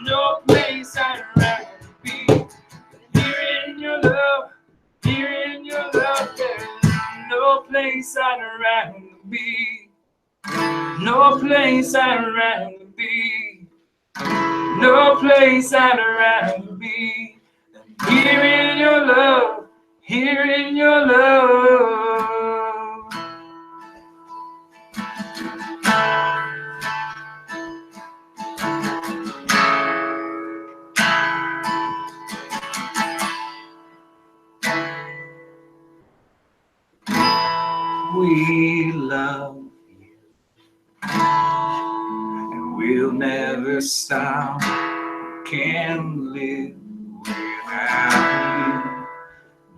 F: No place I'd rather be. Here in your love, here in your love, there is no place I'd rather be. No place I'd rather be. No place I'd rather be than here in your love, here in your love. We love you, and we'll never stop. Can't live without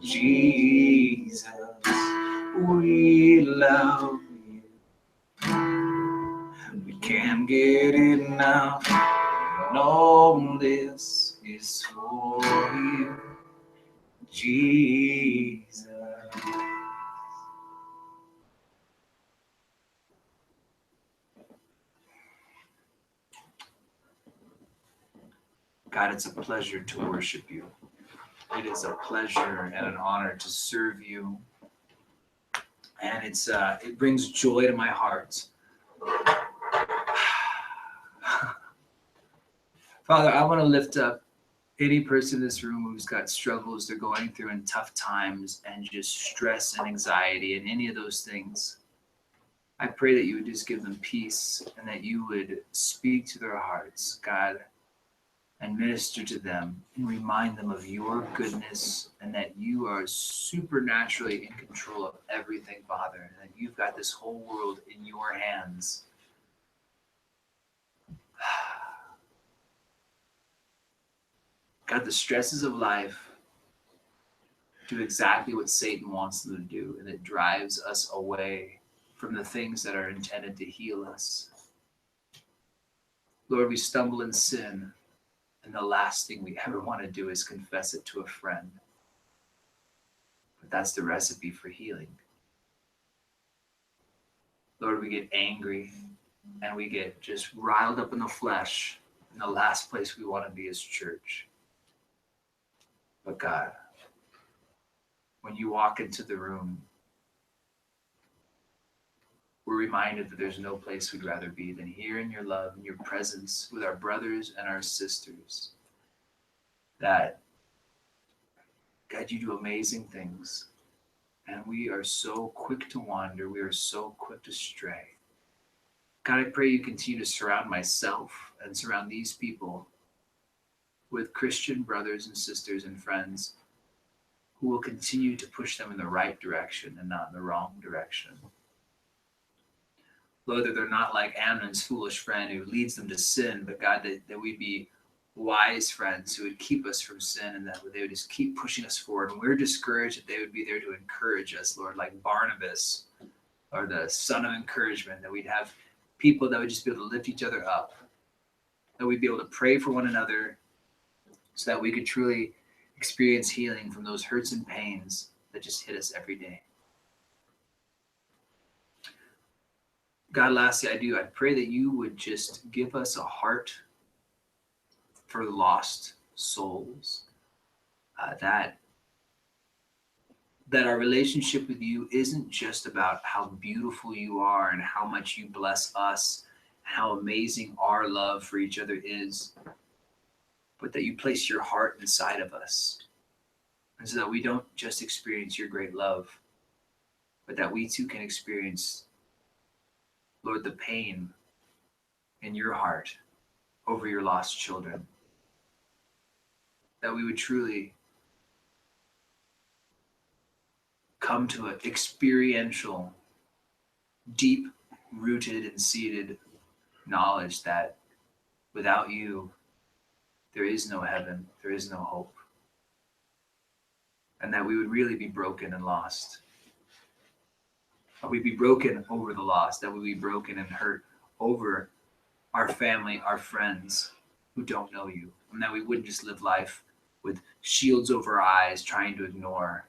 F: you, Jesus. We love you. We can't get enough. No, this is for you, Jesus. God, it's a pleasure to worship you. It is a pleasure and an honor to serve you. And it brings joy to my heart. Father, I want to lift up any person in this room who's got struggles they're going through and tough times and just stress and anxiety and any of those things. I pray that you would just give them peace and that you would speak to their hearts, God, and minister to them and remind them of your goodness and that you are supernaturally in control of everything, Father, and that you've got this whole world in your hands. God, the stresses of life do exactly what Satan wants them to do, and it drives us away from the things that are intended to heal us. Lord, we stumble in sin, and the last thing we ever want to do is confess it to a friend. But that's the recipe for healing. Lord, we get angry, and we get just riled up in the flesh, and the last place we want to be is church. But God, when you walk into the room, we're reminded that there's no place we'd rather be than here in your love and your presence with our brothers and our sisters. That, God, you do amazing things. And we are so quick to wander. We are so quick to stray. God, I pray you continue to surround myself and surround these people with Christian brothers and sisters and friends who will continue to push them in the right direction and not in the wrong direction. Lord, that they're not like Amnon's foolish friend who leads them to sin, but God, that we'd be wise friends who would keep us from sin, and that they would just keep pushing us forward. And we're discouraged, that they would be there to encourage us, Lord, like Barnabas, or the son of encouragement, that we'd have people that would just be able to lift each other up, that we'd be able to pray for one another so that we could truly experience healing from those hurts and pains that just hit us every day. God, lastly, I pray that you would just give us a heart for lost souls, that our relationship with you isn't just about how beautiful you are and how much you bless us, how amazing our love for each other is, but that you place your heart inside of us, and so that we don't just experience your great love, but that we too can experience, Lord, the pain in your heart over your lost children. That we would truly come to an experiential, deep-rooted and seated knowledge that without you, there is no heaven, there is no hope. And that we would really be broken and lost. That we'd be broken over the lost, that we'd be broken and hurt over our family, our friends who don't know you. And that we wouldn't just live life with shields over our eyes, trying to ignore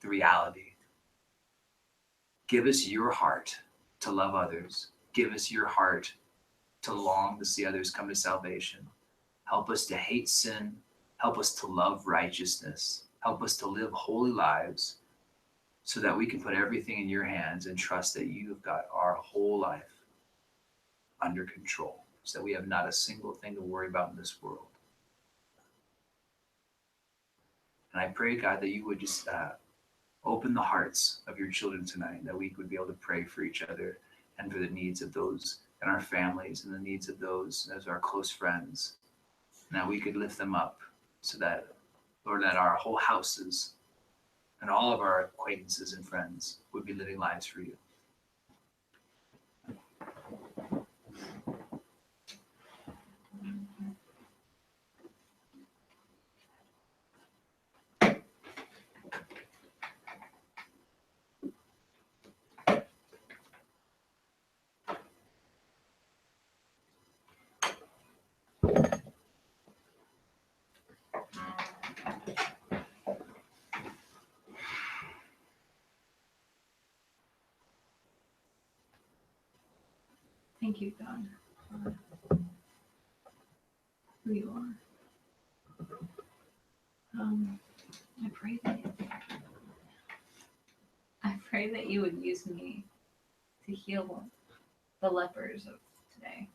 F: the reality. Give us your heart to love others. Give us your heart to long to see others come to salvation. Help us to hate sin. Help us to love righteousness. Help us to live holy lives so that we can put everything in your hands and trust that you've got our whole life under control, so that we have not a single thing to worry about in this world. And I pray, God, that you would just open the hearts of your children tonight, that we would be able to pray for each other and for the needs of those in our families and the needs of those as our close friends. And that we could lift them up so that, Lord, that our whole houses and all of our acquaintances and friends would be living lives for you.
C: Thank you, God, for who you are. I pray that you would use me to heal the lepers of today.